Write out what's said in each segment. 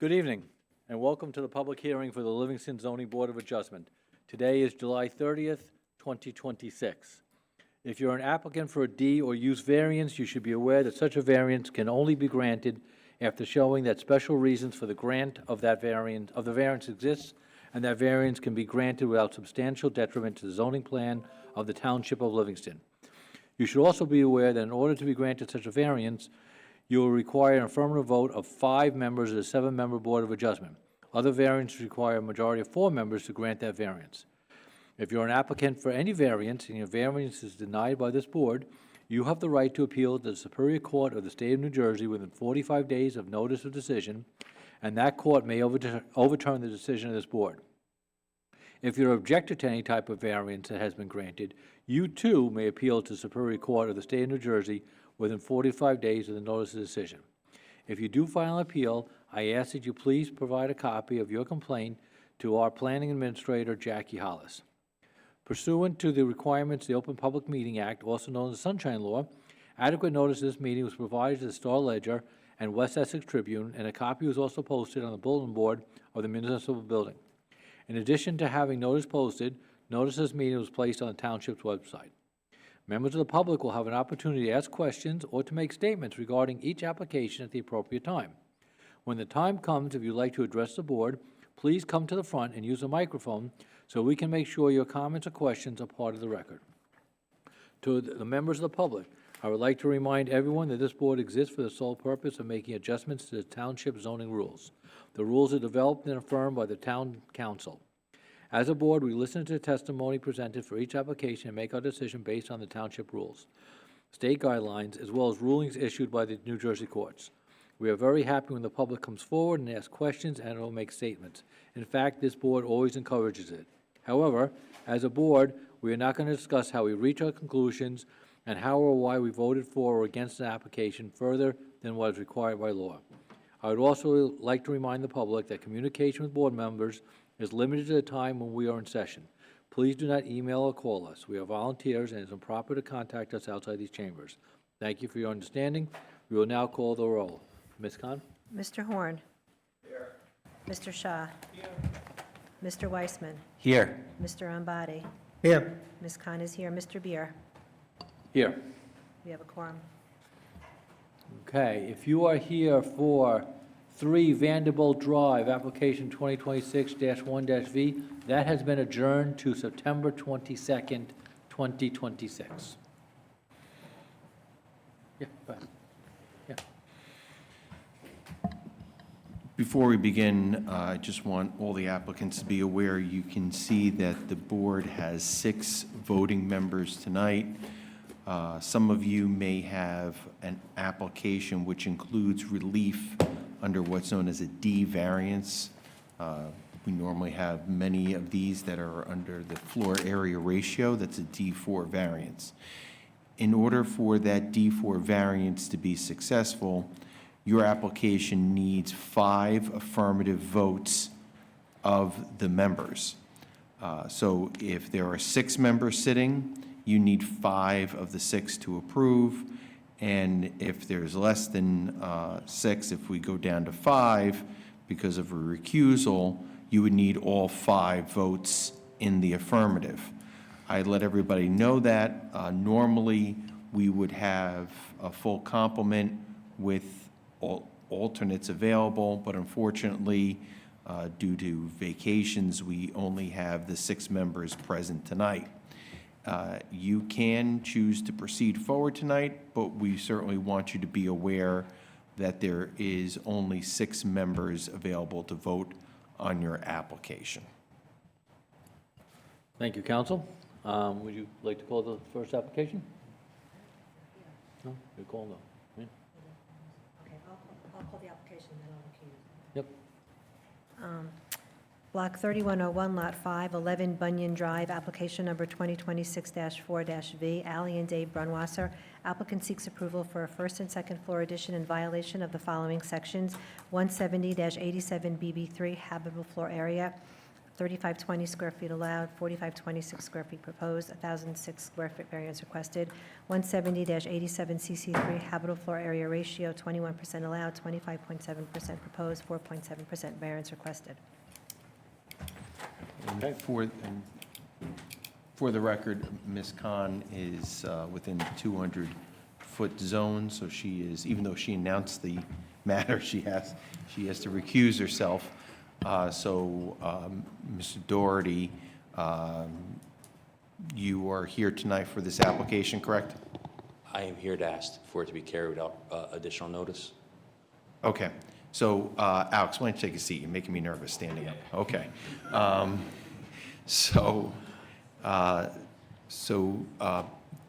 Good evening, and welcome to the public hearing for the Livingston Zoning Board of Adjustment. Today is July 30th, 2026. If you're an applicant for a D or use variance, you should be aware that such a variance can only be granted after showing that special reasons for the grant of the variance exists, and that variance can be granted without substantial detriment to the zoning plan of the Township of Livingston. You should also be aware that in order to be granted such a variance, you will require an affirmative vote of 5 members of the 7-member Board of Adjustment. Other variances require a majority of 4 members to grant that variance. If you're an applicant for any variance and your variance is denied by this board, you have the right to appeal to the Superior Court of the State of New Jersey within 45 days of notice of decision, and that court may overturn the decision of this board. If you're objected to any type of variance that has been granted, you too may appeal to the Superior Court of the State of New Jersey within 45 days of the notice of decision. If you do file an appeal, I ask that you please provide a copy of your complaint to our planning administrator, Jackie Hollis. Pursuant to the requirements of the Open Public Meeting Act, also known as the Sunshine Law, adequate notice of this meeting was provided to the Star-Ledger and West Essex Tribune, and a copy was also posted on the bulletin board of the municipal building. In addition to having notice posted, notice of this meeting was placed on the township's website. Members of the public will have an opportunity to ask questions or to make statements regarding each application at the appropriate time. When the time comes, if you'd like to address the board, please come to the front and use a microphone so we can make sure your comments or questions are part of the record. To the members of the public, I would like to remind everyone that this board exists for the sole purpose of making adjustments to the township zoning rules. The rules are developed and affirmed by the town council. As a board, we listen to the testimony presented for each application and make our decision based on the township rules, state guidelines, as well as rulings issued by the New Jersey courts. We are very happy when the public comes forward and asks questions and will make statements. In fact, this board always encourages it. However, as a board, we are not going to discuss how we reach our conclusions and how or why we voted for or against an application further than what is required by law. I would also like to remind the public that communication with board members is limited to the time when we are in session. Please do not email or call us. We are volunteers, and it is improper to contact us outside these chambers. Thank you for your understanding. We will now call the roll. Ms. Khan? Mr. Horn. Here. Mr. Shah. Here. Mr. Weissman. Here. Mr. Ambati. Here. Ms. Khan is here. Mr. Beer. Here. We have a quorum. Okay, if you are here for 3 Vanderbilt Drive, application 2026-1-V, that has been adjourned to September 22nd, 2026. Yeah, go ahead. Yeah. Before we begin, I just want all the applicants to be aware, you can see that the board has 6 voting members tonight. Some of you may have an application which includes relief under what's known as a D variance. We normally have many of these that are under the floor area ratio. That's a D4 variance. In order for that D4 variance to be successful, your application needs 5 affirmative votes of the members. So if there are 6 members sitting, you need 5 of the 6 to approve. And if there's less than 6, if we go down to 5 because of a recusal, you would need all 5 votes in the affirmative. I let everybody know that. Normally, we would have a full complement with alternates available, but unfortunately, due to vacations, we only have the 6 members present tonight. You can choose to proceed forward tonight, but we certainly want you to be aware that there is only 6 members available to vote on your application. Thank you, counsel. Would you like to call the first application? No? You call no. Yeah. Okay, I'll call the application, then I'll recuse. Yep. Block 3101, Lot 5, 11 Bunyan Drive, application number 2026-4-V, Ally and Dave Brunwasser. Applicant seeks approval for a first and second floor addition in violation of the following sections: 170-87 BB3, habitable floor area, 3,520 square feet allowed, 4,526 square feet proposed, 1,006 square foot variance requested. 170-87 CC3 habitable floor area ratio, 21% allowed, 25.7% proposed, 4.7% variance requested. And for the record, Ms. Khan is within the 200-foot zone, so she is, even though she announced the matter, she has to recuse herself. So, Mr. Doherty, you are here tonight for this application, correct? I am here to ask for it to be carried without additional notice. Okay. So, Alex, why don't you take a seat? You're making me nervous standing up. Okay.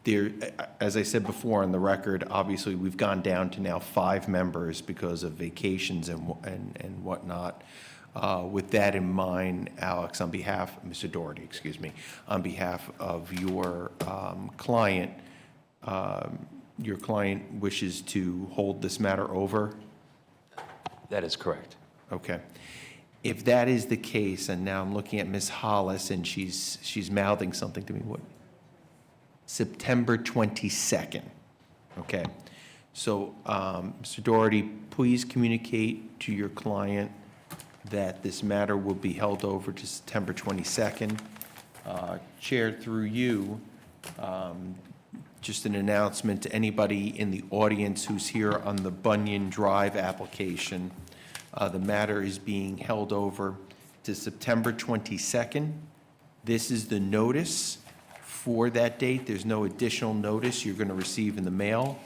There, as I said before on the record, obviously, we've gone down to now 5 members because of vacations and whatnot. With that in mind, Alex, on behalf, Mr. Doherty, excuse me, on behalf of your client wishes to hold this matter over? That is correct. Okay. If that is the case, and now I'm looking at Ms. Hollis, and she's mouthing something to me, what? September 22nd. Okay. So, Mr. Doherty, please communicate to your client that this matter will be held over to September 22nd. Chair, through you, just an announcement to anybody in the audience who's here on the Bunyan Drive application. The matter is being held over to September 22nd. This is the notice for that date. There's no additional notice you're going to receive in the mail.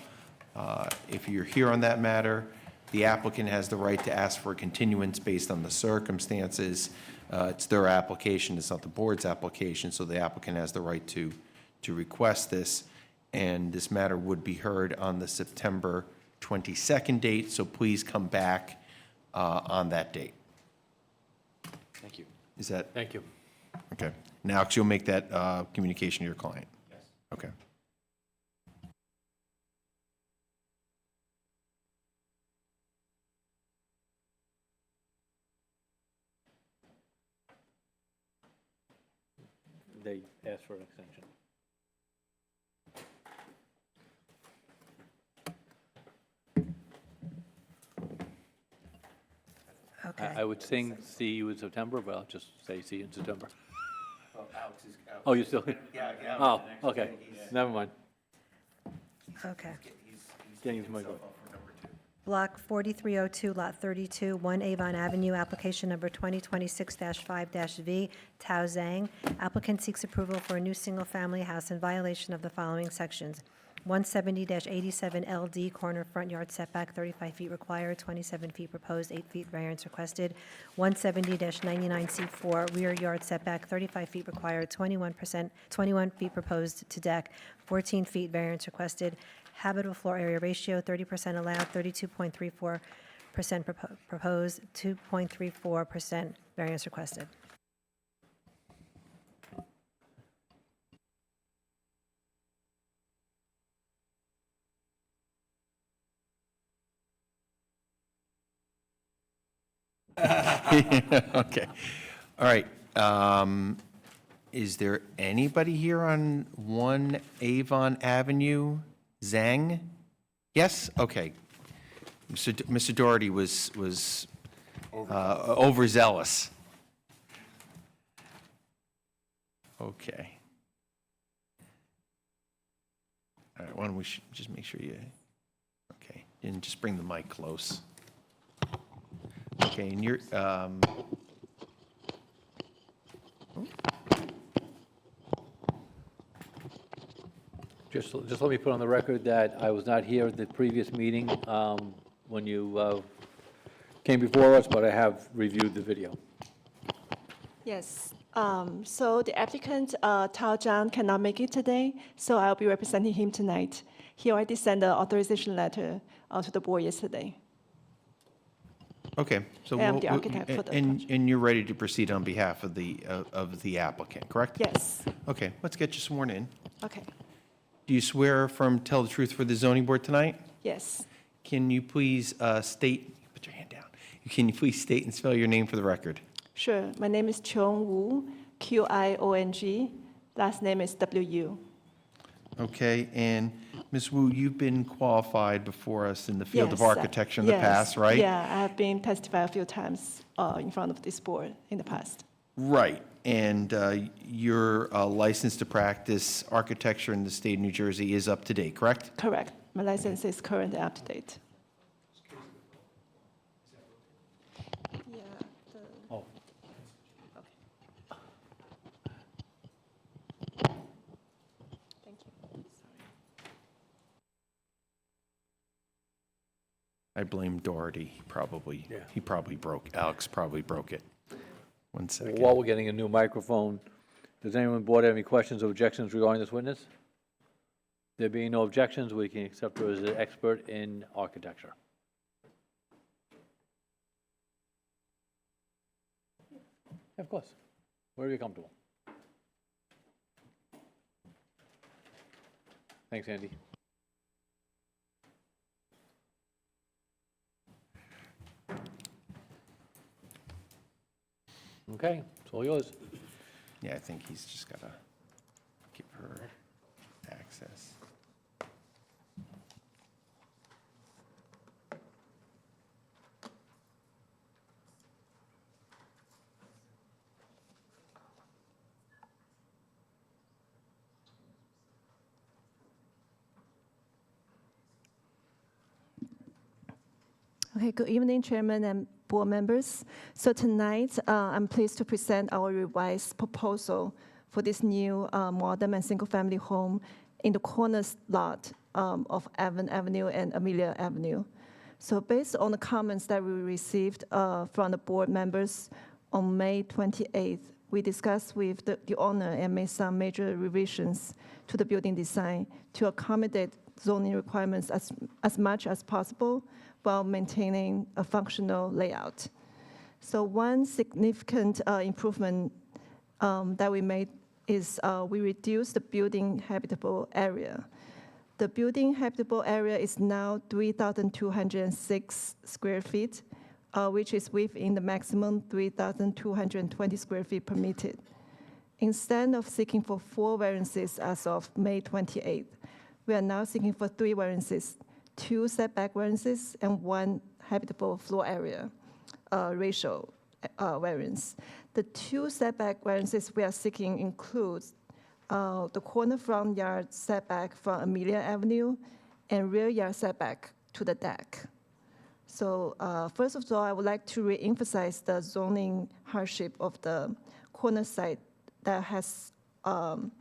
If you're here on that matter, the applicant has the right to ask for a continuance based on the circumstances. It's their application, it's not the board's application, so the applicant has the right to request this. And this matter would be heard on the September 22nd date, so please come back on that date. Thank you. Is that? Thank you. Okay. Now, Alex, you'll make that communication to your client? Yes. Okay. They asked for an extension. Okay. I would see you in September, but I'll just say see you in September. Oh, you still? Yeah. Oh, okay. Never mind. Okay. Getting to my vote. Block 4302, Lot 32, 1 Avon Avenue, application number 2026-5-V, Tao Zhang. Applicant seeks approval for a new single-family house in violation of the following sections: 170-87 LD, corner front yard setback, 35 feet required, 27 feet proposed, 8 feet variance requested. 170-99C4, rear yard setback, 35 feet required, 21 feet proposed to deck, 14 feet variance requested. Habitable floor area ratio, 30% allowed, 32.34% proposed, 2.34% variance requested. Okay. All right. Is there anybody here on 1 Avon Avenue? Zhang? Yes? Okay. Mr. Doherty was overzealous. Okay. All right, why don't we just make sure you, okay, and just bring the mic close. Okay, and you're, Just let me put on the record that I was not here at the previous meeting when you came before us, but I have reviewed the video. Yes. So the applicant, Tao Zhang, cannot make it today, so I'll be representing him tonight. He already sent the authorization letter to the board yesterday. okay, so. I am we'll- the architect for the and- project. And you're ready to proceed on behalf of the applicant, correct? Yes. Okay, let's get you sworn in. Okay. Do you swear or affirm to tell the truth for the zoning board tonight? Yes. Can you please state, put your hand down. Can you please state and spell your name for the record? Sure. My name is Qiong Wu, Qiong. Last name is Wu. Okay, and Ms. Wu, you've been qualified before us in the field of Yes, architecture in the yes, past, right? Yeah, I have been testified a few times in front of this board in the past. Right, and your license to practice architecture in the state of New Jersey is up to date, correct? Correct. My license is current and up to date. Yeah. Oh, Thank you. I blame Doherty, probably. Yeah. He probably Alex probably broke it. One second. while we're getting a new microphone, does anyone on the board have any questions or objections regarding this witness? There being no objections, we can accept her as an expert in architecture. Of course, wherever you're comfortable. Thanks, Andy. Okay, it's all yours. Yeah, I think he's just got to give her access. Okay, good evening, Chairman and board members. So tonight, I'm pleased to present our revised proposal for this new modern and single-family home in the corner lot of Avon Avenue and Amelia Avenue. So based on the comments that we received from the board members on May 28th, we discussed with the owner and made some major revisions to the building design to accommodate zoning requirements as much as possible while maintaining a functional layout. So one significant improvement that we made is we reduced the building habitable area. The building habitable area is now 3,206 square feet, which is within the maximum 3,220 square feet permitted. Instead of seeking for 4 variances as of May 28th, we are now seeking for 3 variances, 2 setback variances, and 1 habitable floor area ratio variance. The 2 setback variances we are seeking includes the corner front yard setback from Amelia Avenue and rear yard setback to the deck. So first of all, I would like to re-emphasize the zoning hardship of the corner site that has on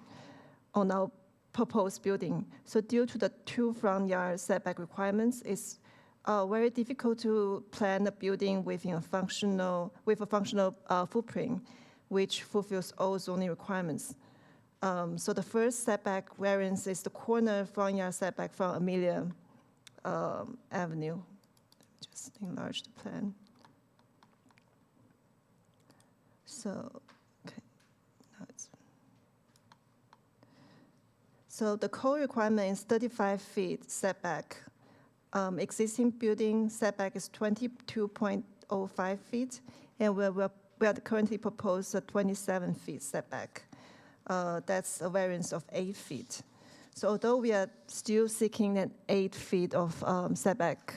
our proposed building. So due to the 2 front yard setback requirements, it's very difficult to plan a building with a functional footprint, which fulfills all zoning requirements. So the first setback variance is the corner front yard setback from Amelia Avenue. Just enlarge the plan. So, okay, now it's. So the code requirement is 35 feet setback. Existing building setback is 22.05 feet, and we are currently proposed a 27 feet setback. That's a variance of 8 feet. So although we are still seeking an 8 feet of setback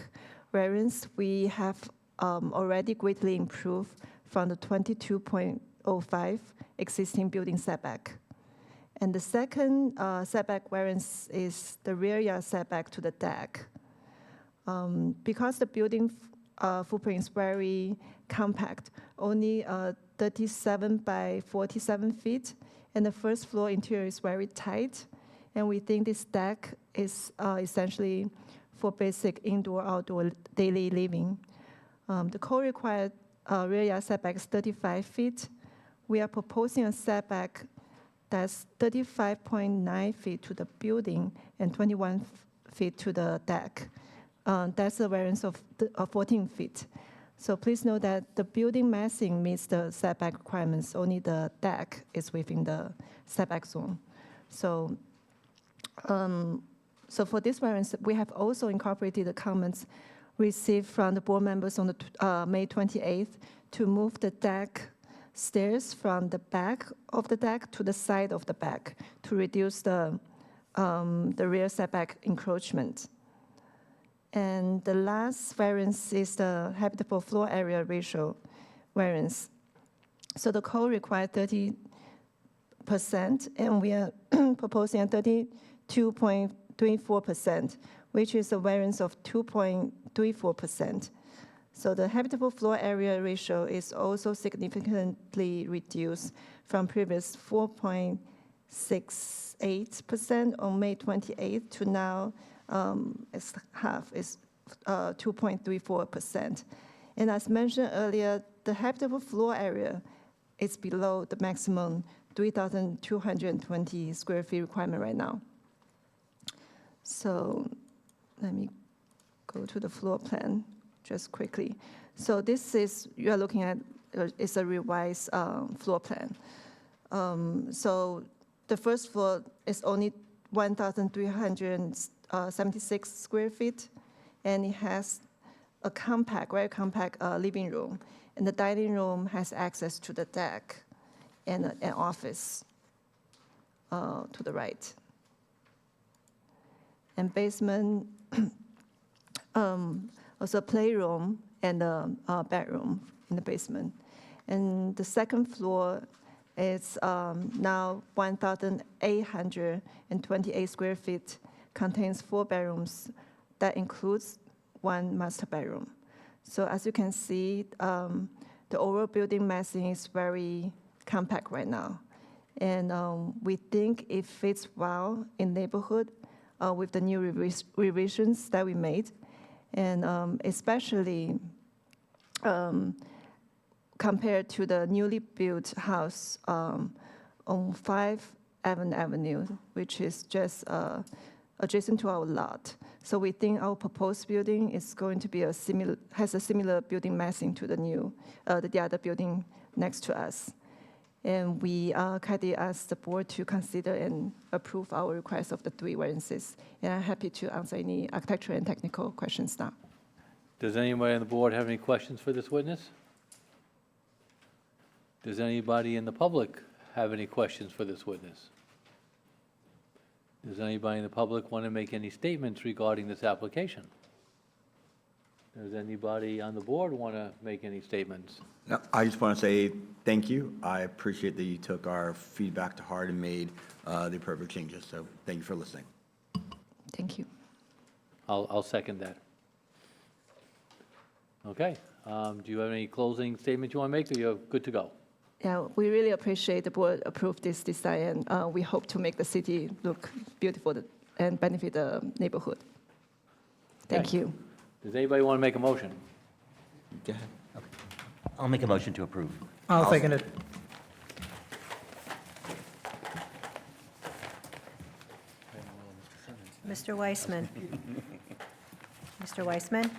variance, we have already greatly improved from the 22.05 existing building setback. And the second setback variance is the rear yard setback to the deck. Because the building footprint is very compact, only 37 by 47 feet, and the first floor interior is very tight, and we think this deck is essentially for basic indoor-outdoor daily living. The code required rear yard setback is 35 feet. We are proposing a setback that's 35.9 feet to the building and 21 feet to the deck. That's a variance of 14 feet. So please note that the building massing meets the setback requirements. Only the deck is within the setback zone. So, so for this variance, we have also incorporated the comments received from the board members on the May 28th to move the deck stairs from the back of the deck to the side of the back to reduce the rear setback encroachment. And the last variance is the habitable floor area ratio variance. So the code requires 30%, and we are proposing a 32.34%, which is a variance of 2.34%. So the habitable floor area ratio is also significantly reduced from previous 4.68% on May 28th to now it's half, is 2.34%. And as mentioned earlier, the habitable floor area is below the maximum 3,220 square feet requirement right now. So let me go to the floor plan just quickly. So this is, you are looking at, is a revised floor plan. So the first floor is only 1,376 square feet, and it has a compact, very compact living room. And the dining room has access to the deck and an office to the right. And basement, also a playroom and a bedroom in the basement. And the second floor is now 1,828 square feet, contains 4 bedrooms. That includes 1 master bedroom. So as you can see, the overall building massing is very compact right now. And we think it fits well in neighborhood with the new revisions that we made. And especially compared to the newly built house on 5 Avon Avenue, which is just adjacent to our lot. So we think our proposed building is going to be has a similar building massing to the other building next to us. And we kindly ask the board to consider and approve our request of the 3 variances. And I'm happy to answer any architectural and technical questions now. Does anybody on the board have any questions for this witness? Does anybody in the public have any questions for this witness? Does anybody in the public want to make any statements regarding this application? Does anybody on the board want to make any statements? No, I just want to say thank you. I appreciate that you took our feedback to heart and made the appropriate changes. So thank you for listening. Thank you. I'll second that. Okay. Do you have any closing statements you want to make, or you're good to go? Yeah, we really appreciate the board approved this design, and we hope to make the city look beautiful and benefit the neighborhood. Thank Okay. you. Does anybody want to make a motion? Go ahead. I'll make a motion to approve. I'll second it. Mr. Weissman. Mr. Weissman?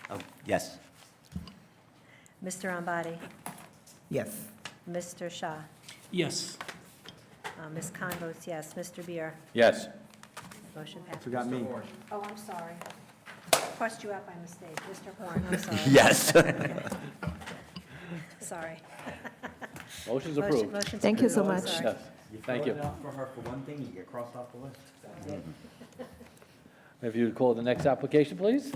Oh, yes. Mr. Ambati? Yes. Mr. Shah? Yes. Ms. Khan votes yes. Mr. Beer? Yes. Motion passes. Forgot me. Oh, I'm sorry. Crossed you out by mistake. Mr. Horn, I'm sorry. Yes. Sorry. Motion's approved. Motion's Thank you so approved. much. Sorry. Yes, thank you. For her for one thing, you get crossed off the list. If you would call the next application, please.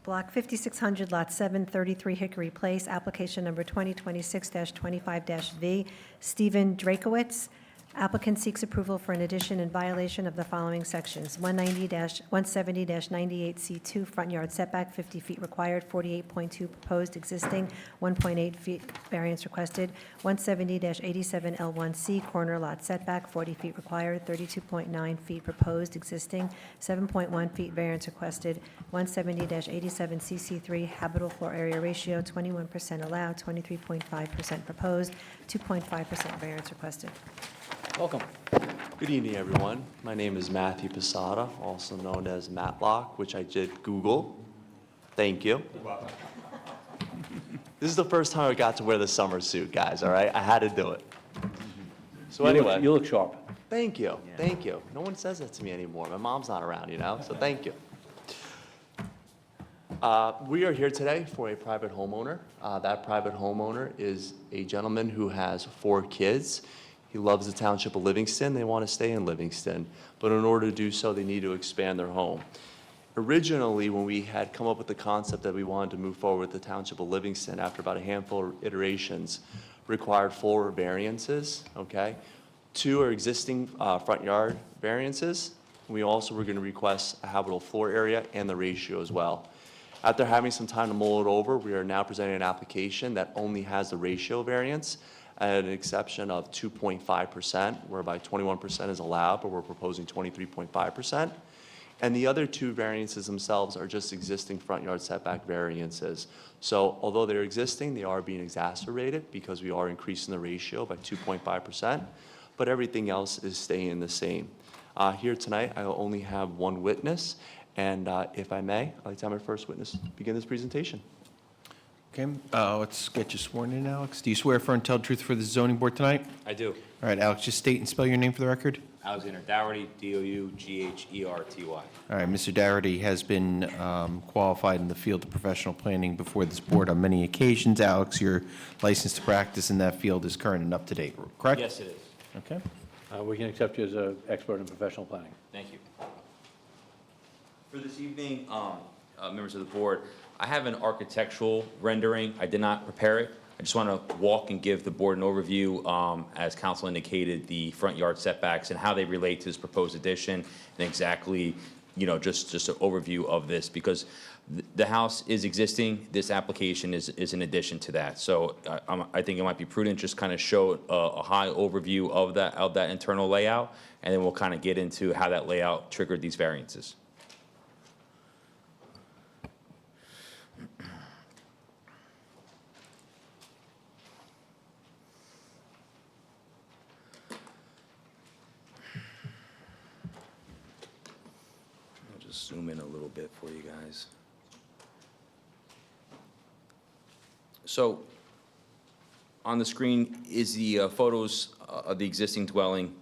Block 5600, Lot 7, 33 Hickory Place, application number 2026-25-V, Stephen Drakowitz. Applicant seeks approval for an addition in violation of the following sections: 170-98C2, front yard setback, 50 feet required, 48.2 proposed, existing, 1.8 feet variance requested; 170-87L1C, corner lot setback, 40 feet required, 32.9 feet proposed, existing, 7.1 feet variance requested; 170-87CC3, habitable floor area ratio, 21% allowed, 23.5% proposed, 2.5% variance requested. Welcome. Good evening, everyone. My name is Matthew Posada, also known as Matlock, which I did Google. Thank you. This is the first time I got to wear the summer suit, guys, all right? I had to do it. So anyway, You look sharp. thank you, thank you. No one says that to me anymore. My mom's not around, so thank you. We are here today for a private homeowner. That private homeowner is a gentleman who has 4 kids. He loves the township of Livingston. They want to stay in Livingston, but in order to do so, they need to expand their home. Originally, when we had come up with the concept that we wanted to move forward with the township of Livingston, after about a handful of iterations, required 4 variances, okay? 2 are existing front yard variances. We also were going to request a habitable floor area and the ratio as well. After having some time to mull it over, we are now presenting an application that only has the ratio variance at an exception of 2.5%, whereby 21% is allowed, but we're proposing 23.5%. And the other 2 variances themselves are just existing front yard setback variances. So although they're existing, they are being exacerbated because we are increasing the ratio by 2.5%, but everything else is staying the same. Here tonight, I will only have 1 witness, and if I may, I'd like to have my first witness begin this presentation. Okay, let's get you sworn in, Alex. Do you swear affirm and tell the truth for the zoning board tonight? I do. All right, Alex, just state and spell your name for the record. Alexander Dougherty, Dougherty. All right, Mr. Dougherty has been qualified in the field of professional planning before this board on many occasions. Alex, your license to practice in that field is current and up to date, correct? Yes, it is. Okay. We can accept you as an expert in professional planning. Thank you. For this evening, members of the board, I have an architectural rendering. I did not prepare it. I just want to walk and give the board an overview, as council indicated, the front yard setbacks and how they relate to this proposed addition, and exactly, just an overview of this, because the house is existing. This application is an addition to that. So I think it might be prudent just kind of show a high overview of that internal layout, and then we'll kind of get into how that layout triggered these variances. Zoom in a little bit for you guys. So on the screen is the photos of the existing dwelling.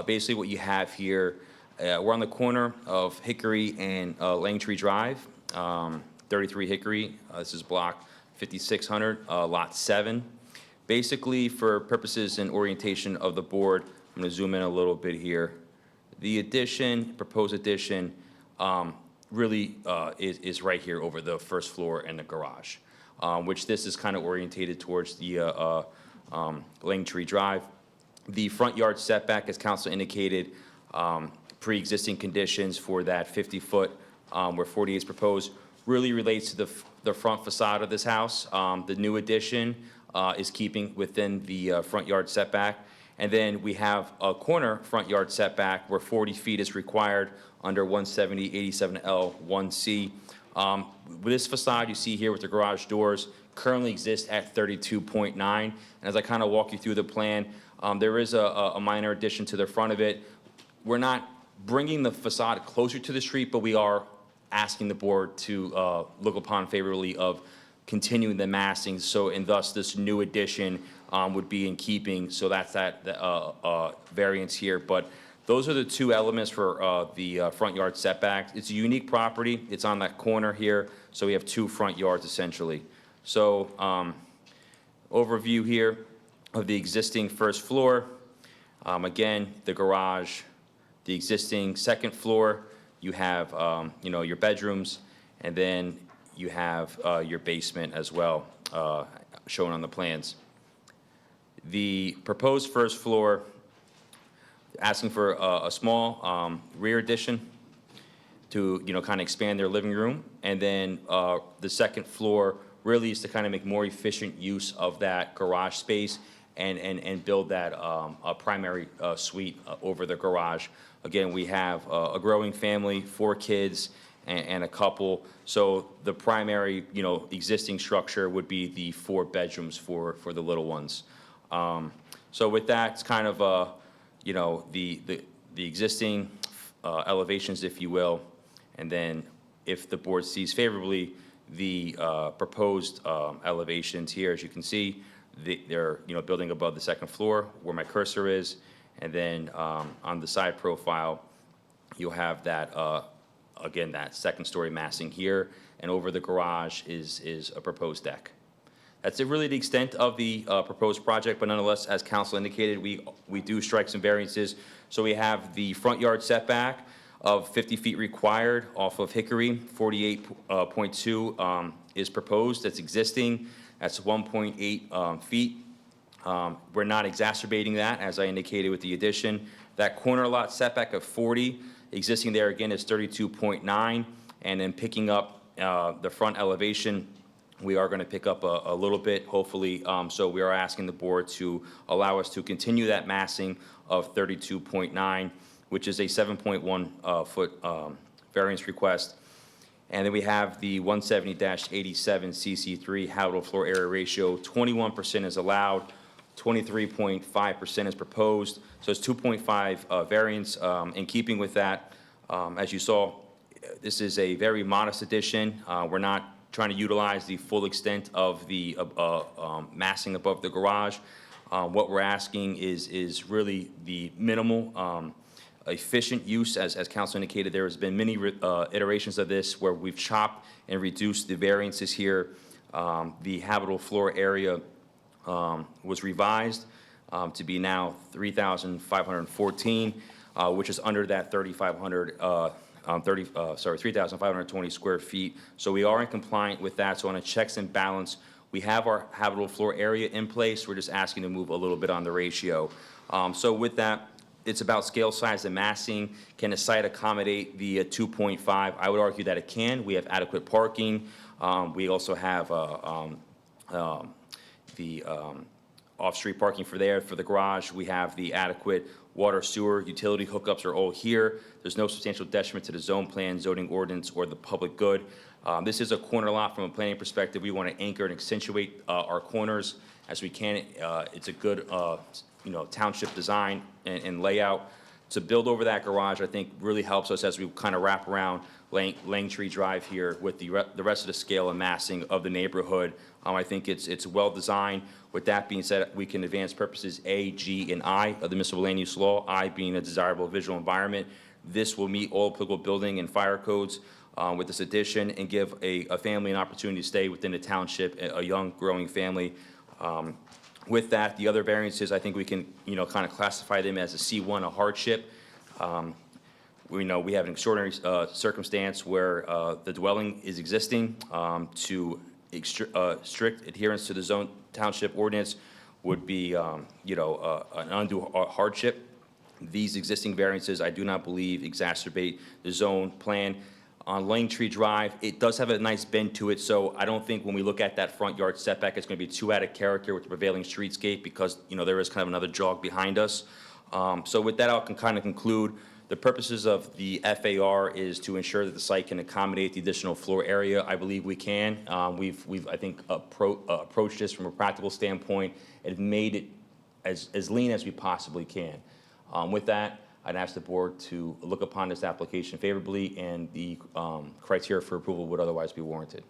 Basically what you have here, we're on the corner of Hickory and Langtree Drive, 33 Hickory. This is block 5600, lot 7. Basically, for purposes and orientation of the board, I'm going to zoom in a little bit here. The addition, proposed addition, really is right here over the first floor and the garage, which this is kind of orientated towards the Langtree Drive. The front yard setback, as council indicated, pre-existing conditions for that 50-foot where 48 is proposed, really relates to the front facade of this house. The new addition is keeping within the front yard setback. And then we have a corner front yard setback where 40 feet is required under 170-87L1C. This facade you see here with the garage doors currently exists at 32.9. And as I kind of walk you through the plan, there is a minor addition to the front of it. We're not bringing the facade closer to the street, but we are asking the board to look upon favorably of continuing the massing. So, and thus this new addition would be in keeping. So that's that variance here. But those are the 2 elements for the front yard setback. It's a unique property. It's on that corner here. So we have 2 front yards essentially. So overview here of the existing first floor. Again, the garage, the existing second floor, you have your bedrooms, and then you have your basement as well, shown on the plans. The proposed first floor, asking for a small rear addition to kind of expand their living room, and then the second floor really is to kind of make more efficient use of that garage space and build that a primary suite over the garage. Again, we have a growing family, 4 kids and a couple. So the primary existing structure would be the 4 bedrooms for the little ones. So with that, it's kind of the existing elevations, if you will, and then if the board sees favorably, the proposed elevations here, as you can see, they're building above the second floor where my cursor is, and then on the side profile, you'll have that again, that second-story massing here, and over the garage is a proposed deck. That's really the extent of the proposed project, but nonetheless, as council indicated, we do strike some variances. So we have the front yard setback of 50 feet required off of Hickory, 48.2 is proposed, that's existing, that's 1.8 feet. We're not exacerbating that, as I indicated with the addition. That corner lot setback of 40, existing there again is 32.9, and then picking up the front elevation, we are going to pick up a little bit, hopefully. So we are asking the board to allow us to continue that massing of 32.9, which is a 7.1 foot variance request. And then we have the 170-87 CC3 habitable floor area ratio. 21% is allowed, 23.5% is proposed. So it's 2.5 variance. In keeping with that, as you saw, this is a very modest addition. We're not trying to utilize the full extent of the massing above the garage. What we're asking is really the minimal efficient use. As council indicated, there has been many iterations of this where we've chopped and reduced the variances here. The habitable floor area was revised to be now 3,514, which is under that 3,520 square feet. So we are in compliant with that. So on a checks and balance, we have our habitable floor area in place. We're just asking to move a little bit on the ratio. So with that, it's about scale, size, and massing. Can the site accommodate the 2.5? I would argue that it can. We have adequate parking. We also have the off-street parking for the garage. We have the adequate water, sewer, utility hookups are all here. There's no substantial detriment to the zone plan, zoning ordinance, or the public good. This is a corner lot from a planning perspective. We want to anchor and accentuate our corners as we can. It's a good township design and layout. To build over that garage, I think really helps us as we kind of wrap around Langtree Drive here with the rest of the scale and massing of the neighborhood. I think it's well designed. With that being said, we can advance purposes A, G, and I of the municipal land use law, I being a desirable visual environment. This will meet all applicable building and fire codes with this addition and give a family an opportunity to stay within the township, a young growing family. With that, the other variances, I think we can, kind of classify them as a C1, a hardship. We know we have an extraordinary circumstance where the dwelling is existing. To strict adherence to the zone township ordinance would be, an undue hardship. These existing variances, I do not believe, exacerbate the zone plan. On Langtree Drive, it does have a nice bend to it, so I don't think when we look at that front yard setback, it's going to be too out of character with the prevailing streetscape because, there is kind of another jog behind us. So with that, I'll kind of conclude. The purposes of the FAR is to ensure that the site can accommodate the additional floor area. I believe we can. We've I think, approached this from a practical standpoint and made it as lean as we possibly can. With that, I'd ask the board to look upon this application favorably, and the criteria for approval would otherwise be warranted.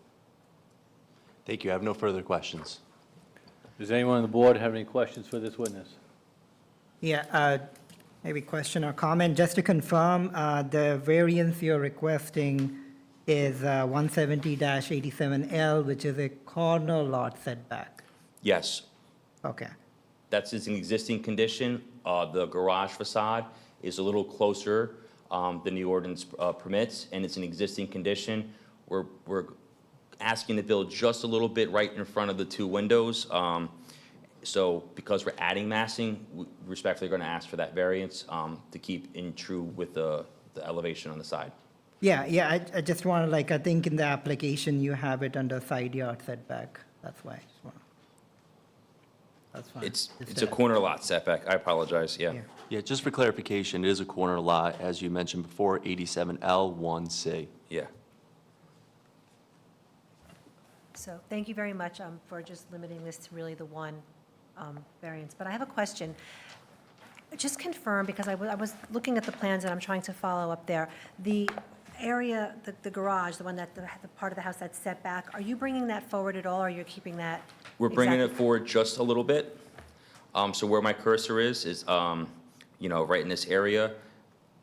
Thank you. I have no further questions. Does anyone on the board have any questions for this witness? Yeah, maybe question or comment. Just to confirm, the variance you're requesting is 170-87L, which is a corner lot setback. Yes, Okay. that's an existing condition. The garage facade is a little closer than the ordinance permits, and it's an existing condition. We're asking to build just a little bit right in front of the two windows. So because we're adding massing, we respectfully are going to ask for that variance to keep in true with the elevation on the side. Yeah, I just want to, I think in the application you have it under side yard setback. That's why. That's fine. It's a corner lot setback. I apologize, yeah. Yeah. Yeah, just for clarification, it is a corner lot, as you mentioned before, 87L1C. Yeah. So thank you very much for just limiting this to really the one variance. But I have a question. Just confirm, because I was looking at the plans and I'm trying to follow up there. The area, the garage, the one that, the part of the house that's set back, are you bringing that forward at all, or you're keeping that? We're bringing it exactly- forward just a little bit. So where my cursor is right in this area.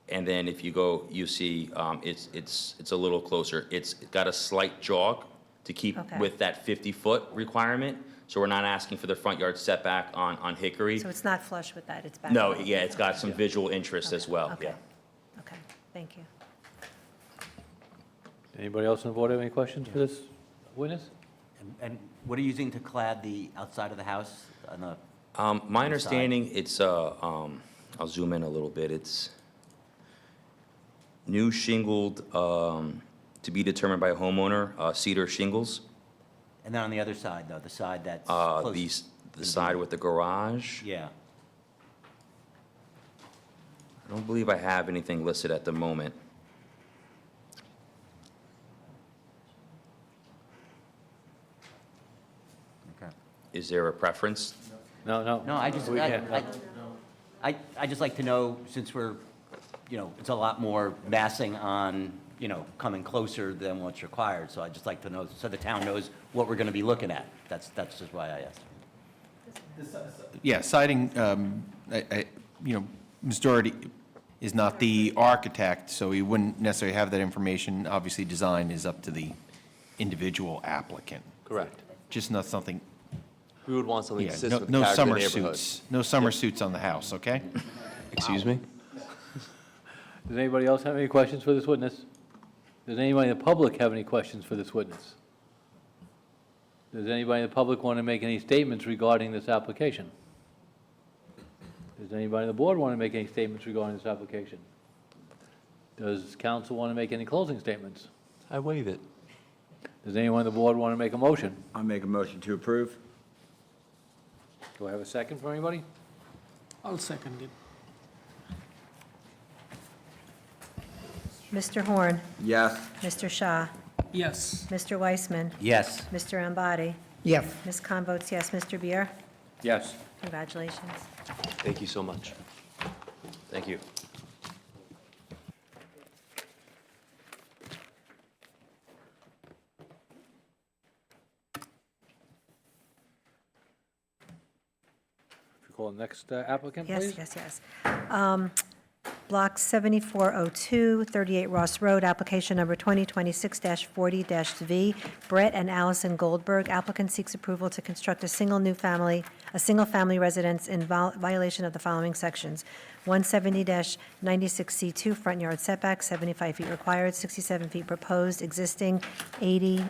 And then if you go, you see, it's a little closer. It's got a slight jog to keep Okay. with that 50-foot requirement. So we're not asking for the front yard setback on Hickory. So it's not flush with that, it's back? No, yeah, it's got some visual interest as well, Okay. yeah. Okay, thank you. Anybody else on the board have any questions for this witness? And what are you using to clad the outside of the house on the? My understanding, it's, I'll zoom in a little bit, it's new shingled, to be determined by a homeowner, cedar shingles. And then on the other side, though, the side that's The close? the side with the garage, Yeah. I don't believe I have anything listed at the moment. Okay. Is there a preference? No, no. No, I just, We can't. I just like to know, since we're, it's a lot more massing on, coming closer than what's required, so I'd just like to know, so the town knows what we're gonna be looking at. That's just why I asked. Yeah, siding, Ms. Doherty is not the architect, so he wouldn't necessarily have that information. Obviously, design is up to the individual applicant. Correct. Just not something, We would want something yeah, consistent with the no character of the summer neighborhood. suits. No summer suits on the house, okay? Excuse me? Does anybody else have any questions for this witness? Does anybody in the public have any questions for this witness? Does anybody in the public want to make any statements regarding this application? Does anybody on the board want to make any statements regarding this application? Does council want to make any closing statements? I waive it. Does anyone on the board want to make a motion? I make a motion to approve. Do I have a second for anybody? I'll second it. Mr. Horn, Yes. Mr. Shah, Yes. Mr. Weissman, Yes. Mr. Ambati, Yes. Ms. Khan votes yes. Mr. Beer, Yes. congratulations. Thank you so much. Thank you. If you call the next applicant, please. Yes, yes, yes. Block 7402, 38 Ross Road, application number 2026-40-V. Brett and Allison Goldberg, applicant seeks approval to construct a single-family residence in violation of the following sections: 170-96C2, front yard setback, 75 feet required, 67 feet proposed, existing, 8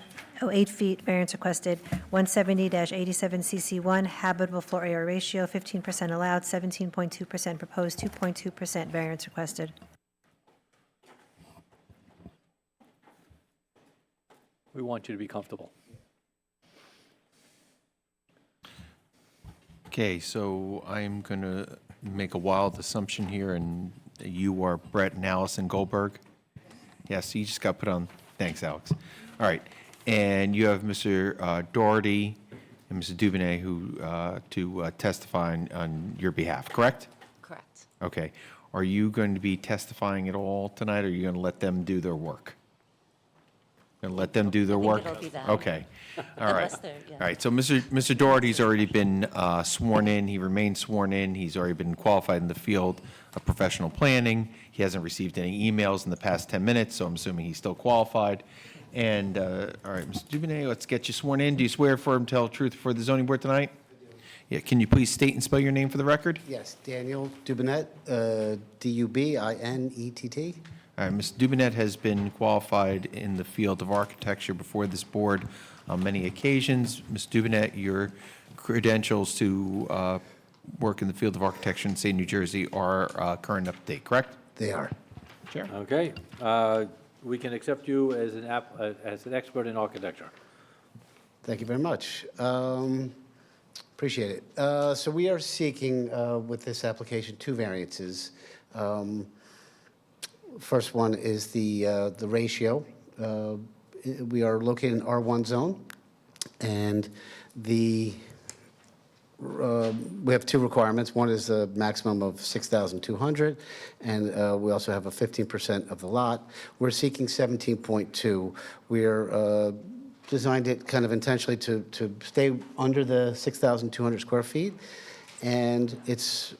feet, variance requested. 170-87CC1, habitable floor area ratio, 15% allowed, 17.2% proposed, 2.2% variance requested. We want you to be comfortable. Okay, so I'm going to make a wild assumption here, and you are Brett and Allison Goldberg? Yes, you just got put on. Thanks, Alex. All right, and you have Mr. Doherty and Mrs. Dubonnet who, to testify on your behalf, correct? Correct. Okay. Are you going to be testifying at all tonight, or are you going to let them do their work? Going to let them do their think work? it'll be them. Okay, all right. Unless they're- yeah. All right, so Mr. Doherty's already been sworn in, he remains sworn in, he's already been qualified in the field of professional planning. He hasn't received any emails in the past 10 minutes, so I'm assuming he's still qualified. And, all right, Mr. Dubonnet, let's get you sworn in. Do you swear firm to tell the truth before the zoning board tonight? Yeah, can you please state and spell your name for the record? Yes, Daniel Dubonnet, Dubinett. All right, Ms. Dubonnet has been qualified in the field of architecture before this board on many occasions. Ms. Dubonnet, your credentials to work in the field of architecture in the state of New Jersey are current up-to-date, correct? They are. Sure. Okay. We can accept you as as an expert in architecture. Thank you very much. Appreciate it. So we are seeking, with this application, two variances. First one is the ratio. We are located in R1 zone, and we have two requirements. One is a maximum of 6,200, and we also have a 15% of the lot. We're seeking 17.2. We're designed it kind of intentionally to stay under the 6,200 square feet, and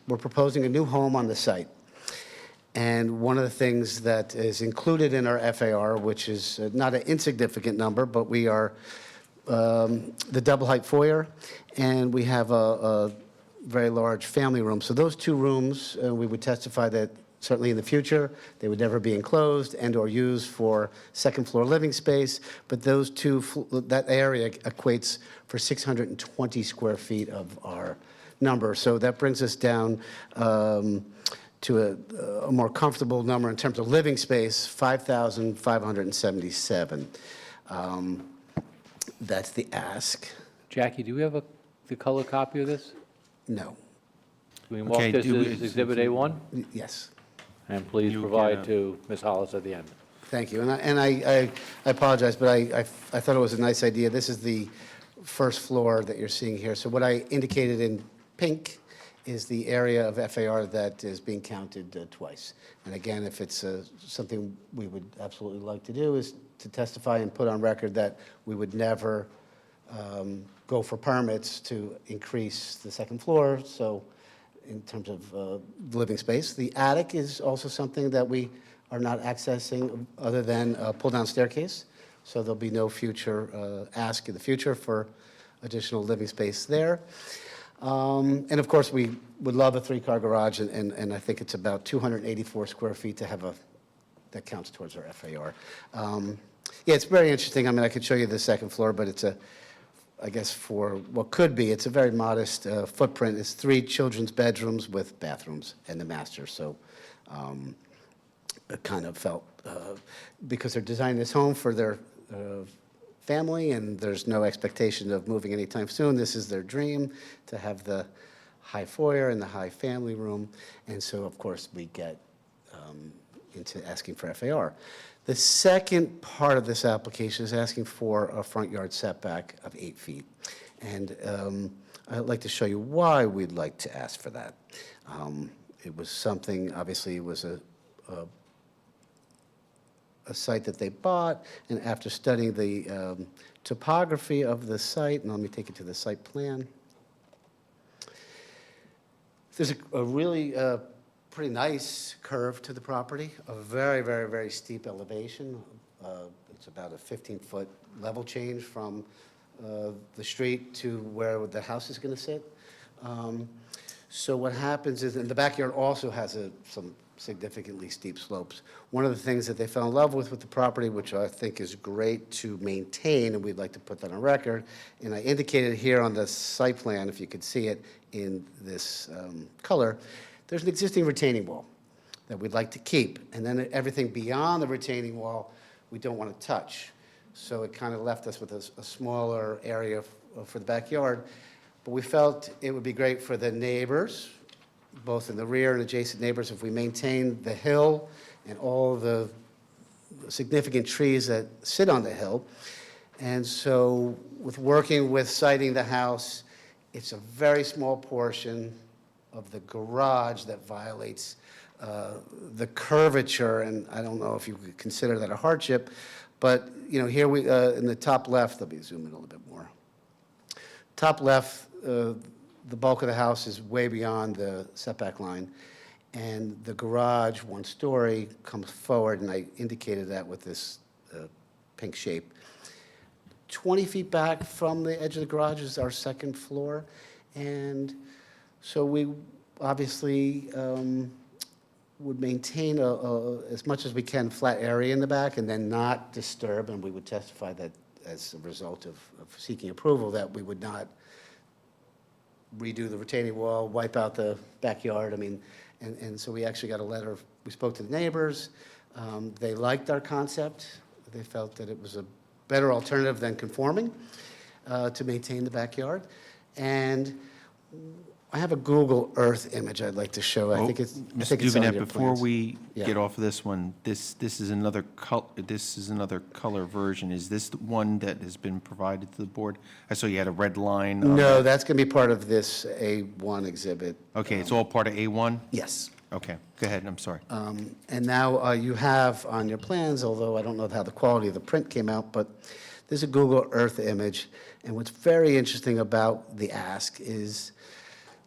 we're proposing a new home on the site. And one of the things that is included in our FAR, which is not an insignificant number, but we are the double height foyer, and we have a very large family room. So those two rooms, we would testify that certainly in the future, they would never be enclosed and/or used for second-floor living space, but those two, that area equates for 620 square feet of our number. So that brings us down to a more comfortable number in terms of living space, 5,577. That's the ask. Jackie, do we have the color copy of this? No. Can we mark Okay, this do we- as Exhibit A1? Yes. And please You provide can, to Ms. Hollis at the end. Thank you. And I apologize, but I thought it was a nice idea. This is the first floor that you're seeing here. So what I indicated in pink is the area of FAR that is being counted twice. And again, if it's something we would absolutely like to do, is to testify and put on record that we would never go for permits to increase the second floor, so in terms of living space. The attic is also something that we are not accessing other than a pull-down staircase, so there'll be no future ask in the future for additional living space there. And of course, we would love a three-car garage, and I think it's about 284 square feet to have that counts towards our FAR. Yeah, it's very interesting. I mean, I could show you the second floor, but it's I guess for what could be, it's a very modest footprint. It's 3 children's bedrooms with bathrooms and the master. So it kind of felt, because they're designing this home for their family and there's no expectation of moving anytime soon, this is their dream, to have the high foyer and the high family room. And so, of course, we get into asking for FAR. The second part of this application is asking for a front yard setback of 8 feet. And I'd like to show you why we'd like to ask for that. It was something, obviously, it was a site that they bought, and after studying the topography of the site, and let me take you to the site plan. There's a really pretty nice curve to the property, a very, very, very steep elevation. It's about a 15-foot level change from the street to where the house is going to sit. So what happens is, and the backyard also has some significantly steep slopes. One of the things that they fell in love with the property, which I think is great to maintain, and we'd like to put that on record, and I indicated here on the site plan, if you could see it in this color, there's an existing retaining wall that we'd like to keep, and then everything beyond the retaining wall, we don't want to touch. So it kind of left us with a smaller area for the backyard, but we felt it would be great for the neighbors, both in the rear and adjacent neighbors, if we maintain the hill and all the significant trees that sit on the hill. And so with working with siting the house, it's a very small portion of the garage that violates the curvature, and I don't know if you could consider that a hardship, but you know, here we in the top left, let me zoom in a little bit more. Top left, the bulk of the house is way beyond the setback line, and the garage, one story, comes forward, and I indicated that with this pink shape. 20 feet back from the edge of the garage is our second floor, and so we obviously would maintain as much as we can flat area in the back and then not disturb, and we would testify that as a result of seeking approval that we would not redo the retaining wall, wipe out the backyard. I mean, and so we actually got a letter. We spoke to the neighbors. They liked our concept. They felt that it was a better alternative than conforming to maintain the backyard. And I have a Google Earth image I'd like to show. I think it's on Mr. your Duvenet, plans. before we Yeah. get off of this one, this is another color version. Is this the one that has been provided to the board? I saw you had a red line. on No, that. that's going to be part of this A1 exhibit. Okay, it's all part of A1? Yes. Okay, go ahead, I'm sorry. And now you have on your plans, although I don't know how the quality of the print came out, but there's a Google Earth image. And what's very interesting about the ask is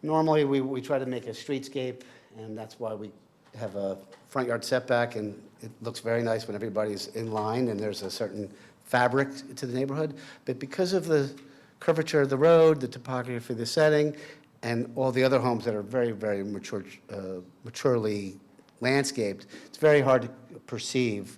normally we try to make a streetscape, and that's why we have a front yard setback, and it looks very nice when everybody's in line and there's a certain fabric to the neighborhood. But because of the curvature of the road, the topography of the setting, and all the other homes that are very, very maturely landscaped, it's very hard to perceive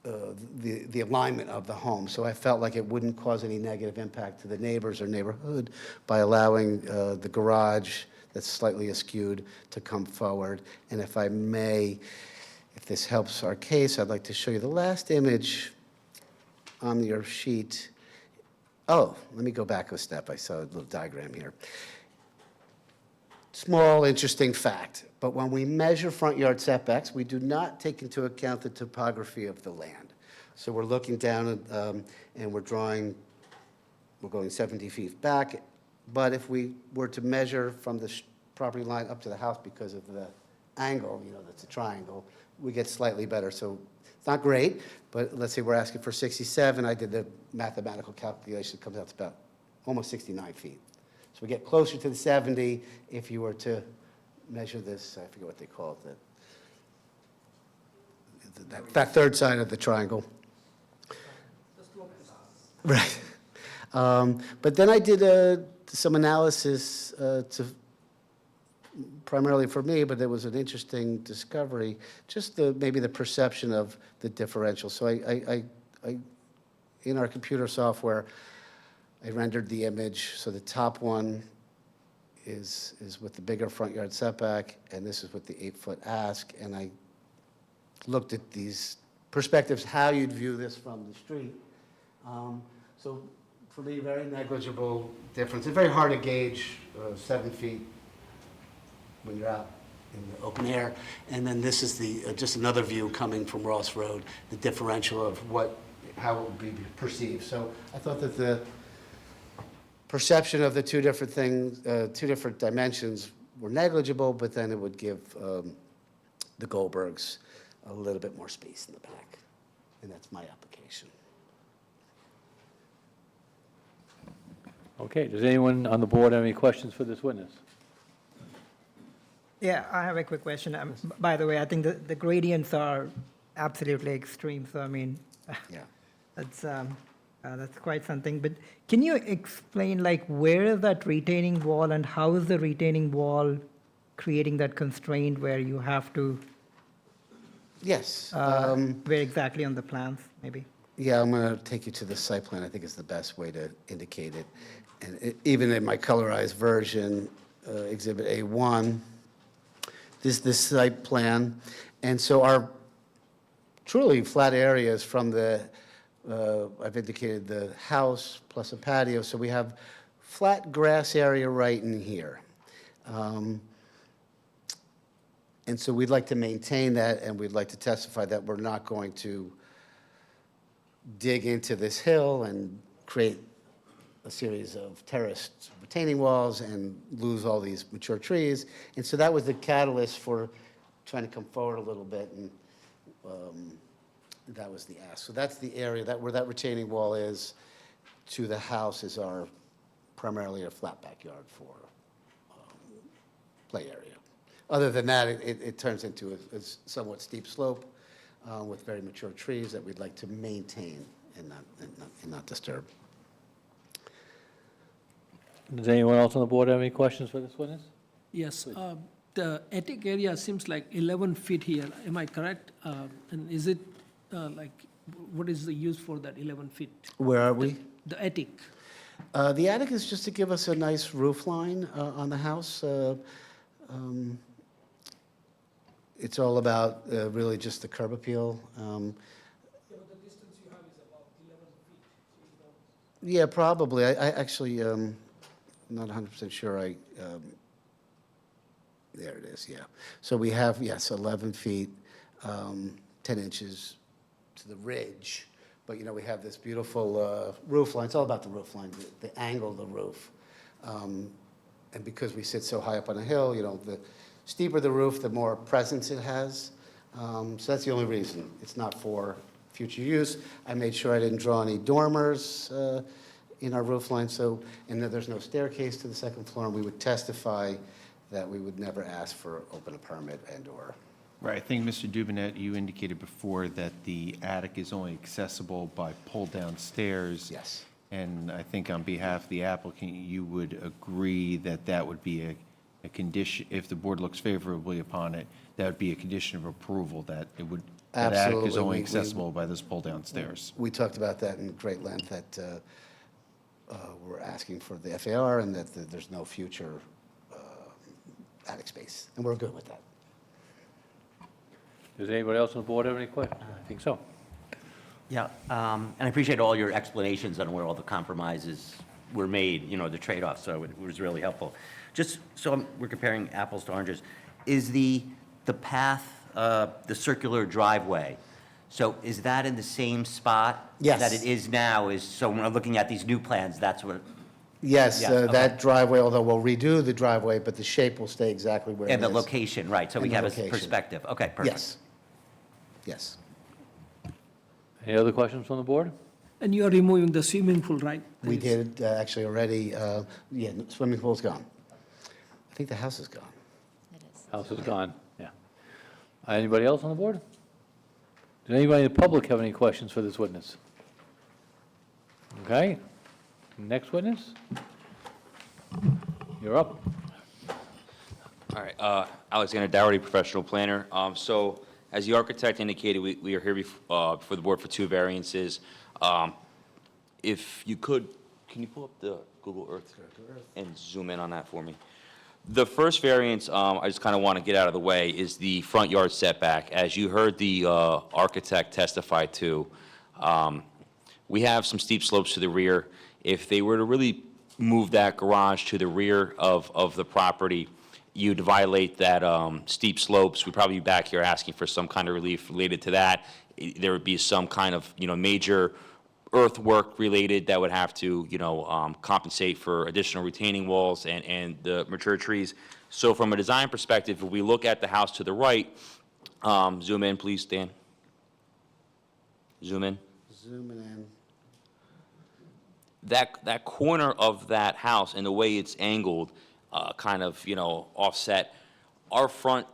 the alignment of the home. So I felt like it wouldn't cause any negative impact to the neighbors or neighborhood by allowing the garage that's slightly askewed to come forward. And if I may, if this helps our case, I'd like to show you the last image on your sheet. Oh, let me go back a step. I saw a little diagram here. Small, interesting fact, but when we measure front yard setbacks, we do not take into account the topography of the land. So we're looking down and we're going 70 feet back, but if we were to measure from the property line up to the house because of the angle, that's a triangle, we get slightly better. So it's not great, but let's say we're asking for 67. I did the mathematical calculation. It comes out to about almost 69 feet. So we get closer to the 70 if you were to measure this, I forget what they call it, that third side of the triangle. Right. But then I did some analysis primarily for me, but it was an interesting discovery, just maybe the perception of the differential. So I in our computer software, I rendered the image. So the top one is with the bigger front yard setback, and this is with the 8-foot ask. And I looked at these perspectives, how you'd view this from the street. So for me, very negligible difference. It's very hard to gauge 7 feet when you're out in the open air. And then this is the just another view coming from Ross Road, the differential of how it would be perceived. So I thought that the perception of the two different things, two different dimensions were negligible, but then it would give the Goldbergs a little bit more space in the back. And that's my application. Okay, does anyone on the board have any questions for this witness? Yeah, I have a quick question. By the way, I think the gradients are absolutely extreme, so I mean, Yeah. that's quite something. But can you explain, like, where is that retaining wall and how is the retaining wall creating that constraint where you have to, Yes. where exactly on the plans, maybe? Yeah, I'm going to take you to the site plan. I think is the best way to indicate it. And even in my colorized version, Exhibit A1, this site plan. And so our truly flat areas from I've indicated the house plus a patio. So we have flat grass area right in here. And so we'd like to maintain that, and we'd like to testify that we're not going to dig into this hill and create a series of terraced retaining walls and lose all these mature trees. And so that was the catalyst for trying to come forward a little bit, and that was the ask. So that's the area where that retaining wall is to the house is primarily a flat backyard for play area. Other than that, it turns into a somewhat steep slope with very mature trees that we'd like to maintain and not disturb. Does anyone else on the board have any questions for this witness? Yes, the attic area seems like 11 feet here, am I correct? And is it what is the use for that 11 feet? Where are we? The attic. The attic is just to give us a nice roof line on the house. It's all about really just the curb appeal. Yeah, probably. I actually, I'm not 100% sure. There it is, yeah. So we have, yes, 11 feet, 10 inches to the ridge. But, we have this beautiful roof line. It's all about the roof line, the angle of the roof. And because we sit so high up on a hill, the steeper the roof, the more presence it has. So that's the only reason. It's not for future use. I made sure I didn't draw any dormers in our roof line, and that there's no staircase to the second floor, and we would testify that we would never ask for open a permit and/or. Right, I think, Mr. Duvenet, you indicated before that the attic is only accessible by pull-down stairs. Yes. And I think on behalf of the applicant, you would agree that that would be a condition, if the board looks favorably upon it, that would be a condition of approval, that it would, that attic is Absolutely. only We- accessible by those pull-down stairs. We talked about that in great length, that we're asking for the FAR and that there's no future attic space, and we're good with that. Does anybody else on the board have any questions? I think so. Yeah, and I appreciate all your explanations on where all the compromises were made, you know, the trade-offs, so it was really helpful. Just so we're comparing apples to oranges, is the path, the circular driveway, so is that in the same spot? Yes. That it is now, so when we're looking at these new plans, that's what, Yes, Yes, okay. that driveway, although we'll redo the driveway, but the shape will stay exactly where it is. and the location, right, so we And the have a location. perspective. Okay, perfect. Yes. Yes. Any other questions from the board? And you are removing the swimming pool, right? We did actually already, swimming pool's gone. I think the house is gone. House is gone, yeah. Anybody else on the board? Does anybody in the public have any questions for this witness? Okay, next witness? You're up. All right, Alexander Dougherty, professional planner. So, as the architect indicated, we are here before the board for two variances. If you could, can you pull up the Google Earth and zoom in on that for me? The first variance, I just kind of want to get out of the way, is the front yard setback. As you heard the architect testify to, we have some steep slopes to the rear. If they were to really move that garage to the rear of the property, you'd violate that steep slopes. We'd probably be back here asking for some kind of relief related to that. There would be some kind of, major earthwork related that would have to, compensate for additional retaining walls and the mature trees. So from a design perspective, if we look at the house to the right, zoom in, please, Dan. Zoom in. Zooming in. That corner of that house and the way it's angled, kind of, offset, our front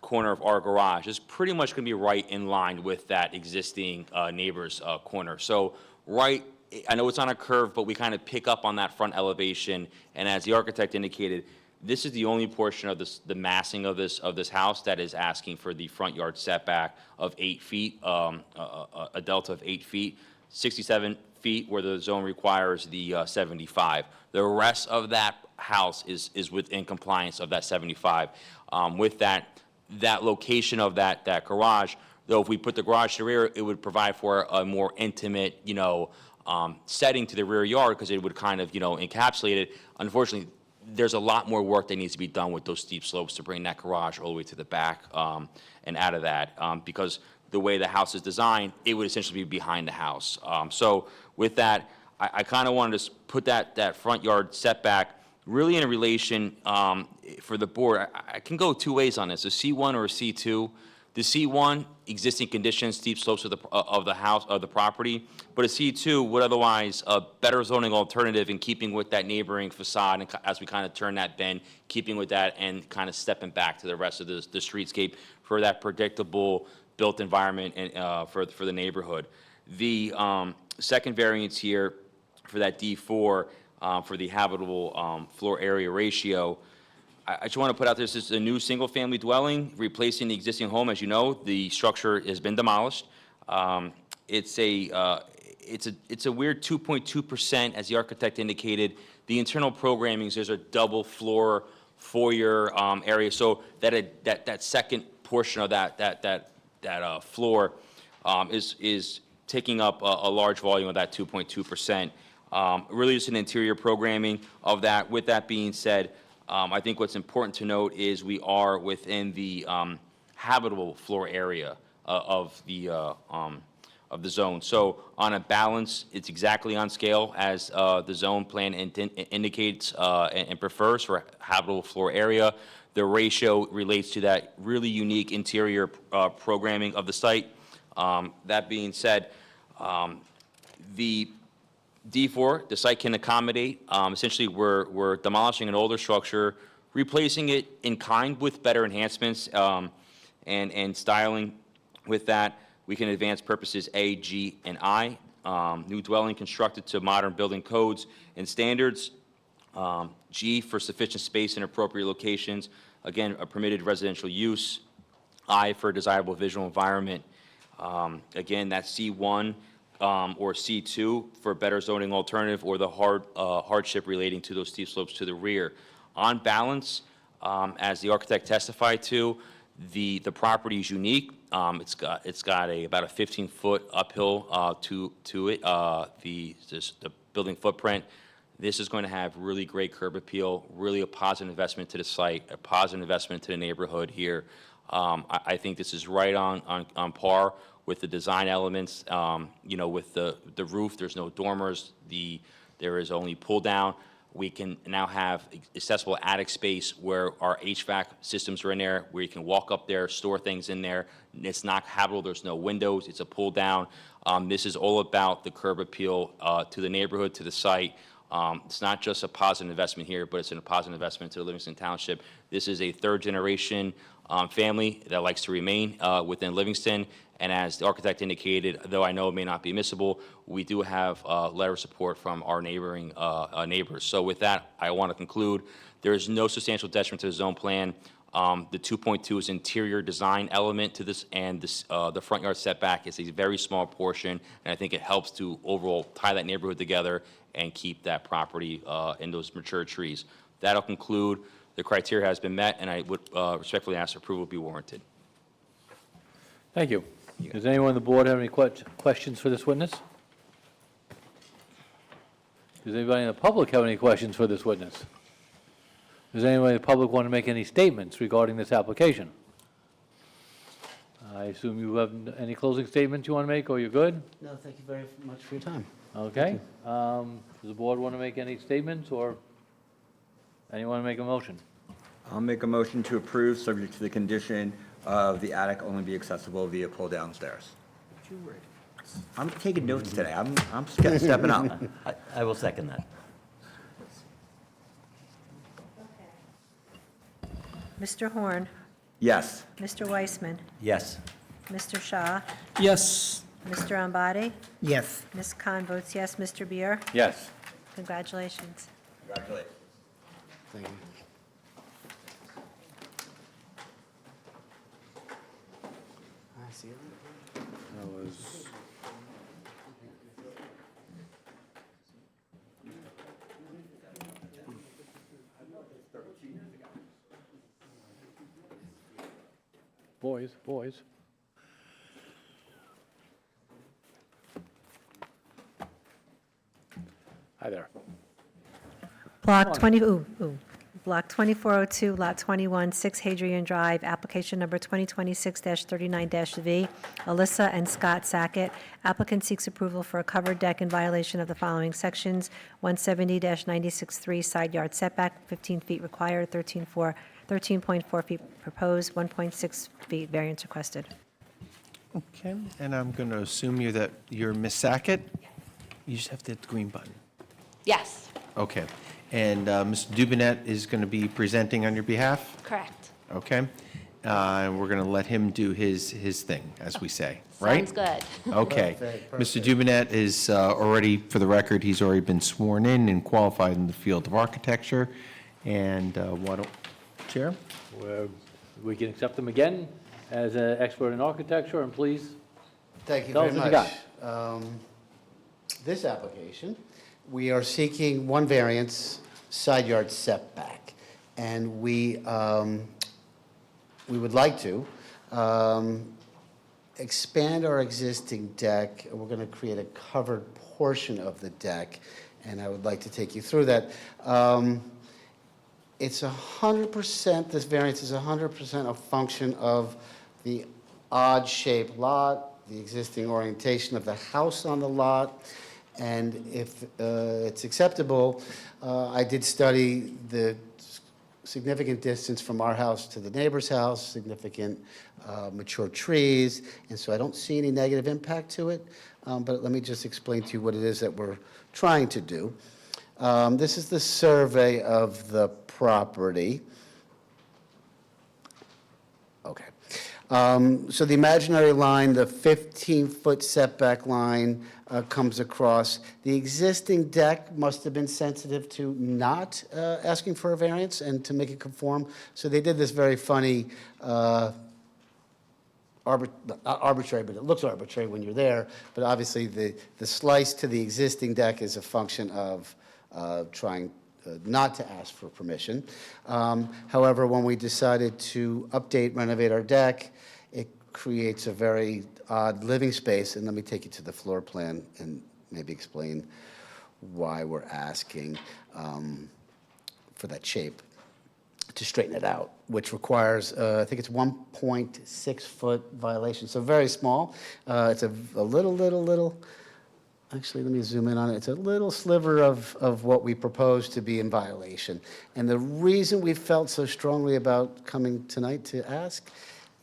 corner of our garage is pretty much going to be right in line with that existing neighbor's corner. So right, I know it's on a curve, but we kind of pick up on that front elevation. And as the architect indicated, this is the only portion of the massing of this house that is asking for the front yard setback of 8 feet, a delta of 8 feet, 67 feet where the zone requires the 75. The rest of that house is within compliance of that 75. With that location of that garage, though, if we put the garage to the rear, it would provide for a more intimate, setting to the rear yard because it would kind of, encapsulate it. Unfortunately, there's a lot more work that needs to be done with those steep slopes to bring that garage all the way to the back and out of that because the way the house is designed, it would essentially be behind the house. So with that, I kind of wanted to put that front yard setback really in a relation for the board. I can go two ways on this, a C1 or a C2. The C1, existing conditions, steep slopes of the house, of the property, but a C2 would otherwise a better zoning alternative in keeping with that neighboring facade, and as we kind of turn that bend, keeping with that and kind of stepping back to the rest of the streetscape for that predictable built environment and for the neighborhood. The second variance here for that D4 for the habitable floor area ratio, I just want to put out this is a new single-family dwelling replacing the existing home. As you know, the structure has been demolished. It's a weird 2.2%, as the architect indicated. The internal programming is there's a double floor foyer area, so that second portion of that floor is taking up a large volume of that 2.2%. Really just an interior programming of that. With that being said, I think what's important to note is we are within the habitable floor area of the zone. So on a balance, it's exactly on scale as the zone plan indicates and prefers for habitable floor area. The ratio relates to that really unique interior programming of the site. That being said, the D4, the site can accommodate. Essentially, we're demolishing an older structure, replacing it in kind with better enhancements and styling. With that, we can advance purposes A, G, and I. New dwelling constructed to modern building codes and standards. G for sufficient space in appropriate locations. Again, a permitted residential use. I for desirable visual environment. Again, that's C1 or C2 for better zoning alternative, or the hardship relating to those steep slopes to the rear. On balance, as the architect testified to, the property is unique. It's got about a 15-foot uphill to it. The building footprint. This is going to have really great curb appeal, really a positive investment to the site, a positive investment to the neighborhood here. I think this is right on par with the design elements. With the roof, there's no dormers. There is only pull down. We can now have accessible attic space where our HVAC systems are in there, where you can walk up there, store things in there. It's not habitable. There's no windows. It's a pull down. This is all about the curb appeal to the neighborhood, to the site. It's not just a positive investment here, but it's a positive investment to the Livingston Township. This is a third-generation family that likes to remain within Livingston. And as the architect indicated, though I know it may not be admissible, we do have a letter of support from our neighboring neighbors. So with that, I want to conclude. There is no substantial detriment to the zone plan. The 2.2 is interior design element to this, and the front yard setback is a very small portion, and I think it helps to overall tie that neighborhood together and keep that property in those mature trees. That'll conclude. The criteria has been met, and I would respectfully ask approval be warranted. Thank you. Does anyone on the board have any questions for this witness? Does anybody in the public have any questions for this witness? Does anyone in the public want to make any statements regarding this application? I assume you have any closing statements you want to make, or you're good? No, thank you very much for your time. Okay. Does the board want to make any statements, or anyone make a motion? I'll make a motion to approve, subject to the condition of the attic only be accessible via pull downstairs. I'm taking notes today. I'm stepping up. I will second that. Mr. Horn, Yes. Mr. Weissman, Yes. Mr. Shaw, Yes. Mr. Ambati, Yes. Ms. Khan votes yes. Mr. Beer, Yes. congratulations. Congratulations. Thank you. I see it. That was... Boys. Hi there. Block 2402, Lot 21, 6 Hadrian Drive, application number 2026-39-V, Alyssa and Scott Sackett. Applicant seeks approval for a covered deck in violation of the following sections: 170-96.3 side yard setback, 15 feet required, 13.4 feet proposed, 1.6 feet variance requested. Okay, and I'm going to assume you're Ms. Sackett? You just have to hit the green button. Yes, Okay, and Mr. Dubinet is going to be presenting on your behalf? correct. Okay, and we're going to let him do his thing, as we say, right? Sounds good. Okay. Perfect, Mr. Dubinet is already, for the record, he's already been sworn in and qualified in the field of architecture. And why don't, Chair? We can accept them again as an expert in architecture, and please, Thank you Tell very us what you much. This application, we are seeking one variance, side yard setback. And we would like to expand our existing deck. We're going to create a covered portion of the deck, and I would like to take you through that. It's 100%, this variance is 100% a function of the odd-shaped lot, the existing orientation of the house on the lot, and if it's acceptable, I did study the significant distance from our house to the neighbor's house, significant mature trees, and so I don't see any negative impact to it, but let me just explain to you what it is that we're trying to do. This is the survey of the property. So the imaginary line, the 15-foot setback line comes across. The existing deck must have been sensitive to not asking for a variance and to make it conform. So they did this very funny, not arbitrary, but it looks arbitrary when you're there. But obviously, the slice to the existing deck is a function of trying not to ask for permission. However, when we decided to update, renovate our deck, it creates a very odd living space. And let me take you to the floor plan and maybe explain why we're asking for that shape to straighten it out, which requires, I think it's 1.6-foot violation, so very small. It's a little, actually, let me zoom in on it. It's a little sliver of what we propose to be in violation. And the reason we felt so strongly about coming tonight to ask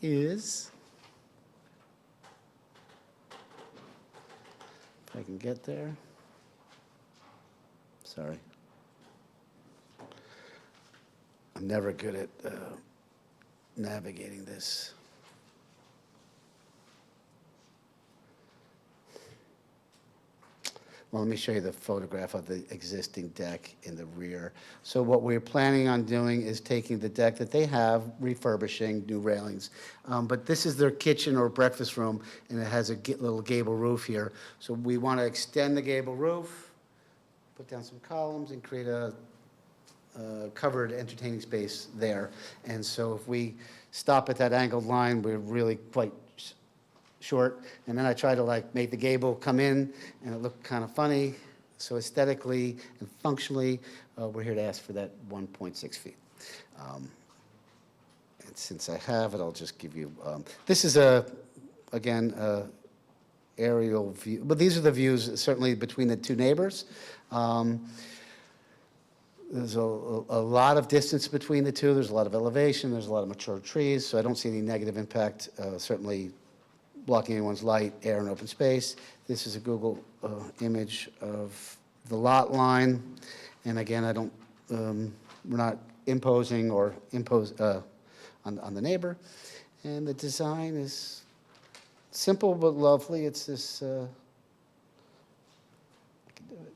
is, if I can get there. Sorry. I'm never good at navigating this. Well, let me show you the photograph of the existing deck in the rear. So what we're planning on doing is taking the deck that they have, refurbishing, new railings. But this is their kitchen or breakfast room, and it has a little gable roof here. So we want to extend the gable roof, put down some columns, and create a covered entertaining space there. And so if we stop at that angled line, we're really quite short. And then I try to like make the gable come in and it looked kind of funny. So aesthetically and functionally, we're here to ask for that 1.6 feet. And since I have it, I'll just give you, this is again, aerial view, but these are the views certainly between the two neighbors. There's a lot of distance between the two. There's a lot of elevation. There's a lot of mature trees, so I don't see any negative impact, certainly blocking anyone's light, air, and open space. This is a Google image of the lot line. And again, I don't, we're not imposing or impose on the neighbor. And the design is simple but lovely. It's this, I can do it.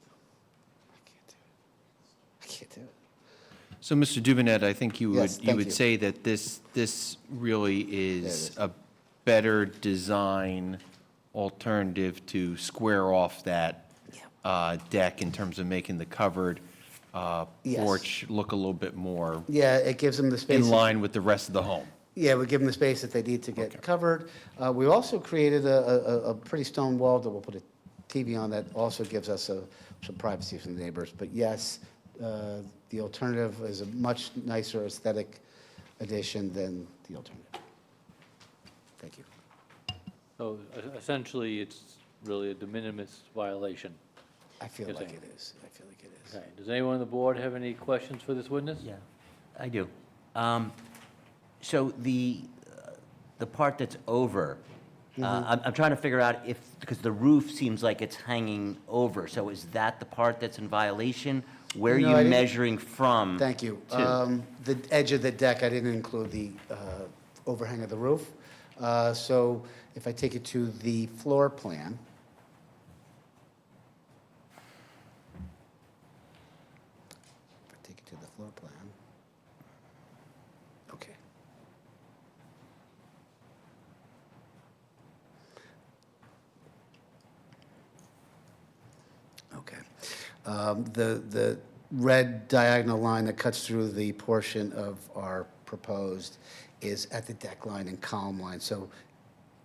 I can't do it. So, Mr. Duvenet, I think you would, Yes, you thank would you. say that this really is is. a better design alternative to square off that deck in terms of making the covered Yes. porch look a little bit more Yeah, it gives them the space. in line with the rest of the home. Yeah, we give them the space that they need to get covered. We also created a pretty stone wall that we'll put a TV on that also gives us some privacy from the neighbors. But yes, the alternative is a much nicer aesthetic addition than the alternative. Thank you. So essentially, it's really a de minimis violation. I feel You're like saying. it is. I feel like it is. Okay, does anyone on the board have any questions for this witness? Yeah, I do. So the part that's over, I'm trying to figure out if, because the roof seems like it's hanging over, so is that the part that's in violation? Where are No, you I didn't- measuring from? Thank you. to? The edge of the deck, I didn't include the overhang of the roof. So if I take it to the floor plan. If I take it to the floor plan. Okay. Okay. The red diagonal line that cuts through the portion of our proposed is at the deck line and column line. So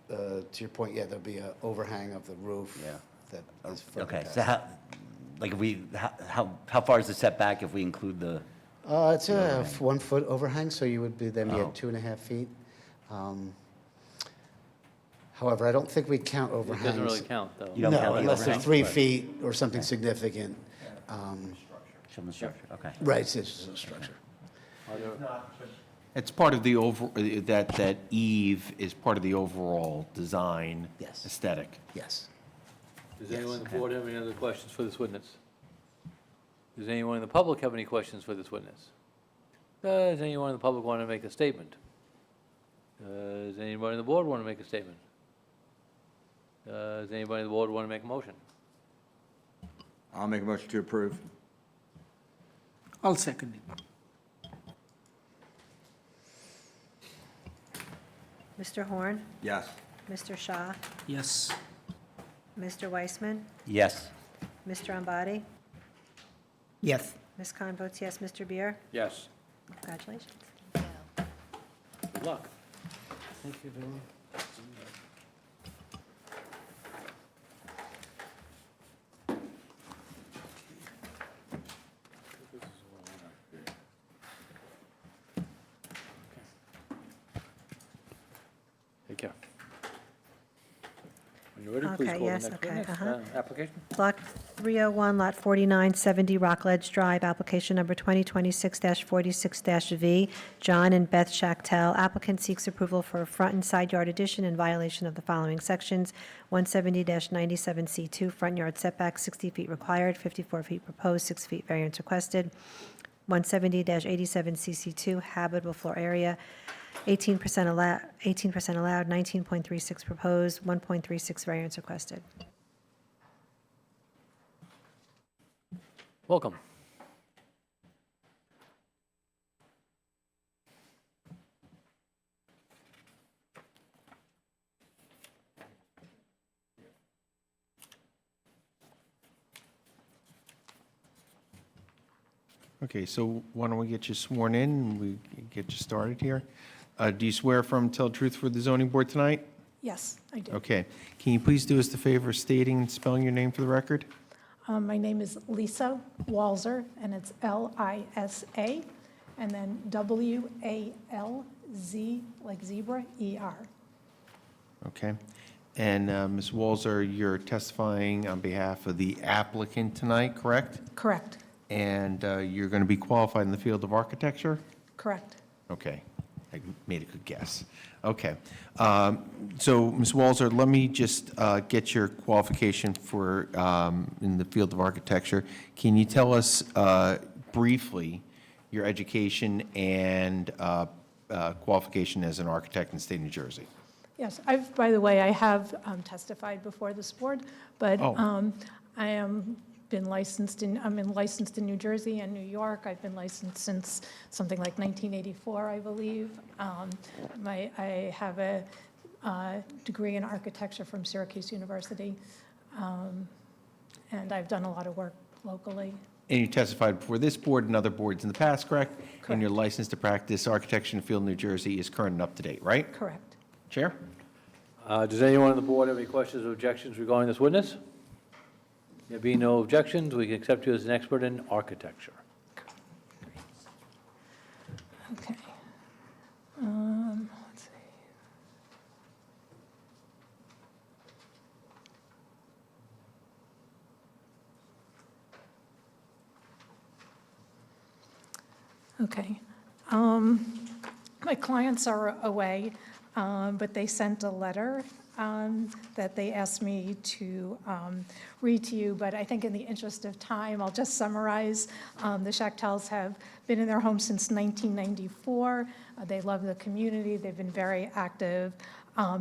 to your point, yeah, there'll be an overhang of the roof. Yeah. That is further Okay, past. so like if we, how far is the setback if we include the, It's a 1 foot overhang, so you would then be Oh. at 2.5 feet. However, I don't think we count It overhangs. doesn't really count, though. You don't No, count the unless they're overhang? 3 Right. feet or something significant. from the structure? Okay. Right, it's just a structure. Are there- It's part of the that eave is part of the overall design Yes. aesthetic. Yes. Does anyone on the board have any other questions for this witness? Does anyone in the public have any questions for this witness? Does anyone in the public want to make a statement? Does anybody on the board want to make a statement? Does anybody on the board want to make a motion? I'll make a motion to approve. I'll second it. Mr. Horn, Yes. Mr. Shaw, Yes. Mr. Weissman, Yes. Mr. Ambati, Yes. Ms. Khan votes yes. Mr. Beer, Yes. congratulations. Good luck. Thank you very much. Take care. When you're ready, please Okay, call the yes, next okay, witness. Application? Block 301, Lot 4970, Rockledge Drive, application number 2026-46-V. John and Beth Schachtel. Applicant seeks approval for a front and side yard addition in violation of the following sections: 170-97C2, front yard setback, 60 feet required, 54 feet proposed, 6 feet variance requested. 170-87CC2, habitable floor area, 18% allowed, 19.36 proposed, 1.36 variance requested. Welcome. Okay, so why don't we get you sworn in, and we get you started here? Do you swear affirm to tell the truth for the zoning board tonight? Yes, I do. Okay. Can you please do us the favor of stating and spelling your name for the record? My name is Lisa Walzer, and it's Lisa, and then Walz, like zebra, ER. Okay. And Ms. Walzer, you're testifying on behalf of the applicant tonight, correct? Correct, And you're going to be qualified in the field of architecture? correct. Okay, I made a good guess. Okay, so Ms. Walzer, let me just get your qualification for, in the field of architecture. Can you tell us briefly your education and qualification as an architect in the state of New Jersey? Yes, by the way, I have testified before this board, but Oh. I am I'm licensed in New Jersey and New York. I've been licensed since something like 1984, I believe. I have a degree in architecture from Syracuse University, and I've done a lot of work locally. And you testified before this board and other boards in the past, correct? Correct. And your license to practice architecture in the field of New Jersey is current and up to date, right? Correct. Chair? Does anyone on the board have any questions or objections regarding this witness? There being no objections, we can accept you as an expert in architecture. Okay. Let's see. Okay. My clients are away, but they sent a letter that they asked me to read to you, but I think in the interest of time, I'll just summarize. The Schachtels have been in their home since 1994. They love the community. They've been very active.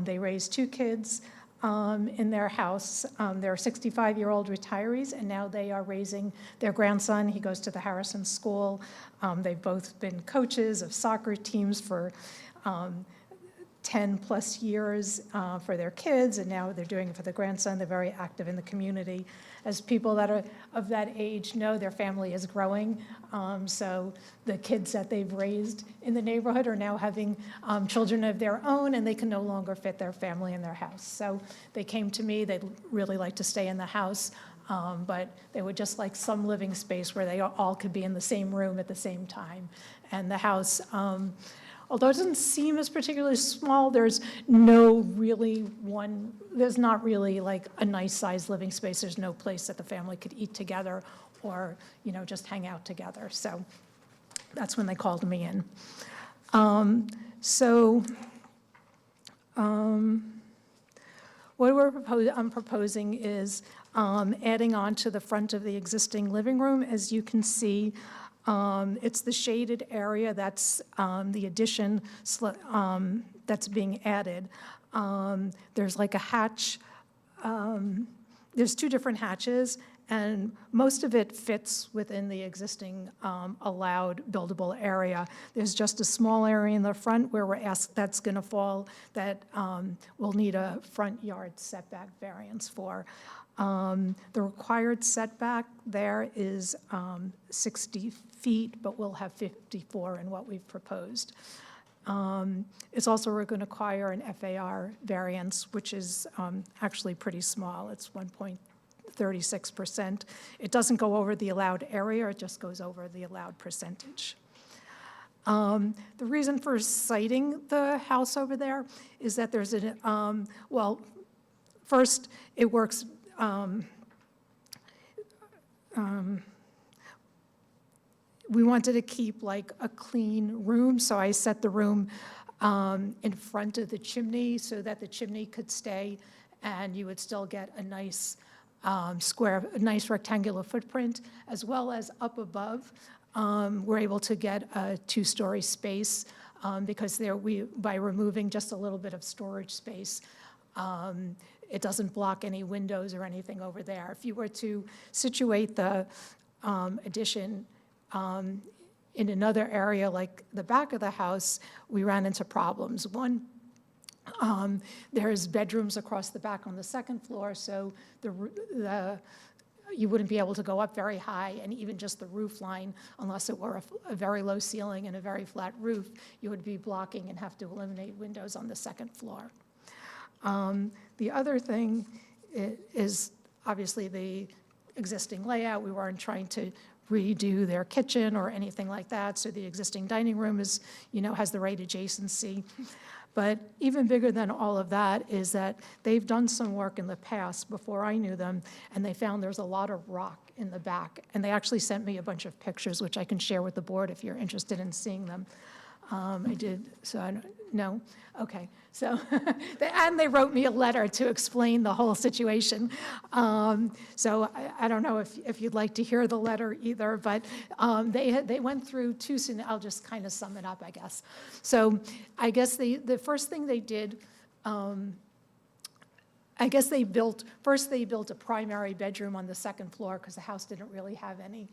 They raised 2 kids in their house. They're 65-year-old retirees, and now they are raising their grandson. He goes to the Harrison School. They've both been coaches of soccer teams for 10-plus years for their kids, and now they're doing it for the grandson. They're very active in the community. As people that are of that age know, their family is growing. So the kids that they've raised in the neighborhood are now having children of their own, and they can no longer fit their family in their house. So they came to me. They'd really like to stay in the house, but they would just like some living space where they all could be in the same room at the same time. And the house, although it doesn't seem as particularly small, there's not really like a nice sized living space. There's no place that the family could eat together or, just hang out together. So that's when they called me in. What I'm proposing is adding on to the front of the existing living room. As you can see, it's the shaded area. That's the addition that's being added. There's like a hatch, there's two different hatches, and most of it fits within the existing allowed buildable area. There's just a small area in the front where we're asked, that's going to fall, that we'll need a front yard setback variance for. The required setback there is 60 feet, but we'll have 54 in what we've proposed. It's also going to require an FAR variance, which is actually pretty small. It's 1.36%. It doesn't go over the allowed area, it just goes over the allowed percentage. The reason for citing the house over there is that there's a, well, first, it works, we wanted to keep like a clean room, so I set the room in front of the chimney so that the chimney could stay and you would still get a nice a nice rectangular footprint, as well as up above. We're able to get a 2-story space because by removing just a little bit of storage space, it doesn't block any windows or anything over there. If you were to situate the addition in another area like the back of the house, we ran into problems. One, there's bedrooms across the back on the second floor, so you wouldn't be able to go up very high, and even just the roof line, unless it were a very low ceiling and a very flat roof, you would be blocking and have to eliminate windows on the second floor. The other thing is obviously the existing layout. We weren't trying to redo their kitchen or anything like that, so the existing dining room is, has the right adjacency. But even bigger than all of that is that they've done some work in the past before I knew them, and they found there's a lot of rock in the back. And they actually sent me a bunch of pictures, which I can share with the board if you're interested in seeing them. I did, so I don't, no? Okay, so, and they wrote me a letter to explain the whole situation. So I don't know if you'd like to hear the letter either, but they went through I'll just kind of sum it up, I guess. So I guess the first thing they did, first they built a primary bedroom on the second floor because the house didn't really have any.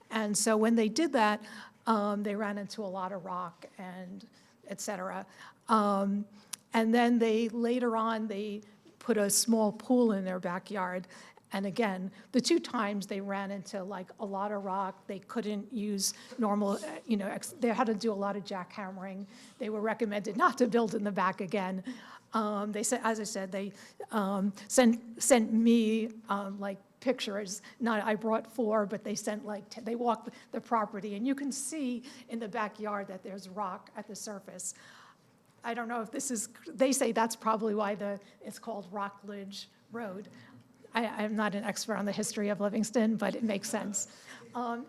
And so when they did that, they ran into a lot of rock and et cetera. And then later on, they put a small pool in their backyard. And again, the 2 times they ran into like a lot of rock. They couldn't use normal, they had to do a lot of jackhammering. They were recommended not to build in the back again. They said, as I said, they sent me like pictures. I brought 4, but they sent like 10. They walked the property, and you can see in the backyard that there's rock at the surface. I don't know if this is, they say that's probably why it's called Rockledge Road. I'm not an expert on the history of Livingston, but it makes sense.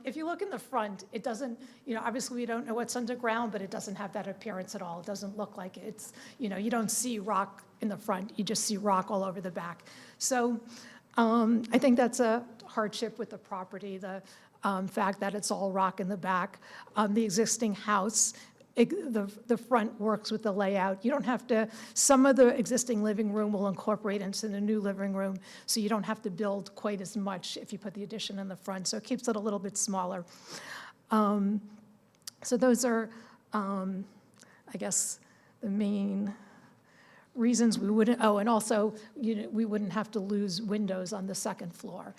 If you look in the front, it doesn't, obviously we don't know what's underground, but it doesn't have that appearance at all. It doesn't look like it's, you don't see rock in the front, you just see rock all over the back. So I think that's a hardship with the property, the fact that it's all rock in the back. The existing house, the front works with the layout. You don't have to, some of the existing living room will incorporate into the new living room, so you don't have to build quite as much if you put the addition in the front, so it keeps it a little bit smaller. So those are, I guess, the main reasons we wouldn't, and also we wouldn't have to lose windows on the second floor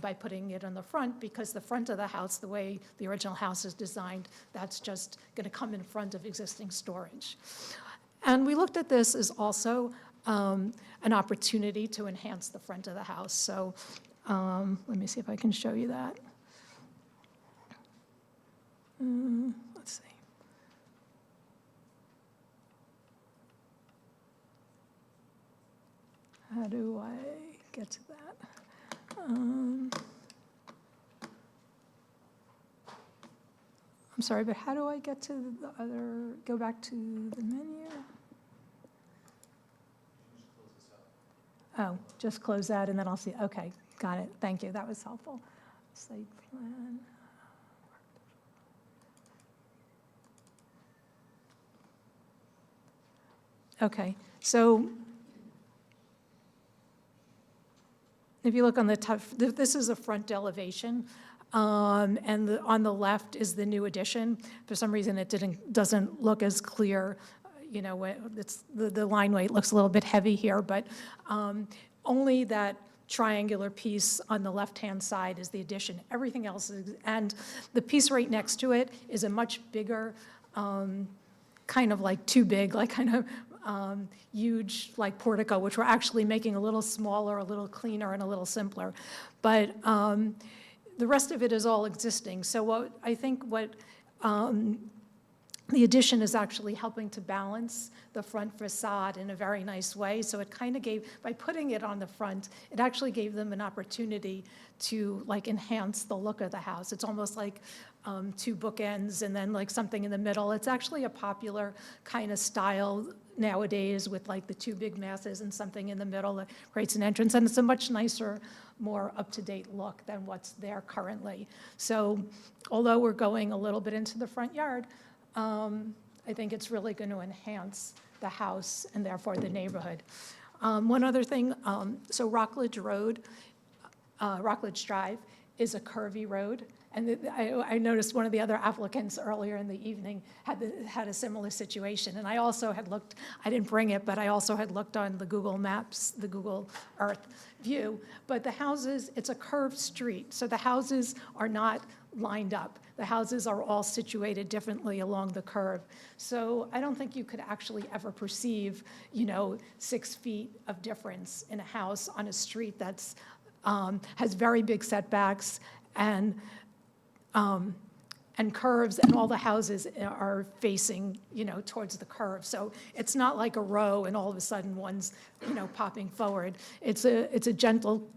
by putting it in the front, because the front of the house, the way the original house is designed, that's just going to come in front of existing storage. And we looked at this as also an opportunity to enhance the front of the house. So let me see if I can show you that. Let's see. How do I get to that? I'm sorry, but how do I get to the other, go back to the menu? Oh, just close that and then I'll see. Okay, got it. Thank you. That was helpful. Site plan. Okay, so if you look on the top, this is a front elevation, and on the left is the new addition. For some reason, it doesn't look as clear, you know, the line weight looks a little bit heavy here, but only that triangular piece on the left-hand side is the addition. Everything else is, and the piece right next to it is a much bigger, kind of like too big, like kind of huge like portico, which we're actually making a little smaller, a little cleaner, and a little simpler. But the rest of it is all existing. So I think what the addition is actually helping to balance the front facade in a very nice way. So it kind of gave, by putting it on the front, it actually gave them an opportunity to like enhance the look of the house. It's almost like two bookends and then like something in the middle. It's actually a popular kind of style nowadays with like the two big masses and something in the middle that creates an entrance. And it's a much nicer, more up-to-date look than what's there currently. So although we're going a little bit into the front yard, I think it's really going to enhance the house and therefore the neighborhood. One other thing, so Rockledge Drive is a curvy road. And I noticed one of the other applicants earlier in the evening had a similar situation. And I also had looked, I didn't bring it, but I also had looked on the Google Maps, the Google Earth view. But the houses, it's a curved street, so the houses are not lined up. The houses are all situated differently along the curve. So I don't think you could actually ever perceive, 6 feet of difference in a house on a street that's has very big setbacks and curves, and all the houses are facing, towards the curve. So it's not like a row and all of a sudden one's, popping forward. It's a gentle,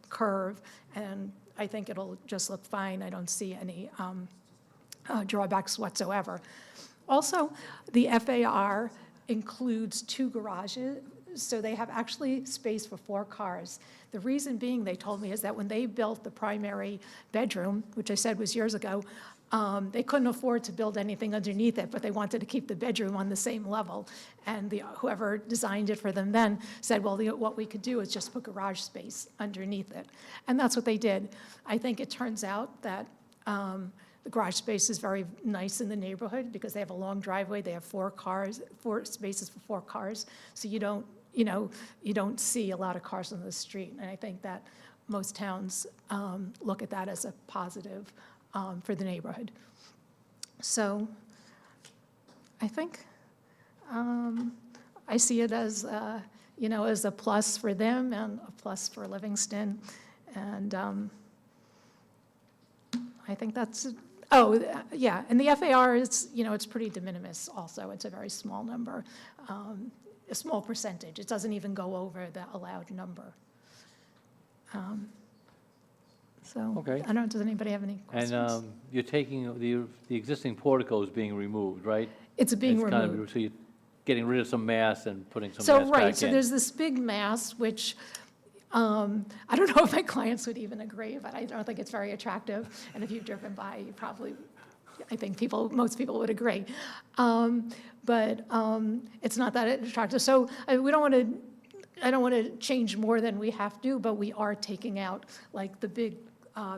curve, and I think it'll just look fine. I don't see any drawbacks whatsoever. Also, the FAR includes 2 garages, so they have actually space for 4 cars. The reason being, they told me, is that when they built the primary bedroom, which I said was years ago, they couldn't afford to build anything underneath it, but they wanted to keep the bedroom on the same level. And whoever designed it for them then said, well, what we could do is just put garage space underneath it. And that's what they did. I think it turns out that the garage space is very nice in the neighborhood because they have a long driveway. They have 4 spaces for 4 cars. So you don't see a lot of cars on the street. And I think that most towns look at that as a positive for the neighborhood. So I think I see it as, as a plus for them and a plus for Livingston. And I think that's, yeah, and the FAR is, it's pretty de minimis also. It's a very small number, a small percentage. It doesn't even go over the allowed number. So, Okay. I don't know, does anybody have any questions? And you're taking, the existing portico is being removed, right? It's being It's kind of- removed. So you're getting rid of some mass and putting some So, mass back in. right, so there's this big mass, which I don't know if my clients would even agree, but I don't think it's very attractive. And if you've driven by, you probably, I think most people would agree. But it's not that attractive. So I don't want to change more than we have to, but we are taking out like the big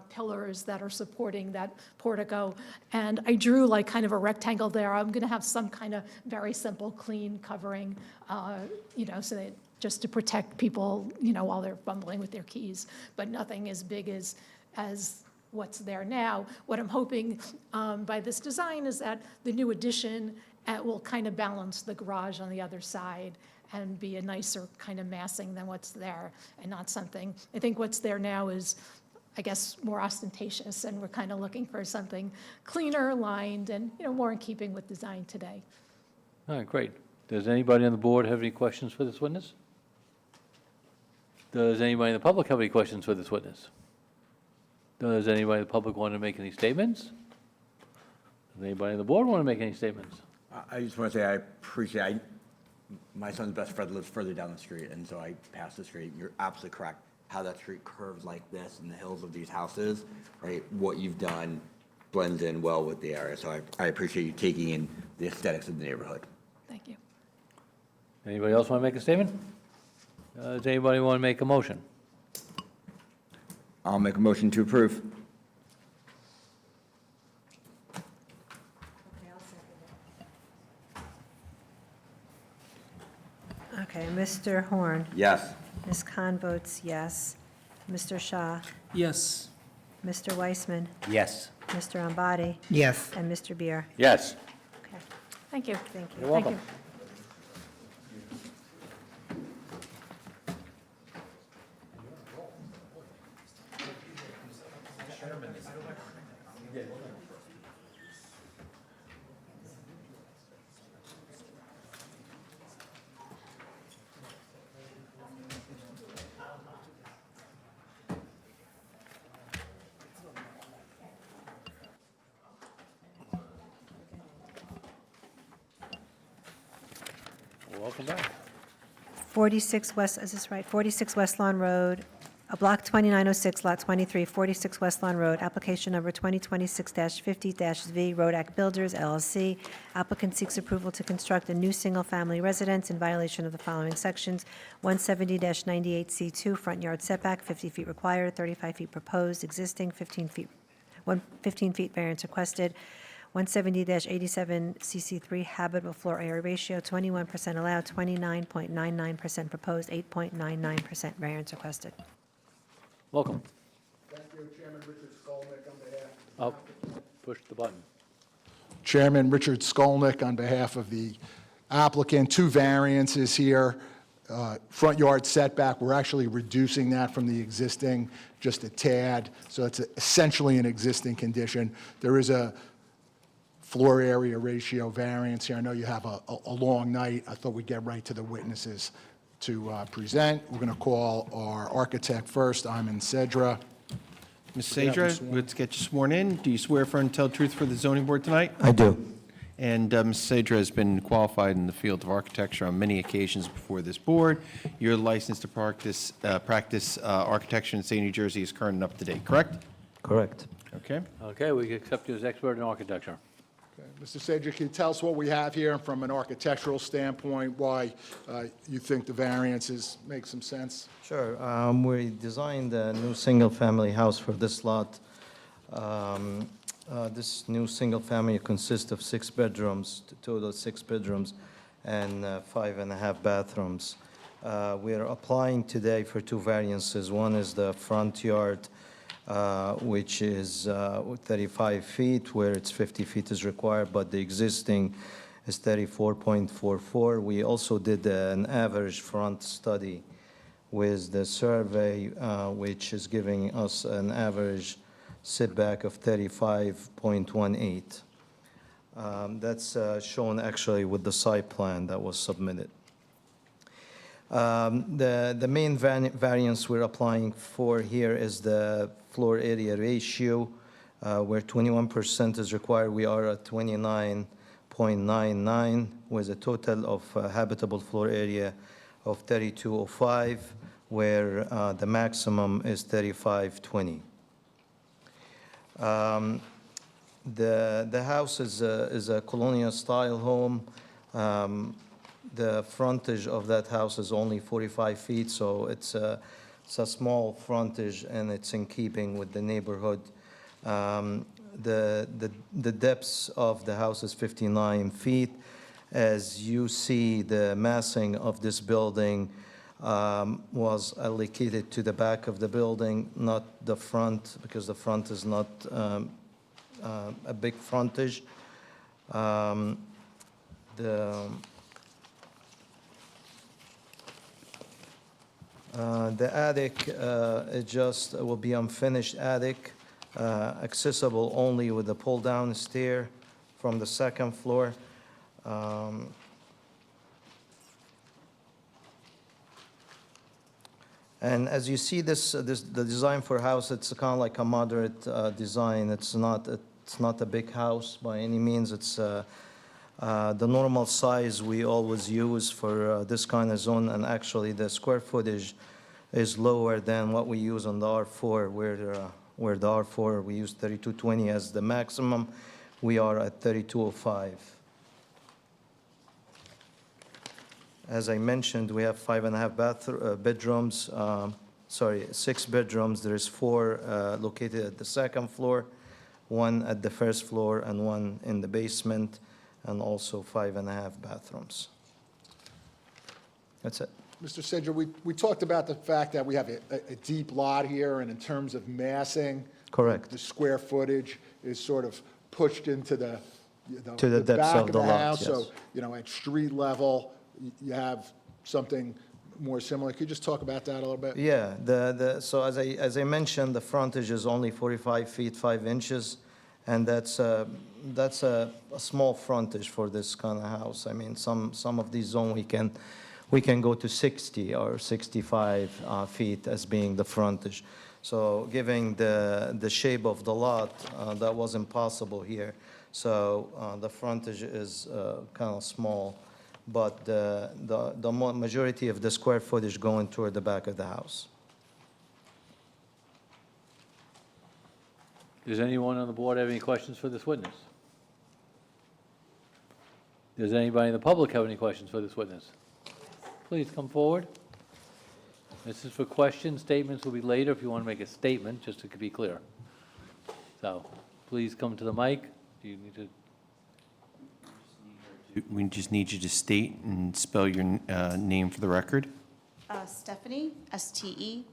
pillars that are supporting that portico. And I drew like kind of a rectangle there. I'm going to have some kind of very simple, clean covering, so that just to protect people, while they're fumbling with their keys, but nothing as big as what's there now. What I'm hoping by this design is that the new addition will kind of balance the garage on the other side and be a nicer kind of massing than what's there, and not something, I think what's there now is, I guess, more ostentatious, and we're kind of looking for something cleaner, lined, and, more in keeping with design today. All right, great. Does anybody on the board have any questions for this witness? Does anybody in the public have any questions for this witness? Does anybody in the public want to make any statements? Does anybody on the board want to make any statements? I just want to say I appreciate, my son's best friend lives further down the street, and so I pass the street. You're absolutely correct. How that street curves like this in the hills of these houses, right? What you've done blends in well with the area. So I appreciate you taking in the aesthetics of the neighborhood. Thank you. Anybody else want to make a statement? Does anybody want to make a motion? I'll make a motion to approve. Okay, Mr. Horn. Yes. Ms. Khan votes yes. Mr. Shah. Yes. Mr. Weissman. Yes. Mr. Ambati. Yes. And Mr. Beer. Yes. Okay, Thank you. thank you. You're welcome. Welcome back. 46 West, is this right? 46 West Lawn Road, Block 2906, Lot 23, 46 West Lawn Road, application number 2026-50-V, Rodak Builders LLC. Applicant seeks approval to construct a new single-family residence in violation of the following sections: 170-98C2, front yard setback, 50 feet required, 35 feet proposed, existing, 15 feet variance requested. 170-87CC3, habitable floor area ratio, 21% allowed, 29.99% proposed, 8.99% variance requested. Welcome. Thank you, Chairman Richard Skolnick on behalf. Oh, push the button. Chairman Richard Skolnick on behalf of the applicant. Two variances here. Front yard setback, we're actually reducing that from the existing just a tad, so it's essentially an existing condition. There is a floor area ratio variance here. I know you have a long night. I thought we'd get right to the witnesses to present. We're going to call our architect first, Iman Sedra. Ms. Sadra, let's get you sworn in. Do you swear firm and tell the truth for the zoning board tonight? I do. And Ms. Sadra has been qualified in the field of architecture on many occasions before this board. Your license to practice architecture in the state of New Jersey is current and up to date, correct? Correct. Okay. Okay, we accept you as expert in architecture. Mr. Sedra, can you tell us what we have here from an architectural standpoint, why you think the variances make some sense? Sure. We designed a new single-family house for this lot. This new single-family consists of 6 bedrooms, total 6 bedrooms, and 5.5 bathrooms. We are applying today for 2 variances. One is the front yard, which is 35 feet, where it's 50 feet is required, but the existing is 34.44. We also did an average front study with the survey, which is giving us an average setback of 35.18. That's shown actually with the site plan that was submitted. The main variance we're applying for here is the floor area ratio, where 21% is required. We are at 29.99 with a total of habitable floor area of 3205, where the maximum is 3520. The house is a colonial style home. The frontage of that house is only 45 feet, so it's a small frontage, and it's in keeping with the neighborhood. The depths of the house is 59 feet. As you see, the massing of this building was allocated to the back of the building, not the front, because the front is not a big frontage. The attic it just will be unfinished attic, accessible only with a pull-down stair from the second floor. And as you see, the design for a house, it's kind of like a moderate design. It's not a big house by any means. It's the normal size we always use for this kind of zone, and actually the square footage is lower than what we use on the R4, where the R4 we use 3220 as the maximum. We are at 3205. As I mentioned, we have 5.5 bedrooms, 6 bedrooms. There is 4 located at the second floor, 1 at the first floor, and 1 in the basement, and also 5.5 bathrooms. That's it. Mr. Sidger, we talked about the fact that we have a deep lot here, and in terms of massing. Correct. The square footage is sort of pushed into the To the depths back of the lot, house. yes. So, at street level, you have something more similar. Could you just talk about that a little bit? Yeah, so as I mentioned, the frontage is only 45 feet 5 inches, and that's a small frontage for this kind of house. I mean, some of these zones we can go to 60 or 65 feet as being the frontage. So given the shape of the lot, that wasn't possible here. So the frontage is kind of small, but the majority of the square footage going toward the back of the house. Does anyone on the board have any questions for this witness? Does anybody in the public have any questions for this witness? Please come forward. This is for questions. Statements will be later if you want to make a statement, just to be clear. So please come to the mic. Do you need to? We just need you to state and spell your name for the record. Stephanie, Stephanie.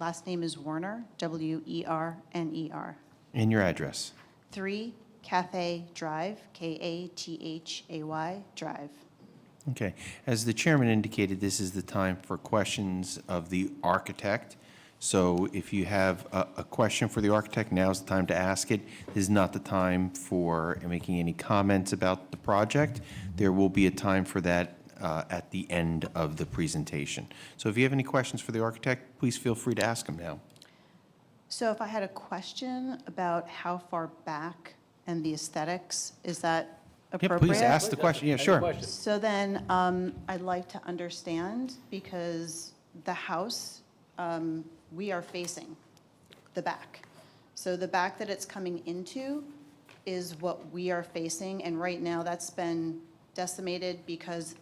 Last name is Werner, Werner. And your address. 3 Cathay Drive, Kathay Drive. Okay. As the chairman indicated, this is the time for questions of the architect. So if you have a question for the architect, now's the time to ask it. This is not the time for making any comments about the project. There will be a time for that at the end of the presentation. So if you have any questions for the architect, please feel free to ask them now. So if I had a question about how far back and the aesthetics, is that Yeah, appropriate? please ask the question. Yeah, sure. So then I'd like to understand, because the house, we are facing the back. So the back that it's coming into is what we are facing, and right now that's been decimated because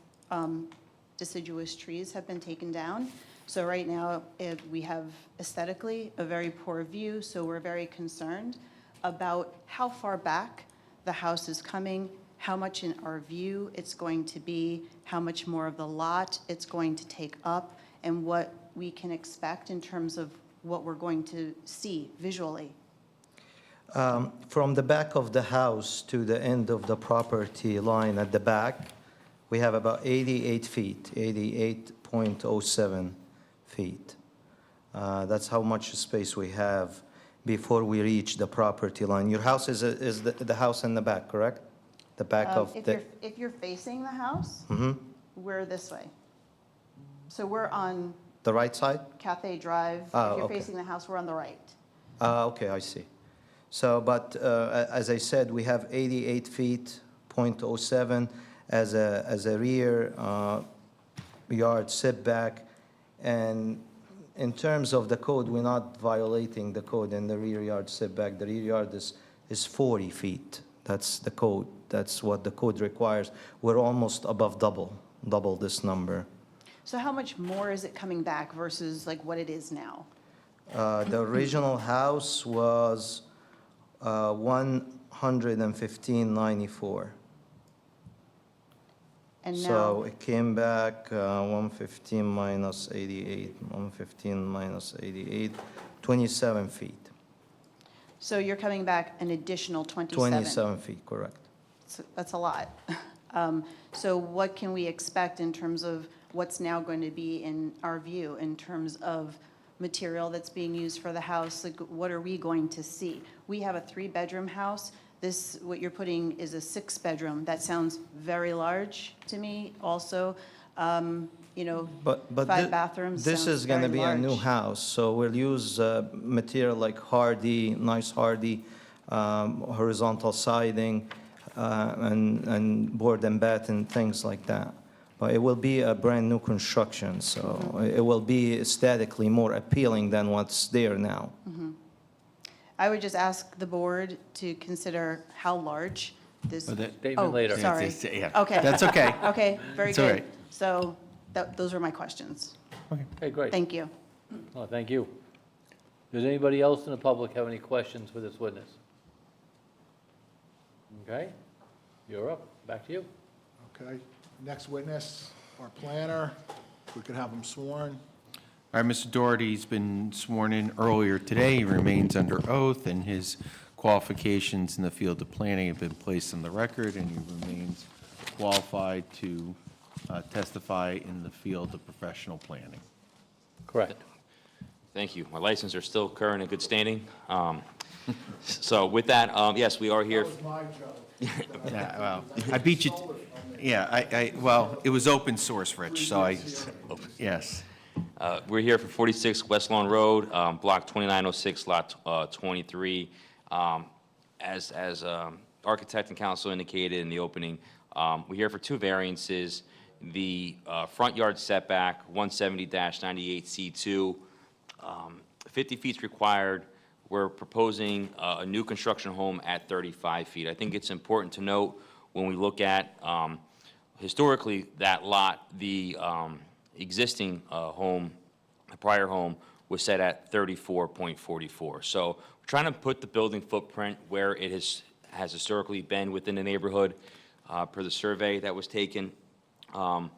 deciduous trees have been taken down. So right now, we have aesthetically a very poor view, so we're very concerned about how far back the house is coming, how much in our view it's going to be, how much more of the lot it's going to take up, and what we can expect in terms of what we're going to see visually. From the back of the house to the end of the property line at the back, we have about 88 feet, 88.07 feet. That's how much space we have before we reach the property line. Your house is the house in the back, correct? The back of the... If you're facing the house, Mhm. we're this way. So we're on The right side? Cathay Drive. Oh, If you're okay. facing the house, we're on the right. Okay, I see. So, but as I said, we have 88 feet, .07 as a rear yard setback. And in terms of the code, we're not violating the code in the rear yard setback. The rear yard is 40 feet. That's the code. That's what the code requires. We're almost above double this number. So how much more is it coming back versus like what it is now? The original house was 115.94. And So now, it came back 115 minus 88, 115 minus 88, 27 feet. so you're coming back an additional 27? 27 feet, correct. That's a lot. So what can we expect in terms of what's now going to be in our view, in terms of material that's being used for the house? Like, what are we going to see? We have a 3-bedroom house. This, what you're putting is a 6-bedroom. That sounds very large to me also. But 5 bathrooms this sounds is going to very be a new large. house, so we'll use material like nice hardy, horizontal siding, and board and batt and things like that. But it will be a brand-new construction, so it will be aesthetically more appealing than what's there now. I would just ask the board to consider how large this. Statement Oh, later. sorry. Yeah, Okay. that's okay. Okay, very It's all good. right. So those are my questions. Okay, great. Thank you. Well, thank you. Does anybody else in the public have any questions for this witness? Okay, you're up. Back to you. Okay, next witness, our planner, if we could have him sworn. All right, Mr. Doherty's been sworn in earlier today. He remains under oath, and his qualifications in the field of planning have been placed on the record, and he remains qualified to testify in the field of professional planning. Correct. Thank you. My licenses are still current and good standing. So with that, yes, we are here. Yeah, well, I beat you, yeah, well, it was open source, Rich, so yes. We're here for 46 West Lawn Road, Block 2906, Lot 23. As architect and council indicated in the opening, we're here for two variances. The front yard setback, 170-98C2, 50 feet required. We're proposing a new construction home at 35 feet. I think it's important to note when we look at historically that lot, the existing home, the prior home, was set at 34.44. So we're trying to put the building footprint where it has historically been within the neighborhood per the survey that was taken. And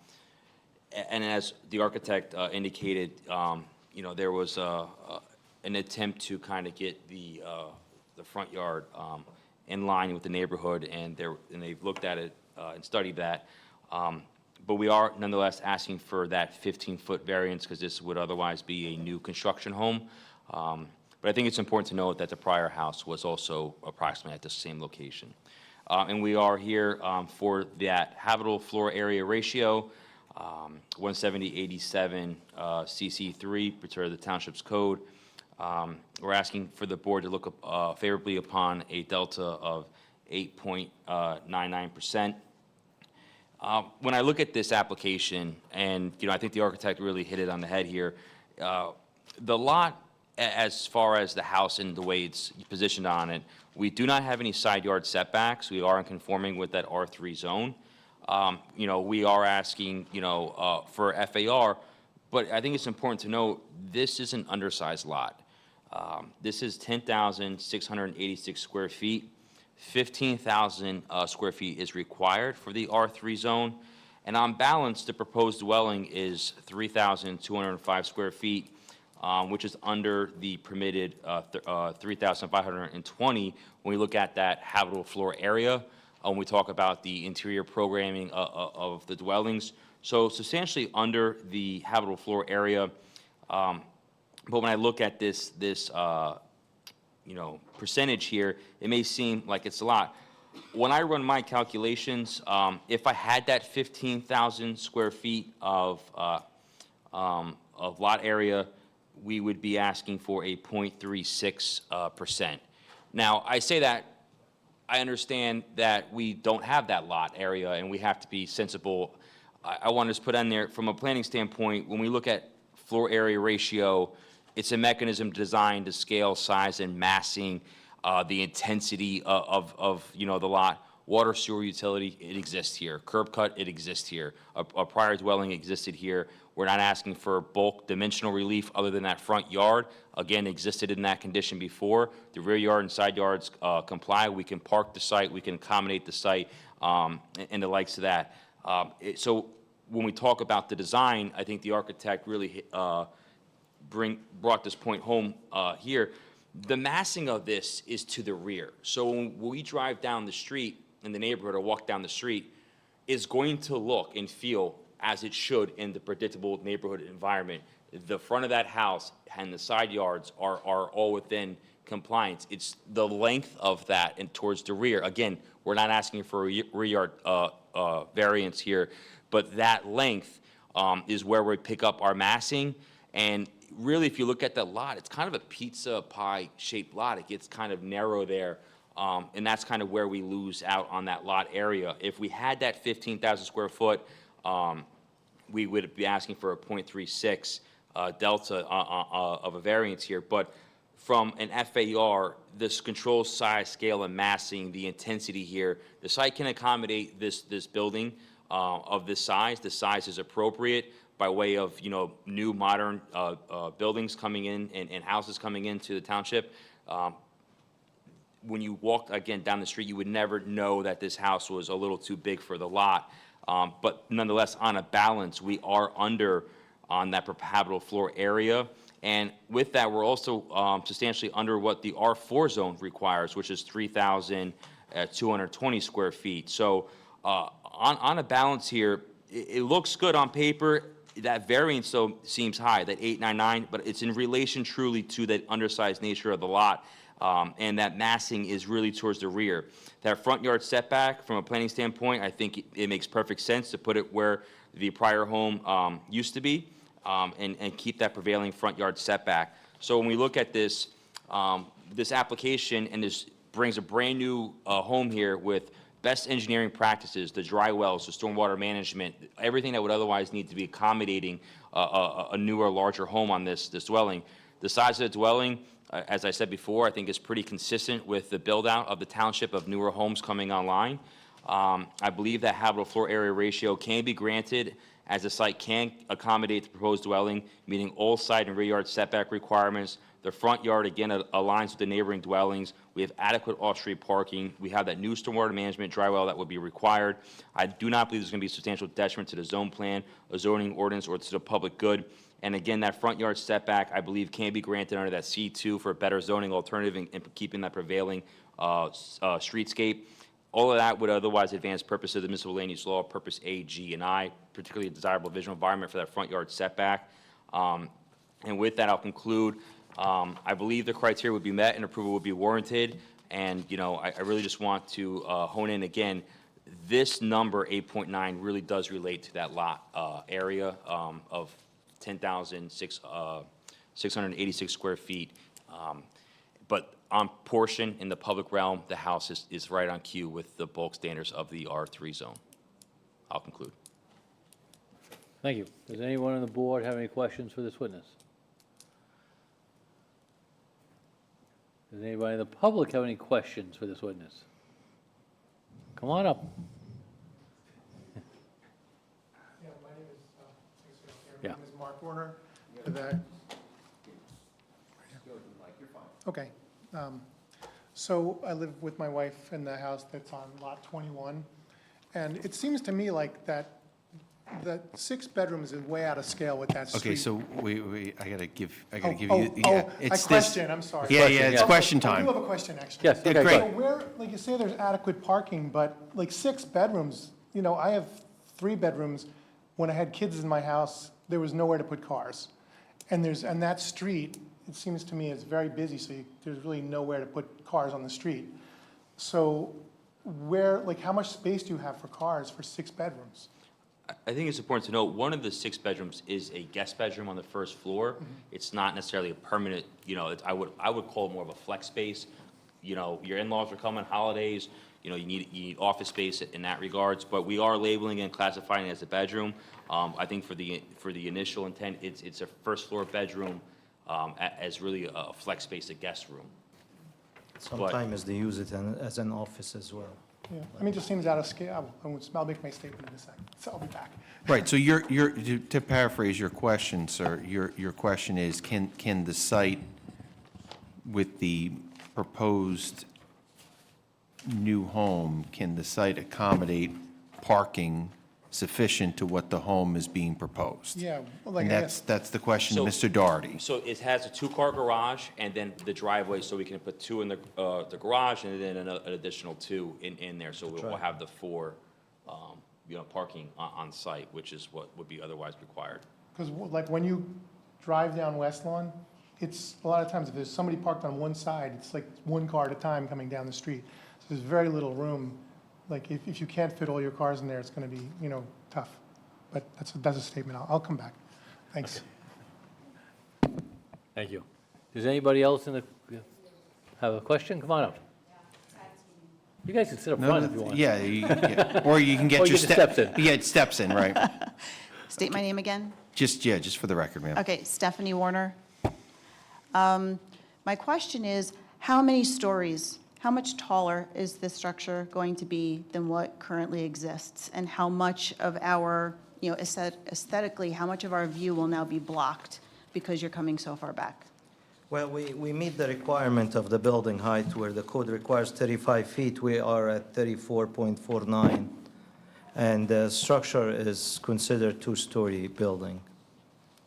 as the architect indicated, there was an attempt to kind of get the front yard in line with the neighborhood, and they've looked at it and studied that. But we are nonetheless asking for that 15-foot variance because this would otherwise be a new construction home. But I think it's important to note that the prior house was also approximately at the same location. And we are here for that habitable floor area ratio, 170/87 CC3, per the township's code. We're asking for the board to look favorably upon a delta of 8.99%. When I look at this application, and I think the architect really hit it on the head here, the lot, as far as the house and the way it's positioned on it, we do not have any side yard setbacks. We are in conforming with that R3 zone. We are asking, for FAR, but I think it's important to note this is an undersized lot. This is 10,686 square feet. 15,000 square feet is required for the R3 zone. And on balance, the proposed dwelling is 3,205 square feet, which is under the permitted 3,520 when we look at that habitable floor area, when we talk about the interior programming of the dwellings. So substantially under the habitable floor area. But when I look at this percentage here, it may seem like it's a lot. When I run my calculations, if I had that 15,000 square feet of lot area, we would be asking for a 0.36%. Now, I say that, I understand that we don't have that lot area and we have to be sensible. I want to just put on there, from a planning standpoint, when we look at floor area ratio, it's a mechanism designed to scale size and massing the intensity of the lot. Water, sewer, utility, it exists here. Curb cut, it exists here. A prior dwelling existed here. We're not asking for bulk dimensional relief other than that front yard. Again, existed in that condition before. The rear yard and side yards comply. We can park the site. We can accommodate the site and the likes of that. So when we talk about the design, I think the architect really brought this point home here. The massing of this is to the rear. So when we drive down the street in the neighborhood or walk down the street, it's going to look and feel as it should in the predictable neighborhood environment. The front of that house and the side yards are all within compliance. It's the length of that and towards the rear. Again, we're not asking for a rear yard variance here, but that length is where we pick up our massing. And really, if you look at that lot, it's kind of a pizza pie shaped lot. It gets kind of narrow there. And that's kind of where we lose out on that lot area. If we had that 15,000 square foot, we would be asking for a 0.36 delta of a variance here. But from an FAR, this control size, scale, and massing, the intensity here, the site can accommodate this building of this size. The size is appropriate by way of, new modern buildings coming in and houses coming into the township. When you walk, again, down the street, you would never know that this house was a little too big for the lot. But nonetheless, on a balance, we are under on that per habitable floor area. And with that, we're also substantially under what the R4 zone requires, which is 3,220 square feet. So on a balance here, it looks good on paper. That variance, though, seems high, that 899, but it's in relation truly to that undersized nature of the lot, and that massing is really towards the rear. That front yard setback, from a planning standpoint, I think it makes perfect sense to put it where the prior home used to be, and keep that prevailing front yard setback. So when we look at this, this application, and this brings a brand-new home here with best engineering practices, the dry wells, the stormwater management, everything that would otherwise need to be accommodating a newer, larger home on this dwelling. The size of the dwelling, as I said before, I think is pretty consistent with the build-out of the township of newer homes coming online. I believe that habitable floor area ratio can be granted as the site can accommodate the proposed dwelling, meeting all side and rear yard setback requirements. The front yard, again, aligns with the neighboring dwellings. We have adequate off-street parking. We have that new stormwater management dry well that would be required. I do not believe there's going to be substantial detriment to the zone plan, a zoning ordinance, or to the public good. And again, that front yard setback, I believe, can be granted under that C2 for a better zoning alternative and keeping that prevailing streetscape. All of that would otherwise advance purpose of the municipal land use law, purpose A, G, and I, particularly a desirable visual environment for that front yard setback. And with that, I'll conclude. I believe the criteria would be met and approval would be warranted. And, I really just want to hone in again. This number, 8.9, really does relate to that lot area of 10,686 square feet. But on portion in the public realm, the house is right on cue with the bulk standards of the R3 zone. I'll conclude. Thank you. Does anyone on the board have any questions for this witness? Does anybody in the public have any questions for this witness? Come on up. Yeah, my name is, Yeah. my name is Mark Warner. Okay. So I live with my wife in the house that's on lot 21. And it seems to me like that 6 bedrooms is way out of scale with that street. Okay, so wait, I gotta give Oh, you, yeah. a It's question, I'm sorry. Yeah, it's Okay, question I time. do have a question, actually. Yes, okay, great. So where, like you say, there's adequate parking, but like 6 bedrooms, I have 3 bedrooms. When I had kids in my house, there was nowhere to put cars. And that street, it seems to me, is very busy, so there's really nowhere to put cars on the street. So how much space do you have for cars for 6 bedrooms? I think it's important to note, one of the 6 bedrooms is a guest bedroom on the first floor. It's not necessarily a permanent, I would call it more of a flex space. Your in-laws are coming, holidays, you need office space in that regards, but we are labeling and classifying it as a bedroom. I think for the initial intent, it's a first floor bedroom, as really a flex space, a guest room. Sometimes they use it as an office as well. Yeah, it just seems out of scale. I'll make my statement in a second, so I'll be back. Right, so to paraphrase your question, sir, your question is, can the site with the proposed new home, can the site accommodate parking sufficient to what the home is being proposed? Yeah, well, like, And that's the question to Mr. Doherty. So it has a 2-car garage and then the driveway, so we can put 2 in the garage and then an additional 2 in there. So we'll have the 4, parking on site, which is what would be otherwise required. because like when you drive down West Lawn, it's a lot of times if there's somebody parked on one side, it's like 1 car at a time coming down the street. So there's very little room. Like if you can't fit all your cars in there, it's going to be, tough. But that's a statement. I'll come back. Thanks. Thank you. Does anybody else have a question? Come on up. You guys can sit up front if you want. Yeah, or you can get Or your you get steps in. Yeah, steps in, right. State my name again. Just for the record, ma'am. Okay, Stephanie Warner. My question is, how many stories, how much taller is this structure going to be than what currently exists? And how much of our, aesthetically, how much of our view will now be blocked because you're coming so far back? Well, we meet the requirement of the building height where the code requires 35 feet. We are at 34.49. And the structure is considered two-story building.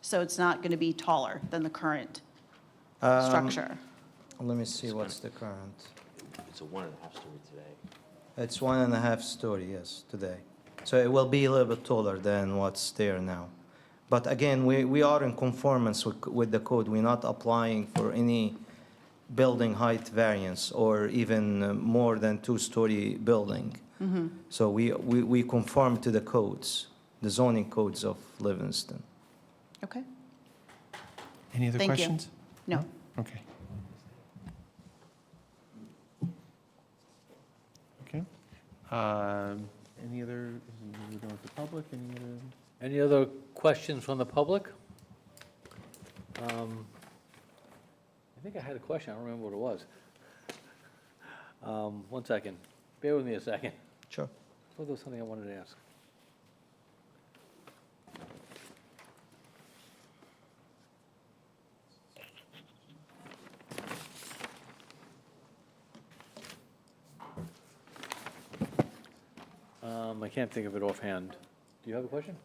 So it's not going to be taller than the current Um, structure? Let me see what's the current. It's a 1.5-story today. It's 1.5 story, yes, today. So it will be a little bit taller than what's there now. But again, we are in conformance with the code. We're not applying for any building height variance or even more than two-story building. So we conform to the codes, the zoning codes of Livingston. Okay. Any other Thank you. questions? No. Okay. Okay. Any other, we're going with the public, any other? Any other questions from the public? I think I had a question, I don't remember what it was. 1 second, bear with me a second. Sure. I thought there was something I wanted to ask. I can't think of it offhand. Do you have a question?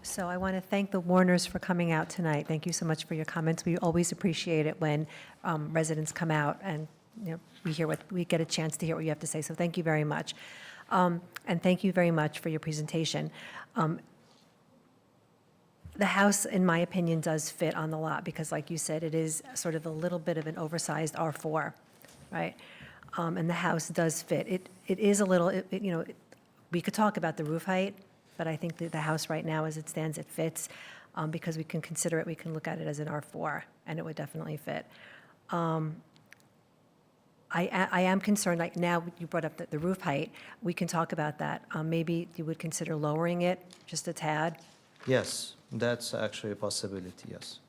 So I want to thank the Warners for coming out tonight. Thank you so much for your comments. We always appreciate it when residents come out and, we get a chance to hear what you have to say. So thank you very much. And thank you very much for your presentation. The house, in my opinion, does fit on the lot because, like you said, it is sort of a little bit of an oversized R4, right? And the house does fit. It is a little, we could talk about the roof height, but I think that the house right now, as it stands, it fits because we can consider it, we can look at it as an R4, and it would definitely fit. I am concerned, like now you brought up the roof height, we can talk about that. Maybe you would consider lowering it just a tad? Yes, that's actually a possibility, yes.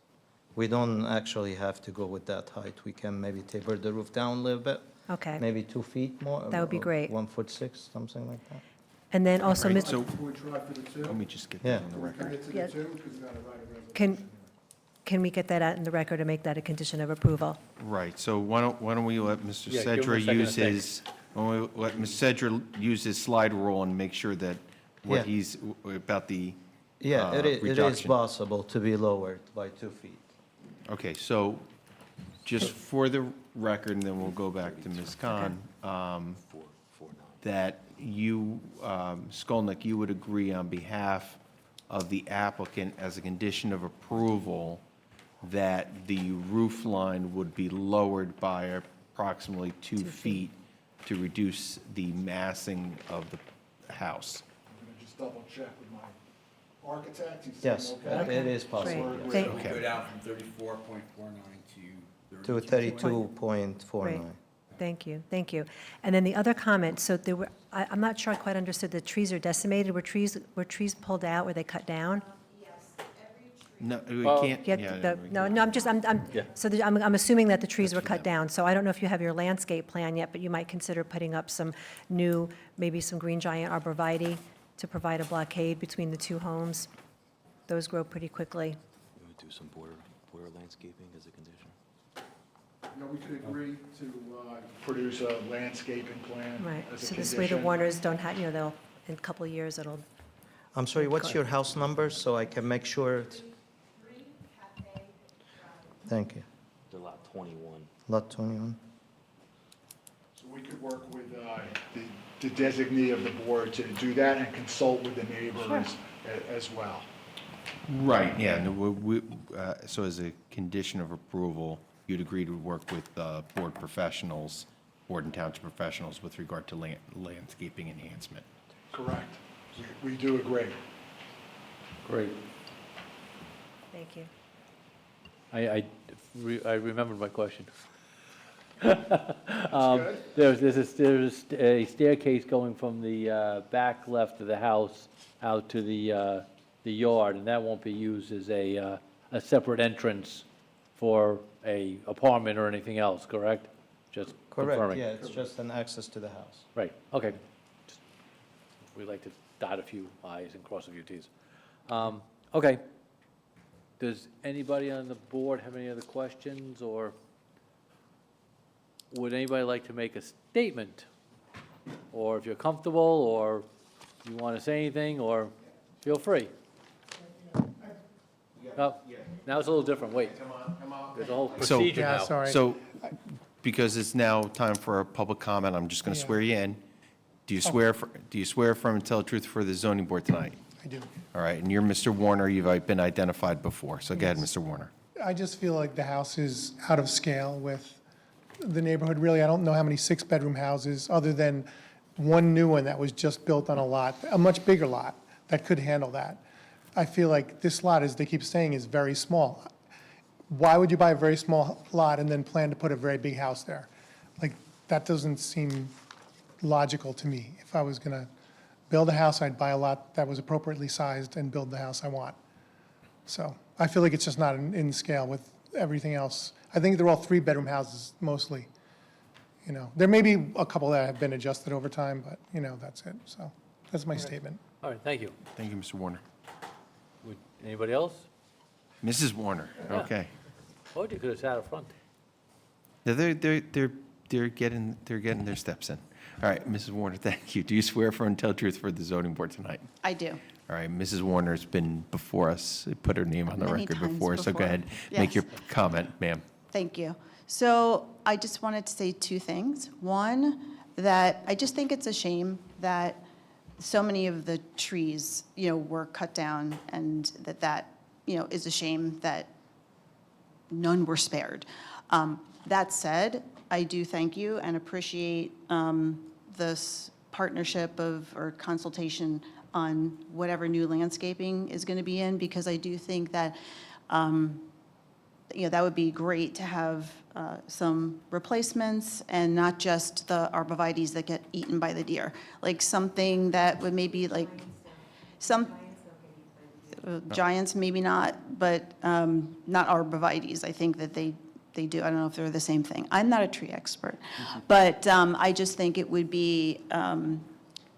We don't actually have to go with that height. We can maybe taper the roof down a little bit. Okay. Maybe 2 feet more. That would be great. 1'6", something like that. And then also, Right, Mr. so Can we try for the two? let me just get Yeah. that on the record. Commit to Yeah. the two, because you got to write a resolution. Can we get that out in the record and make that a condition of approval? Right, so why don't we let Mr. Yeah, give him a Cedra second to use think. his, why don't we let Mr. Cedra use his slide rule and make sure that Yeah. what he's, about the Yeah, it is reduction. possible to be lowered by 2 feet. Okay, so just for the record, and then we'll go back to Ms. Khan, that you, Skolnick, you would agree on behalf of the applicant as a condition of approval that the roof line would be lowered by approximately 2 feet to reduce the massing of the house? I'm going to just double check with my architect. He said, Yes, okay. it is possible. Great. yes. Thank- Okay. Go down from 34.49 To 32.49. Great. Thank you, thank you. And then the other comment, so there were, I'm not sure I quite understood, the trees are decimated, were trees pulled out, were they cut down? No, we Well- can't, Yeah, yeah. we no, can't. no, I'm just, Yeah. so I'm assuming that the trees were cut down. So I don't know if you have your landscape plan yet, but you might consider putting up some new, maybe some green giant arborvitae to provide a blockade between the two homes. Those grow pretty quickly. We would do some border landscaping as a condition. You know, we could agree to produce a landscaping plan Right, as a so this way the condition. Warners don't have, they'll, in a couple of years, it'll, I'm sorry, what's your house number, so I can make sure? Thank you. The lot 21. Lot 21. So we could work with the designee of the board to do that and consult with the neighbors as well. Right, yeah, no, so as a condition of approval, you'd agree to work with board professionals, board and township professionals with regard to landscaping enhancement. Correct. We do agree. Great. thank you. I remembered my question. good. There's a staircase going from the back left of the house out to the yard, and that won't be used as a separate entrance for a apartment or anything else, correct? Just Correct, confirming. yeah, it's just an access to the house. Right, okay. We like to dot a few i's and cross a few t's. Okay. Does anybody on the board have any other questions, or would anybody like to make a statement? Or if you're comfortable, or you want to say anything, or feel free. Oh, now it's a little different, wait. There's a whole procedure now. sorry. So, because it's now time for a public comment, I'm just going to swear you in. Do you swear, do you swear affirm and tell the truth for the zoning board tonight? I do. All right, and you're Mr. Warner, you've been identified before, so go ahead, Mr. Warner. I just feel like the house is out of scale with the neighborhood. Really, I don't know how many six-bedroom houses, other than one new one that was just built on a lot, a much bigger lot, that could handle that. I feel like this lot, as they keep saying, is very small. Why would you buy a very small lot and then plan to put a very big house there? Like, that doesn't seem logical to me. If I was going to build a house, I'd buy a lot that was appropriately sized and build the house I want. So I feel like it's just not in scale with everything else. I think they're all three-bedroom houses mostly. You know, there may be a couple that have been adjusted over time, but, you know, that's it. So that's my statement. All right, thank you. Thank you, Mr. Warner. Anybody else? Mrs. Warner, Yeah. okay. Oh, you could have sat up front. Now, they're getting their steps in. All right, Mrs. Warner, thank you. Do you swear affirm and tell the truth for the zoning board tonight? I do. All right, Mrs. Warner's been before us, put her name on the Many record times before, so go before. ahead, make your Yes. comment, ma'am. Thank you. So I just wanted to say two things. One, that I just think it's a shame that so many of the trees, were cut down, and that, is a shame that none were spared. That said, I do thank you and appreciate this partnership or consultation on whatever new landscaping is going to be in, because I do think that, that would be great to have some replacements and not just the arborvitaes that get eaten by the deer. Like something that would maybe like some, giants maybe not, but not arborvitaes. I think that they do. I don't know if they're the same thing. I'm not a tree expert, but I just think it would be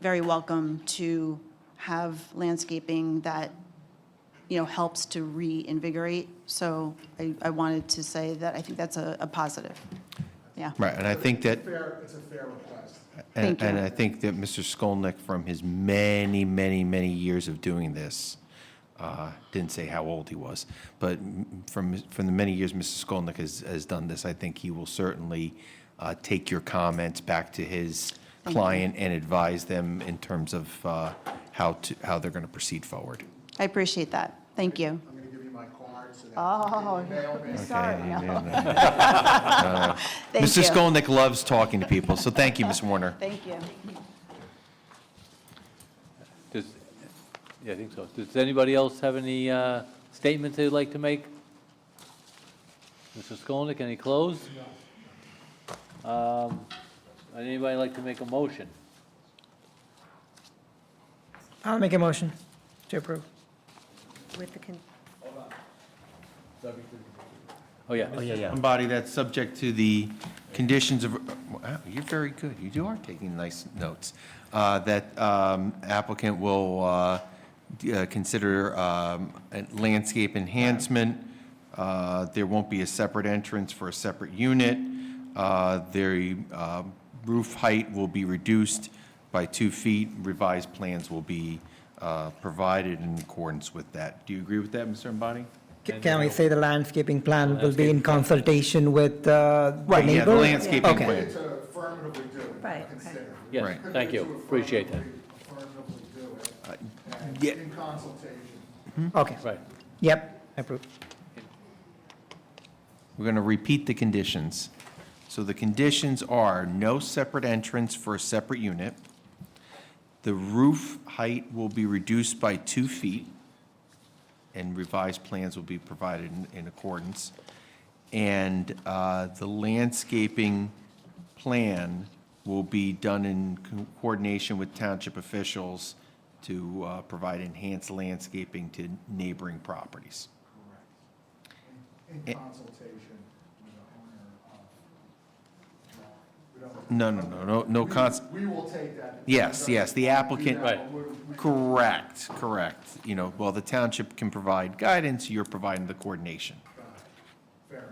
very welcome to have landscaping that helps to reinvigorate. So I wanted to say that I think that's a positive. Yeah. Right, and I think that, It's a fair request. Thank you. and I think that Mr. Skolnick, from his many, many, many years of doing this, didn't say how old he was, but from the many years Mr. Skolnick has done this, I think he will certainly take your comments back to his client and advise them in terms of how they're going to proceed forward. I appreciate that. Thank you. I'm going to give you my card so that Oh, you can mail me. sorry. Okay, No. Mr. Thank you. Skolnick loves talking to people, so thank you, Ms. Warner. Thank you. Yeah, I think so. Does anybody else have any statements they'd like to make? Mr. Skolnick, any close? Anybody like to make a motion? I'll make a motion to approve. With the, Oh, yeah. Somebody that's subject to the conditions of, wow, you're very good. You are taking nice notes. That applicant will consider a landscape enhancement. There won't be a separate entrance for a separate unit. The roof height will be reduced by 2 feet. Revised plans will be provided in accordance with that. Do you agree with that, Mr. Embody? Can we say the landscaping plan will be in consultation with the Right, yeah, the neighbor? landscaping Okay. plan. To affirmatively do it, Right, not consider. Yes, Right. thank you. Appreciate that. Affirmatively do it, Yeah. in consultation. Okay, Right. yep, approved. We're going to repeat the conditions. So the conditions are no separate entrance for a separate unit. The roof height will be reduced by 2 feet, and revised plans will be provided in accordance. And the landscaping plan will be done in coordination with township officials to provide enhanced landscaping to neighboring properties. In consultation with the owner of. No, We will take that. yes, the applicant. Right. Correct. You know, while the township can provide guidance, you're providing the coordination. Fair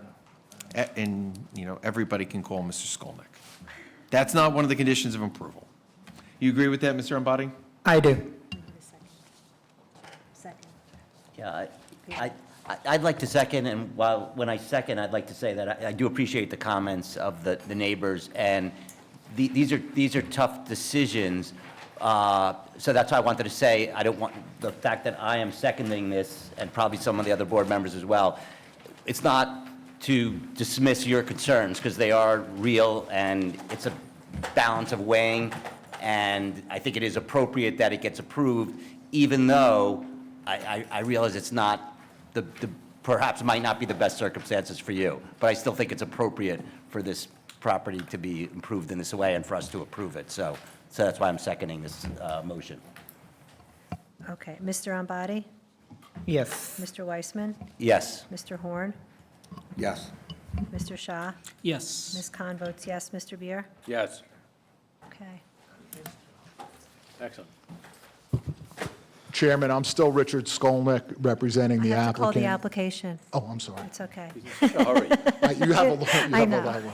enough. And, you know, everybody can call Mr. Skolnick. That's not one of the conditions of approval. You agree with that, Mr. Ambati? I do. Yeah, I'd like to second, and when I second, I'd like to say that I do appreciate the comments of the neighbors, and these are tough decisions. So that's why I wanted to say, I don't want, the fact that I am seconding this, and probably some of the other board members as well, it's not to dismiss your concerns, because they are real, and it's a balance of weighing, and I think it is appropriate that it gets approved, even though I realize it's not, perhaps might not be the best circumstances for you, but I still think it's appropriate for this property to be improved in this way and for us to approve it. So that's why I'm seconding this motion. Okay, Mr. Ambati? Yes. Mr. Weissman? Yes. Mr. Horn? Yes. Mr. Shah? Yes. Ms. Khan votes yes. Mr. Beer? Yes, Okay. excellent. Chairman, I'm still Richard Skolnick, representing the I have to call the applicant. application. Oh, I'm sorry. It's okay. Such a hurry. You have a lot, I know.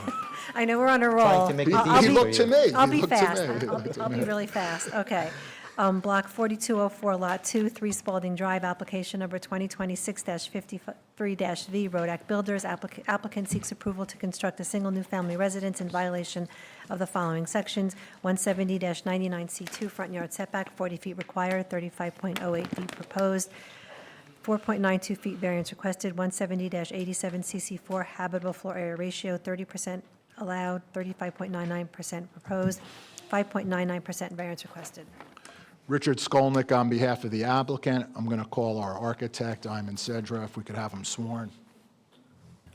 I know we're on a roll. Trying to make it I'll easy be- for looked to me. I'll He be looked to fast. me. I'll be really fast. Okay. Block 4204, Lot 2, 3 Spalding Drive, application number 2026-53-V, Rodak Builders. Applicant seeks approval to construct a single new family residence in violation of the following sections: 170-99C2, front yard setback, 40 feet required, 35.08 feet proposed, 4.92 feet variance requested, 170-87CC4, habitable floor area ratio, 30% allowed, 35.99% proposed, 5.99% variance requested. Richard Skolnick on behalf of the applicant. I'm going to call our architect, Iman Sedra, if we could have him sworn.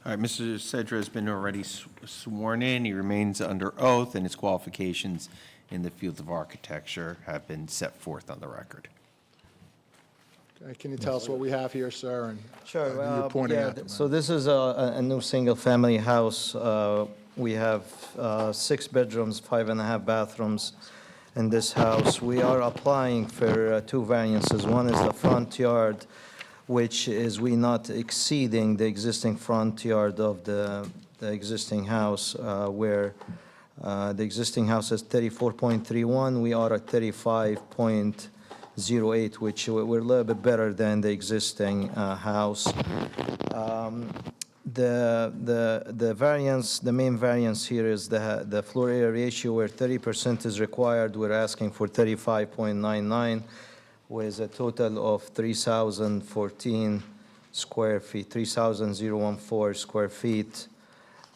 All right, Mr. Sedra has been already sworn in. He remains under oath, and his qualifications in the field of architecture have been set forth on the record. Okay, can you tell us what we have here, sir? And Sure. you're pointing Yeah, at them. so this is a new single-family house. We have 6 bedrooms, 5.5 bathrooms in this house. We are applying for 2 variances. One is the front yard, which is we not exceeding the existing front yard of the existing house, where the existing house is 34.31. We are at 35.08, which we're a little bit better than the existing house. The variance, the main variance here is the floor area ratio, where 30% is required. We're asking for 35.99, with a total of 3,014 square feet, 3,014 square feet,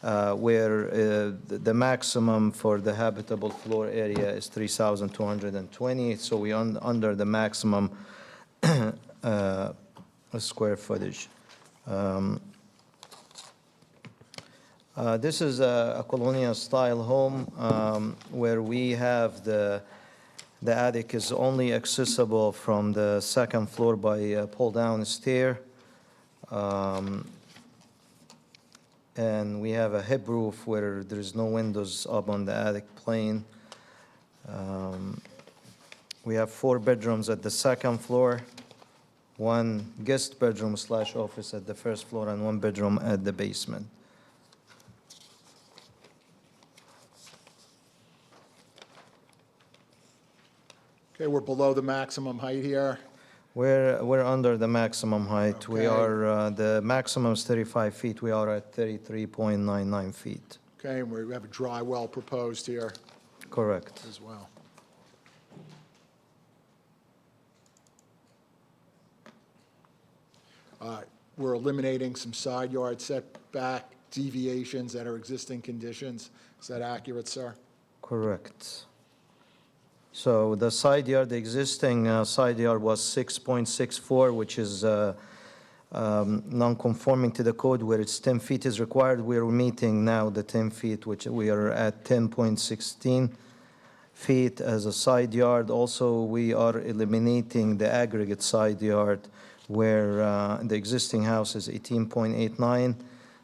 where the maximum for the habitable floor area is 3,220, so we under the maximum square footage. This is a colonial-style home where we have the attic is only accessible from the second floor by a pull-down stair. And we have a hip roof where there's no windows up on the attic plane. We have 4 bedrooms at the second floor, 1 guest bedroom / office at the first floor, and 1 bedroom at the basement. Okay, we're below the maximum height here. We're under the maximum height. We Okay. are, the maximum is 35 feet. We are at 33.99 feet. Okay, and we have a dry well proposed here Correct. as well. We're eliminating some side yard setback deviations that are existing conditions. Is that accurate, sir? Correct. So the side yard, the existing side yard was 6.64, which is non-conforming to the code, where it's 10 feet is required. We're meeting now the 10 feet, which we are at 10.16. feet as a side yard. Also, we are eliminating the aggregate side yard where the existing house is 18.89.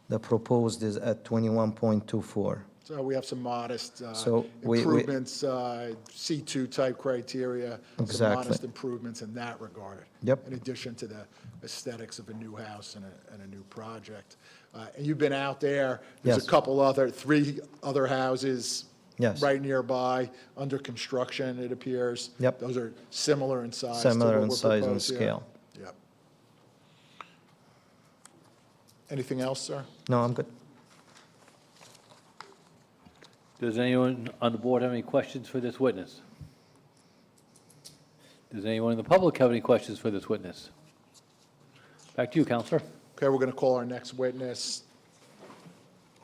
The proposed is at 21.24. So we have some modest So we- improvements, C2 type criteria, some Exactly. modest improvements in that regard. Yep. In addition to the aesthetics of a new house and a new project. And you've been out there, there's Yes. a three other houses Yes. right nearby, under construction, it appears. Yep. Those are similar in size to Similar what in we're size and proposed here. scale. Yep. Anything else, sir? No, I'm good. Does anyone on the board have any questions for this witness? Does anyone in the public have any questions for this witness? Back to you, Counselor. Okay, we're going to call our next witness,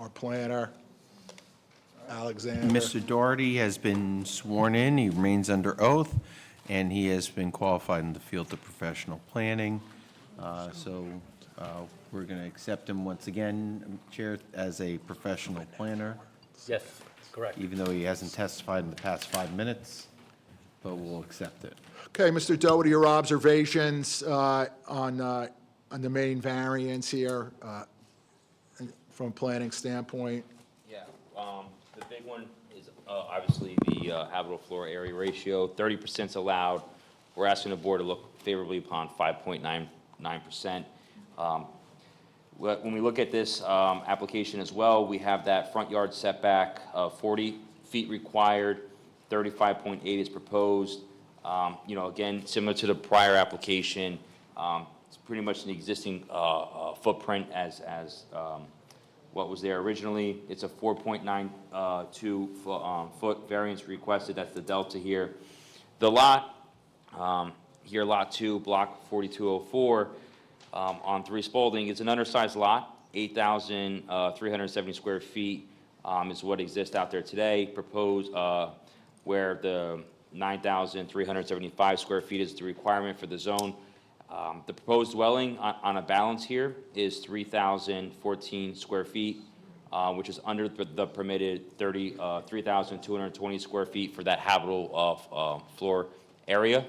our planner, Alexander. Mr. Doherty has been sworn in, he remains under oath, and he has been qualified in the field of professional planning. So we're going to accept him once again, Chair, as a professional planner, Yes, correct. even though he hasn't testified in the past 5 minutes, but we'll accept it. Okay, Mr. Doherty, your observations on the main variance here from a planning standpoint? Yeah, the big one is obviously the habitable floor area ratio. 30% is allowed. We're asking the board to look favorably upon 5.99%. When we look at this application as well, we have that front yard setback of 40 feet required, 35.8 is proposed. You know, again, similar to the prior application, it's pretty much an existing footprint as what was there originally. It's a 4.92 foot variance requested. That's the delta here. The lot, here, Lot 2, Block 4204, on 3 Spalding, it's an undersized lot, 8,370 square feet is what exists out there today. Proposed where the 9,375 square feet is the requirement for the zone. The proposed dwelling on a balance here is 3,014 square feet, which is under the permitted 3,220 square feet for that habitable floor area,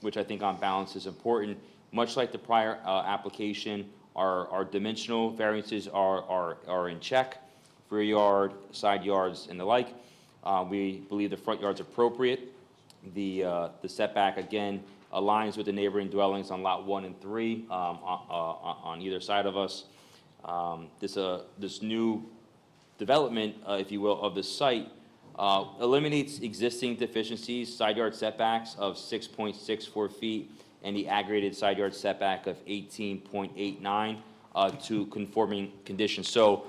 which I think on balance is important. Much like the prior application, our dimensional variances are in check, rear yard, side yards, and the like. We believe the front yard's appropriate. The setback, again, aligns with the neighboring dwellings on Lot 1 and 3 on either side of us. This new development, if you will, of the site eliminates existing deficiencies, side yard setbacks of 6.64 feet, and the aggregated side yard setback of 18.89 to conforming conditions. So,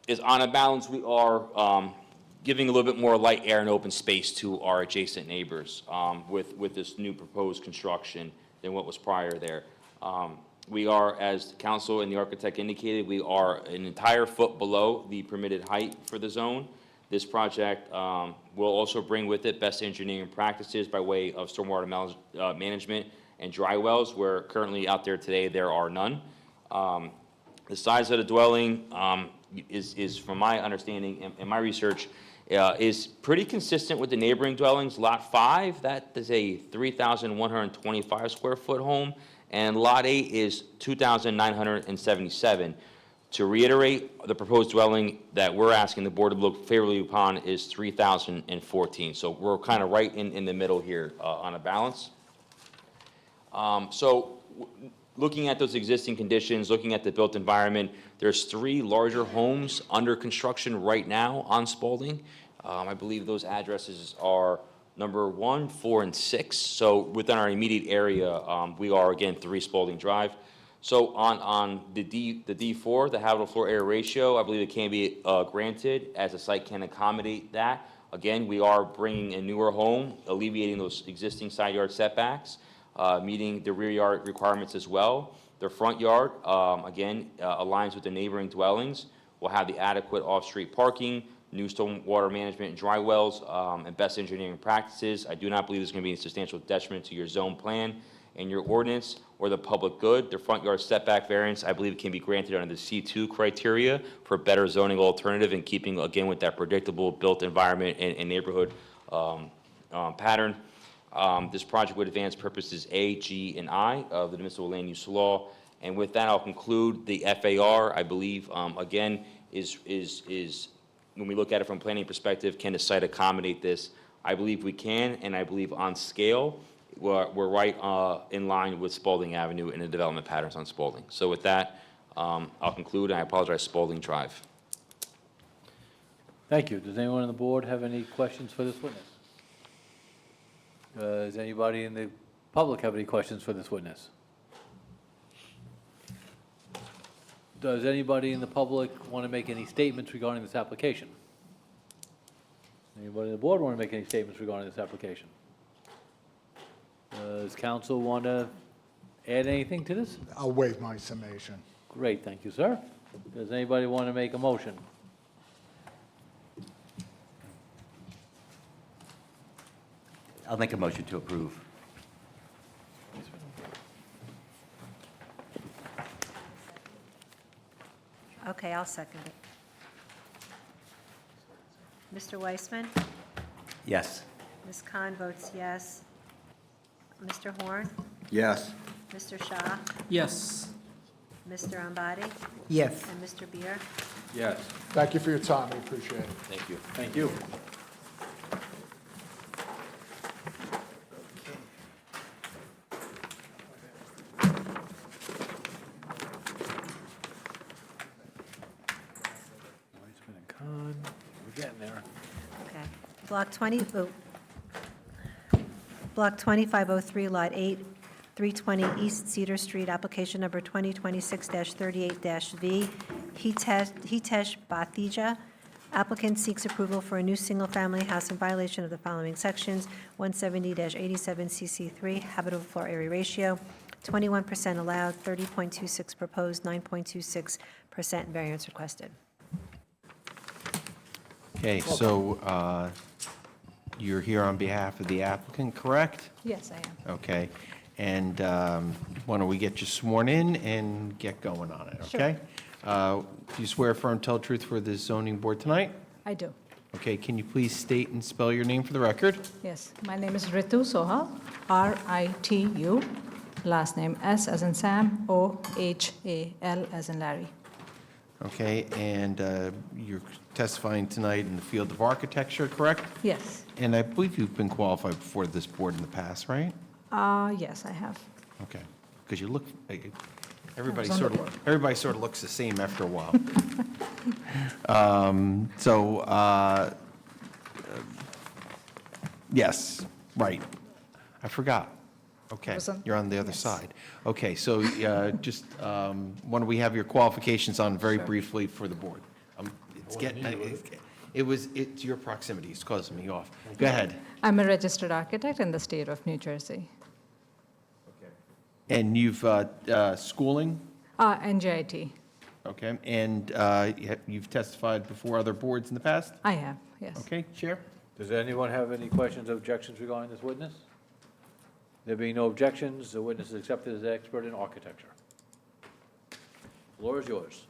is on a balance, we are giving a little bit more light air and open space to our adjacent neighbors with this new proposed construction than what was prior there. We are, as the council and the architect indicated, we are an entire foot below the permitted height for the zone. This project will also bring with it best engineering practices by way of stormwater management and dry wells, where currently out there today there are none. The size of the dwelling is, from my understanding and my research, is pretty consistent with the neighboring dwellings. Lot 5, that is a 3,125 square foot home, and Lot 8 is 2,977. To reiterate, the proposed dwelling that we're asking the board to look favorably upon is 3,014. So we're kind of right in the middle here on a balance. Looking at those existing conditions, looking at the built environment, there's 3 larger homes under construction right now on Spalding. I believe those addresses are number 1, 4, and 6. So within our immediate area, we are, again, 3 Spalding Drive. So on the D4, the habitable floor area ratio, I believe it can be granted as the site can accommodate that. Again, we are bringing a newer home, alleviating those existing side yard setbacks, meeting the rear yard requirements as well. The front yard, again, aligns with the neighboring dwellings. We'll have the adequate off-street parking, new stormwater management and dry wells, and best engineering practices. I do not believe there's going to be a substantial detriment to your zone plan. in your ordinance or the public good. The front yard setback variance, I believe, can be granted under the C2 criteria for better zoning alternative in keeping, again, with that predictable built environment and neighborhood pattern. This project would advance purposes A, G, and I of the municipal land use law. And with that, I'll conclude. The FAR, I believe, again, is when we look at it from a planning perspective, can the site accommodate this? I believe we can, and I believe on scale, we're right in line with Spalding Avenue and the development patterns on Spalding. So with that, I'll conclude, and I apologize, Spalding Drive. Thank you. Does anyone on the board have any questions for this witness? Does anybody in the public have any questions for this witness? Does anybody in the public want to make any statements regarding this application? Anybody on the board want to make any statements regarding this application? Does council want to add anything to this? I'll waive my summation. Great, thank you, sir. Does anybody want to make a motion? I'll make a motion to approve. Okay, I'll second it. Mr. Weissman? Yes. Ms. Khan votes yes. Mr. Horn? Yes. Mr. Shah? Yes. Mr. Ambati? Yes. And Mr. Beer? Yes. Thank you for your time, we appreciate it. Thank you. Thank you. Weissman and Khan, we're getting there. Okay. Block 2503, Lot 8, 320 East Cedar Street, application number 2026-38-V, Hitesh Bathija. Applicant seeks approval for a new single-family house in violation of the following sections: 170-87 CC3, habitable floor area ratio, 21% allowed, 30.26 proposed, 9.26% variance requested. Okay, so you're here on behalf of the applicant, correct? Yes, I am. Okay, and why don't we get you sworn in and get going on it, Sure. okay? Do you swear firm, tell the truth for the zoning board tonight? I do. Okay, can you please state and spell your name for the record? Yes, my name is Ritu Sohal, R-I-T-U, last name S as in Sam, O-H-A-L as in Larry. Okay, and you're testifying tonight in the field of architecture, correct? Yes. And I believe you've been qualified before this board in the past, right? Yes, I have. Okay, because you look, everybody on the sort board. of, everybody sort of looks the same after a while. Yes, right. I forgot. Okay, Was on- you're on the other yes. side. Okay, so just, why don't we have your qualifications on very briefly for the board? It's getting, it's your proximity, it's causing me off. Go ahead. I'm a registered architect in the state of New Jersey. And you've, schooling, NJIT. okay, and you've testified before other boards in the past? I have, yes. Okay, Chair? Does anyone have any questions or objections regarding this witness? There being no objections, the witness is accepted as an expert in architecture. Floor is yours.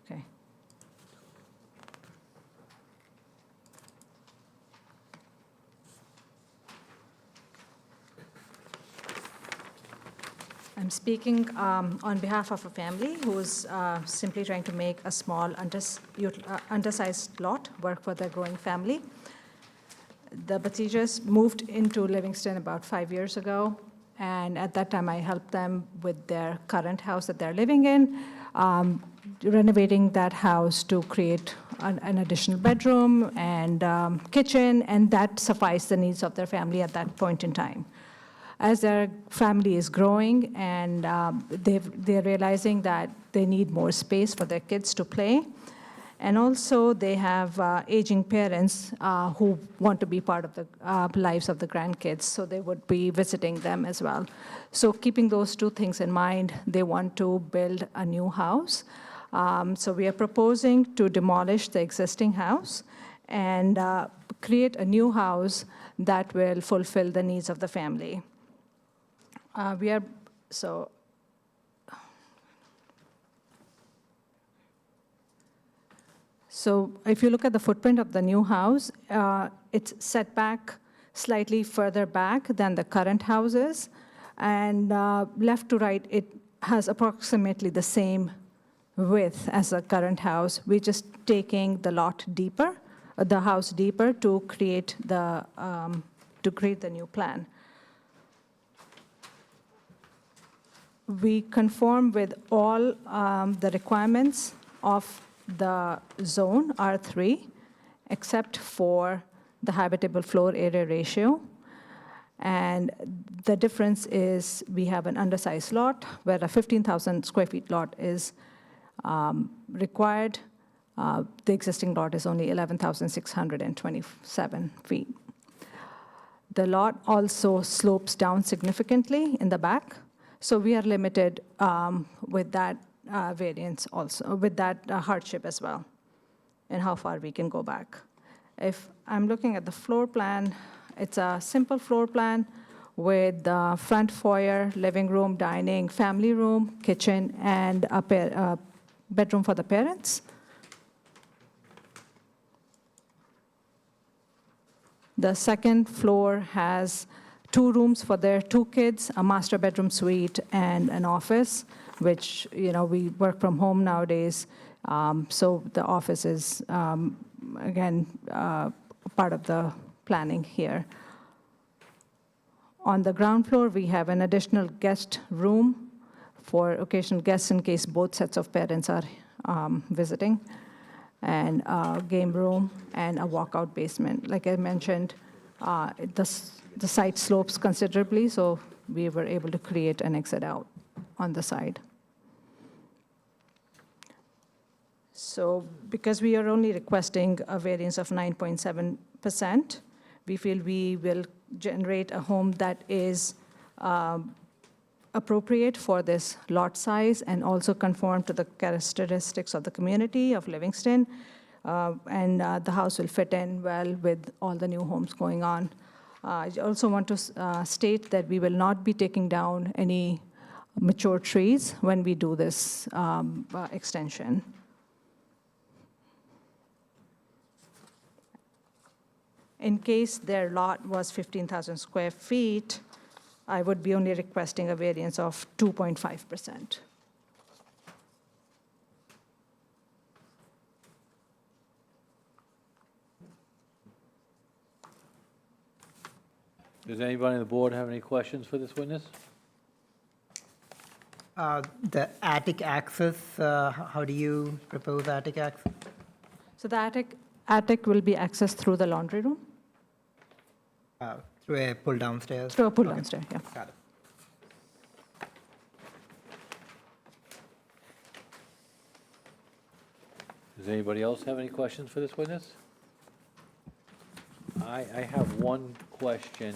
Okay. I'm speaking on behalf of a family who is simply trying to make a small undersized lot work for their growing family. The Batijas moved into Livingston about 5 years ago, and at that time I helped them with their current house that they're living in, renovating that house to create an additional bedroom and kitchen, and that sufficed the needs of their family at that point in time. As their family is growing and they're realizing that they need more space for their kids to play, and also they have aging parents who want to be part of the lives of the grandkids, so they would be visiting them as well. So keeping those two things in mind, they want to build a new house. So we are proposing to demolish the existing house and create a new house that will fulfill the needs of the family. We are, so, so if you look at the footprint of the new house, it's set back slightly further back than the current house is. And left to right, it has approximately the same width as the current house. We're just taking the lot deeper, the house deeper to create the new plan. We conform with all the requirements of the zone R3, except for the habitable floor area ratio. And the difference is we have an undersized lot where a 15,000 square feet lot is required. The existing lot is only 11,627 feet. The lot also slopes down significantly in the back. So we are limited with that variance also, with that hardship as well, and how far we can go back. If I'm looking at the floor plan, it's a simple floor plan with the front foyer, living room, dining, family room, kitchen, and a bedroom for the parents. The second floor has 2 rooms for their 2 kids, a master bedroom suite, and an office, which, you know, we work from home nowadays. So the office is, again, part of the planning here. On the ground floor, we have an additional guest room for occasional guests in case both sets of parents are visiting, and a game room and a walkout basement. Like I mentioned, the site slopes considerably, so we were able to create an exit out on the side. So because we are only requesting a variance of 9.7%, we feel we will generate a home that is appropriate for this lot size and also conform to the characteristics of the community of Livingston. And the house will fit in well with all the new homes going on. I also want to state that we will not be taking down any mature trees when we do this extension. In case their lot was 15,000 square feet, I would be only requesting a variance of 2.5%. Does anybody on the board have any questions for this witness? The attic access, how do you propose attic access? So the attic will be accessed through the laundry room? Through a pull-down stairs? Through a pull-down stair, yeah. Got it. Does anybody else have any questions for this witness? I have one question.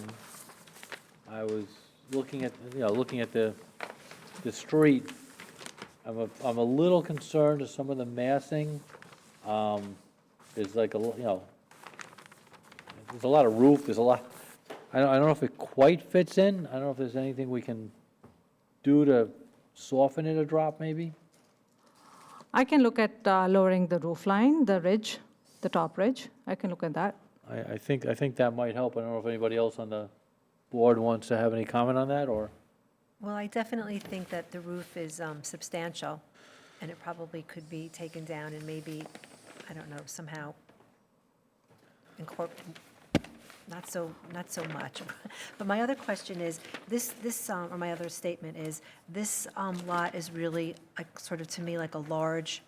I was looking at, looking at the street. I'm a little concerned of some of the massing. There's like there's a lot of roof, there's a lot, I don't know if it quite fits in. I don't know if there's anything we can do to soften it a drop, maybe? I can look at lowering the roof line, the ridge, the top ridge. I can look at that. I think that might help. I don't know if anybody else on the board wants to have any comment on that, or? Well, I definitely think that the roof is substantial, and it probably could be taken down and maybe, I don't know, somehow incorporate, not so much. But my other question is, or my other statement is, this lot is really like, sort of to me like a large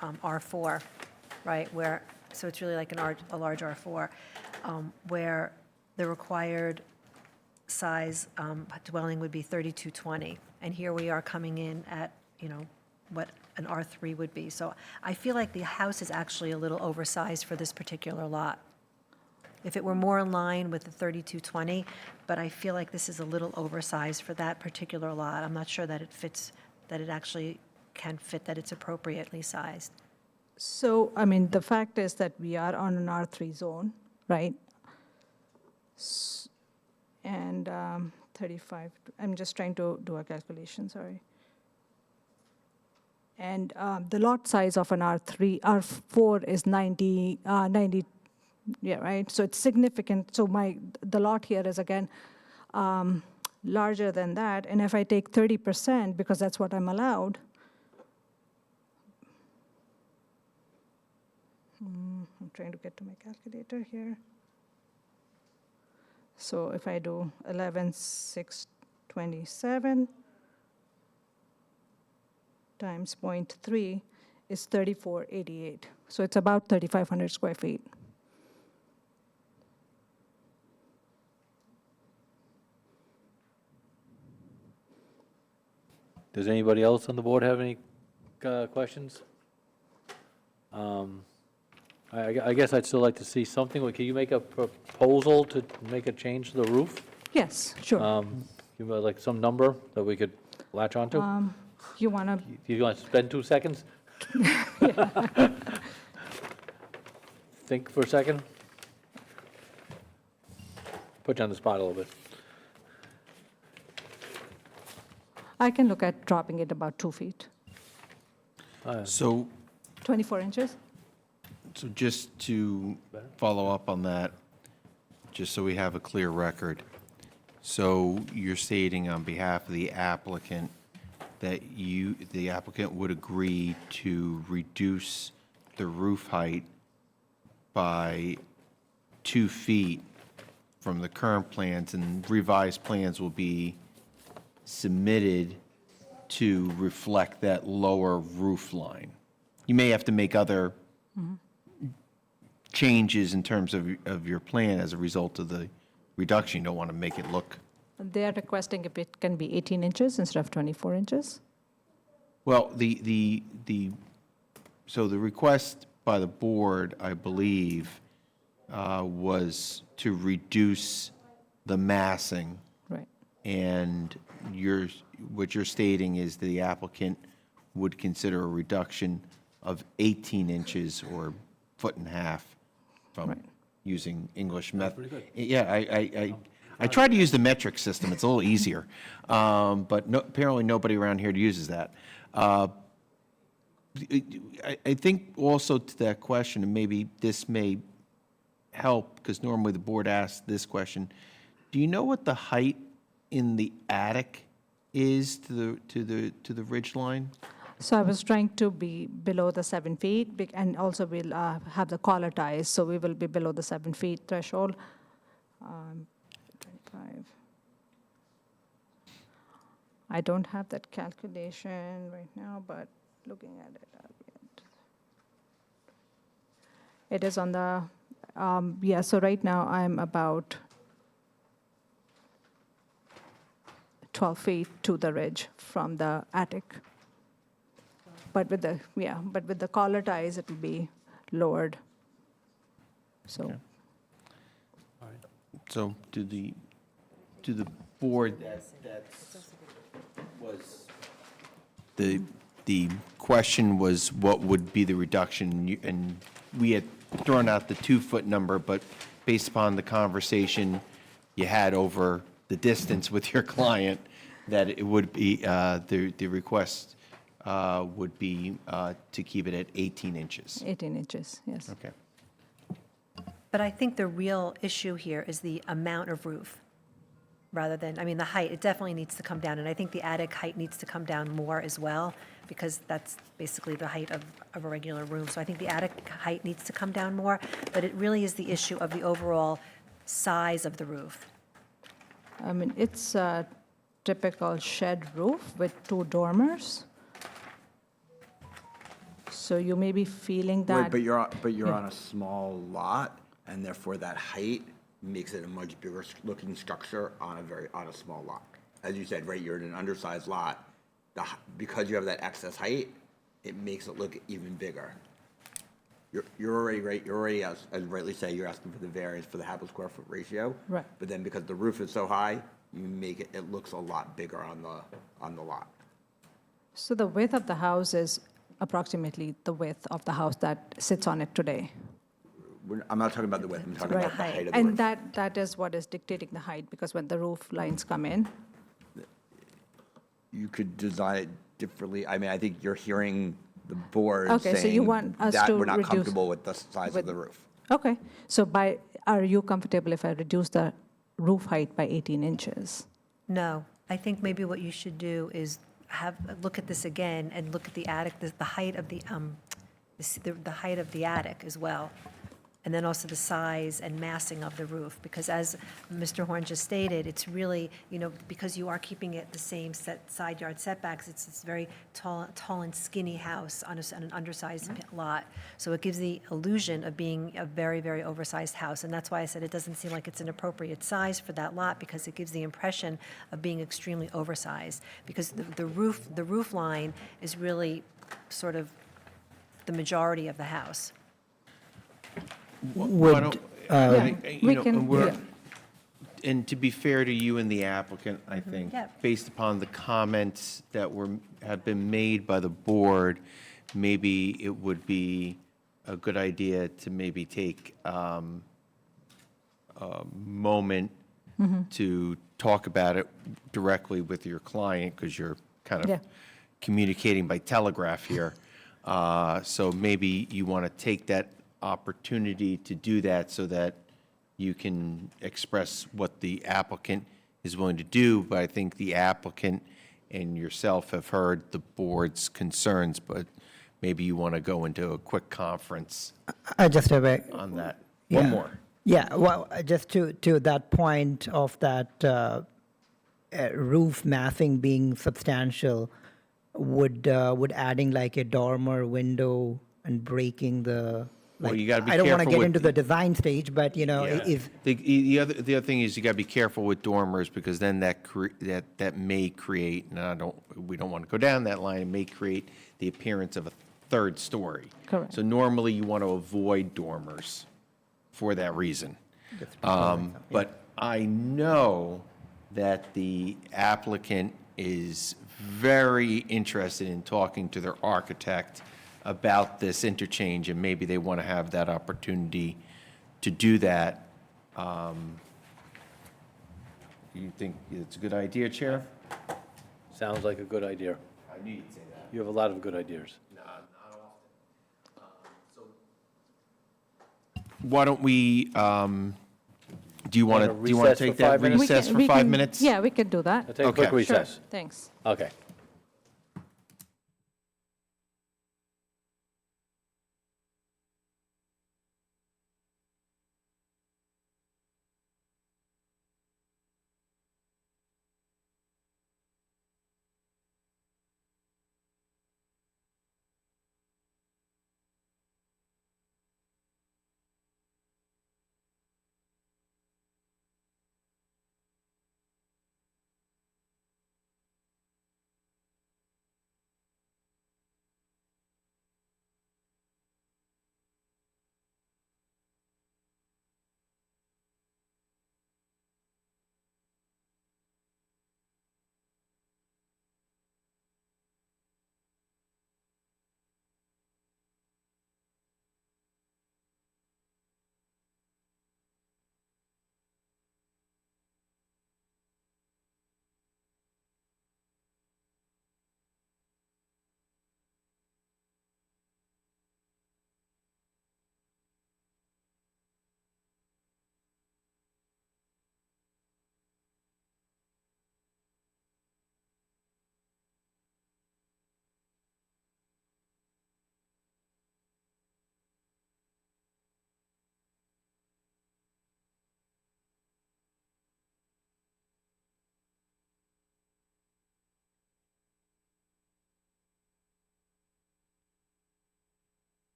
R4, right? So it's really like a large R4, where the required size dwelling would be 3220. And here we are coming in at, what an R3 would be. So I feel like the house is actually a little oversized for this particular lot. If it were more in line with the 3220, but I feel like this is a little oversized for that particular lot. I'm not sure that it fits, that it actually can fit, that it's appropriately sized. So, I mean, the fact is that we are on an R3 zone, right? And 35, I'm just trying to do a calculation, sorry. And the lot size of an R4 is 90, yeah, right? So it's significant. So the lot here is, again, larger than that. And if I take 30%, because that's what I'm allowed, I'm trying to get to my calculator here. So if I do 11,627 times 0.3 is 3488. So it's about 3,500 square feet. Does anybody else on the board have any questions? I guess I'd still like to see something. Can you make a proposal to make a change to the roof? Yes, sure. Give me like some number that we could latch onto? You want to? You want to spend 2 seconds? Think for a second? Put you on the spot a little bit. I can look at dropping it about 2 feet, So 24 inches. So just to follow up on that, just so we have a clear record. So you're stating on behalf of the applicant that the applicant would agree to reduce the roof height by 2 feet from the current plans, and revised plans will be submitted to reflect that lower roof line. You may have to make other changes in terms of your plan as a result of the reduction. You don't want to make it look, They are requesting if it can be 18 inches instead of 24 inches. well, so the request by the board, I believe, was to reduce the massing. Right. And what you're stating is the applicant would consider a reduction of 18 inches or foot and a half from using English method. Yeah, I tried to use the metric system. It's a little easier. But apparently nobody around here uses that. I think also to that question, and maybe this may help, because normally the board asks this question, do you know what the height in the attic is to the ridge line? So I was trying to be below the 7 feet, and also we'll have the collar ties, so we will be below the 7 feet threshold. 25. I don't have that calculation right now, but looking at it, it is on the, yeah, so right now I'm about 12 feet to the ridge from the attic. But with the collar ties, it will be lowered. So, So to the board, the question was what would be the reduction, and we had thrown out the 2-foot number, but based upon the conversation you had over the distance with your client, that it would be, the request would be to keep it at 18 inches. 18 inches, yes. Okay. But I think the real issue here is the amount of roof, rather than, I mean, the height, it definitely needs to come down, and I think the attic height needs to come down more as well, because that's basically the height of a regular room. So I think the attic height needs to come down more, but it really is the issue of the overall size of the roof. I mean, it's a typical shed roof with 2 dormers. So you may be feeling that. Right, but you're on a small lot, and therefore that height makes it a much bigger looking structure on a small lot. As you said, right, you're in an undersized lot. Because you have that excess height, it makes it look even bigger. You're already right. You're already, as rightly say, you're asking for the variance for the habitable square foot ratio. Right. But then because the roof is so high, you make it. It looks a lot bigger on the lot. So the width of the house is approximately the width of the house that sits on it today. I'm not talking about the width, I'm talking Right. about the height of the And roof. that is what is dictating the height, because when the roof lines come in, You could design it differently. I mean, I think you're hearing the board Okay, so you saying want us that to we're not reduce comfortable with the size of with- the roof. okay. So are you comfortable if I reduce the roof height by 18 inches? No, I think maybe what you should do is look at this again and look at the attic, the height of the height of the attic as well. And then also the size and massing of the roof, because as Mr. Horn just stated, it's really, because you are keeping it the same side yard setbacks, it's very tall and skinny house on an undersized lot. So it gives the illusion of being a very, very oversized house. And that's why I said it doesn't seem like it's an appropriate size for that lot, because it gives the impression of being extremely oversized. Because the roof line is really sort of the majority of the house. Why don't- we can- and we're- yeah. And to be fair to you and the applicant, I think, Yeah. based upon the comments that have been made by the board, maybe it would be a good idea to maybe take a moment to talk about it directly with your client, because you're kind Yeah. of communicating by telegraph here. So maybe you want to take that opportunity to do that so that you can express what the applicant is willing to do. But I think the applicant and yourself have heard the board's concerns, but maybe you want to go into a quick conference I just have a, on that. Yeah. One more. yeah, well, just to that point of that roof massing being substantial, would adding like a dormer window and breaking the, Well, like, you gotta be I don't want to careful get with into the design stage, but, Yeah. if, The other thing is you got to be careful with dormers, because then that may create, and we don't want to go down that line, it may create the appearance of a third story. Correct. So normally you want to avoid dormers for that reason. But I know that the applicant is very interested in talking to their architect about this interchange, and maybe they want to have that opportunity to do that. You think it's a good idea, Chair? Sounds like a good idea. I knew you'd say that. You have a lot of good ideas. Not often. Why don't we, do you want Wanna to recess take for that 5 minutes? recess for We 5 can- minutes? Yeah, we can do that. I'll take a quick Okay. Sure. recess. Thanks. Okay.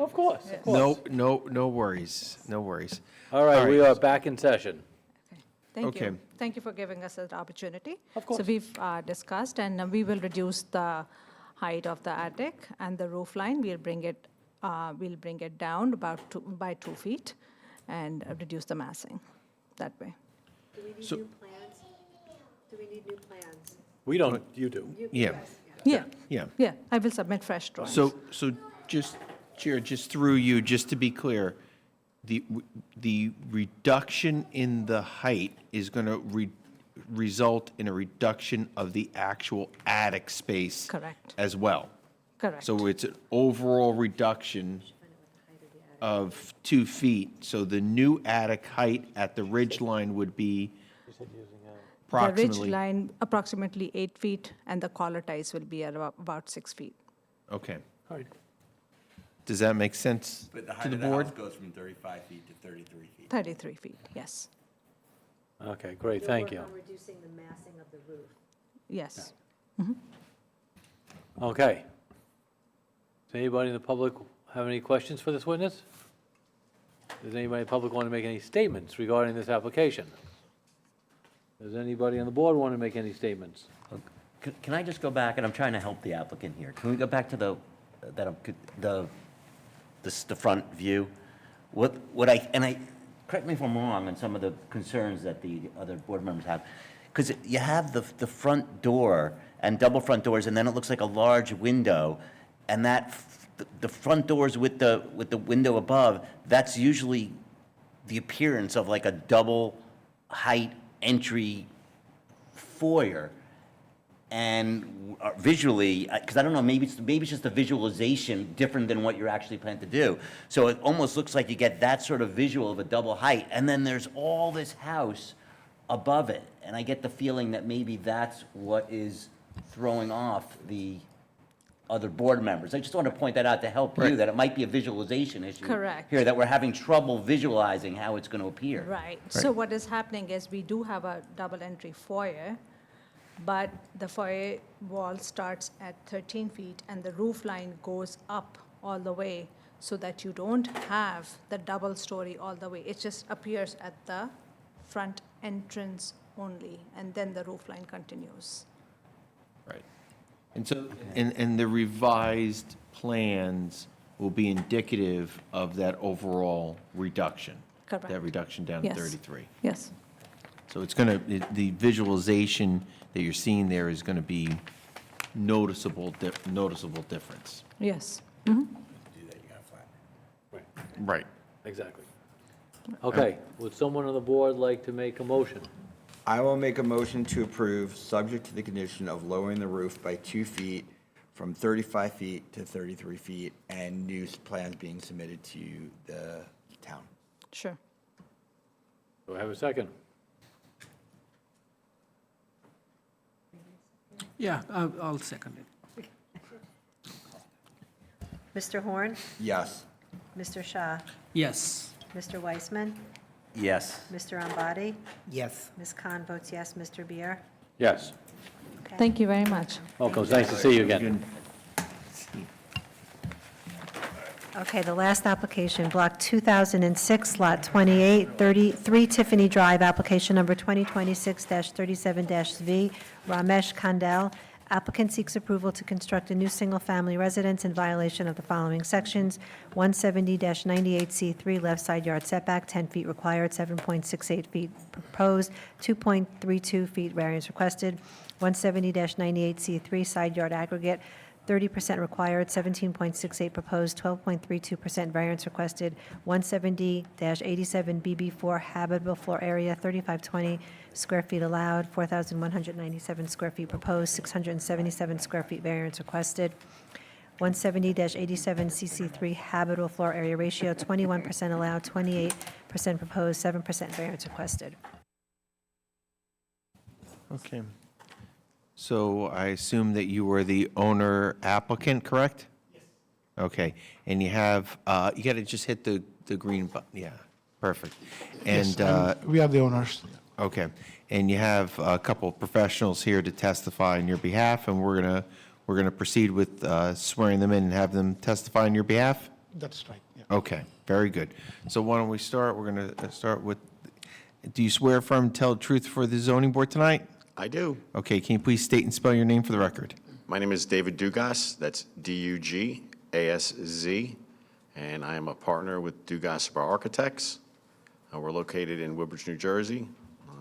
Of course, of course. No worries, no worries. All right, we are back in session. Thank Okay. you. Thank you for giving us that opportunity. Of course. So we've discussed, and we will reduce the height of the attic and the roof line. We'll bring it down by 2 feet and reduce the massing that way. Do we need So- new plans? Do we need new plans? We don't, you do. Yeah, Yeah, yeah. I will submit fresh drawings. So just, Chair, just through you, just to be clear, the reduction in the height is going to result in a reduction of the actual attic space. Correct. As well. Correct. So it's an overall reduction of 2 feet. So the new attic height at the ridge line would be The ridge approximately. line, approximately 8 feet, and the collar ties will be at about 6 feet. Okay. All right. Does that make sense But the to height the of the board? house goes from 35 feet to 33 feet. 33 feet, yes. Okay, great, thank you. You'll work on reducing the massing of the roof. Yes. Okay. Does anybody in the public have any questions for this witness? Does anybody in the public want to make any statements regarding this application? Does anybody on the board want to make any statements? Can I just go back, and I'm trying to help the applicant here. Can we go back to the front view? Correct me if I'm wrong on some of the concerns that the other board members have. Because you have the front door and double front doors, and then it looks like a large window, and the front doors with the window above, that's usually the appearance of like a double height entry foyer. And visually, because I don't know, maybe it's just a visualization different than what you're actually planning to do. So it almost looks like you get that sort of visual of a double height, and then there's all this house above it. And I get the feeling that maybe that's what is throwing off the other board members. I just want to point that out to help you, Right. that it might be a visualization issue. Correct. Here, that we're having trouble visualizing how it's going to appear. Right. So what is happening is we do have a double entry foyer, but the foyer wall starts at 13 feet and the roof line goes up all the way so that you don't have the double story all the way. It just appears at the front entrance only, and then the roof line continues. Right. And so, and the revised plans will be indicative of that overall reduction? Correct. That reduction down to Yes. 33? Yes. So it's going to, the visualization that you're seeing there is going to be noticeable difference. Yes. Do that, you gotta flatten it. Right. Exactly. Okay, would someone on the board like to make a motion? I will make a motion to approve, subject to the condition of lowering the roof by 2 feet from 35 feet to 33 feet, and new plans being submitted to the town. Sure. Do I have a second? Yeah, I'll second it. Mr. Horn? Yes. Mr. Shah? Yes. Mr. Weissman? Yes. Mr. Ambati? Yes. Ms. Khan votes yes. Mr. Bier? Yes. Okay. Thank you very much. Welcome, it's nice to see you again. Okay, the last application, Block 2006, Lot 28, 33 Tiffany Drive, application number 2026-37-V, Ramesh Kandel. Applicant seeks approval to construct a new single-family residence in violation of the following sections: 170-98C3, left side yard setback, 10 feet required, 7.68 feet proposed, 2.32 feet variance requested; 170-98C3, side yard aggregate, 30% required, 17.68 proposed, 12.32% variance requested; 170-87BB4, habitable floor area, 3,520 square feet allowed, 4,197 square feet proposed, 677 square feet variance requested; 170-87CC3, habitable floor area ratio, 21% allowed, 28% proposed, 7% variance requested. Okay. So I assume that you were the owner applicant, correct? Yes. Okay, and you have, you got to just hit the green button, yeah, perfect. Yes, And, we are the owners. okay, and you have a couple of professionals here to testify on your behalf, and we're gonna proceed with swearing them in and have them testify on your behalf? That's right, yeah. Okay, very good. So why don't we start? We're going to start with, do you swear affirm and tell the truth for the zoning board tonight? I do. Okay, can you please state and spell your name for the record? My name is David Dugas. That's Dugasz, and I am a partner with Dugas Architects. We're located in Woodbridge, New Jersey.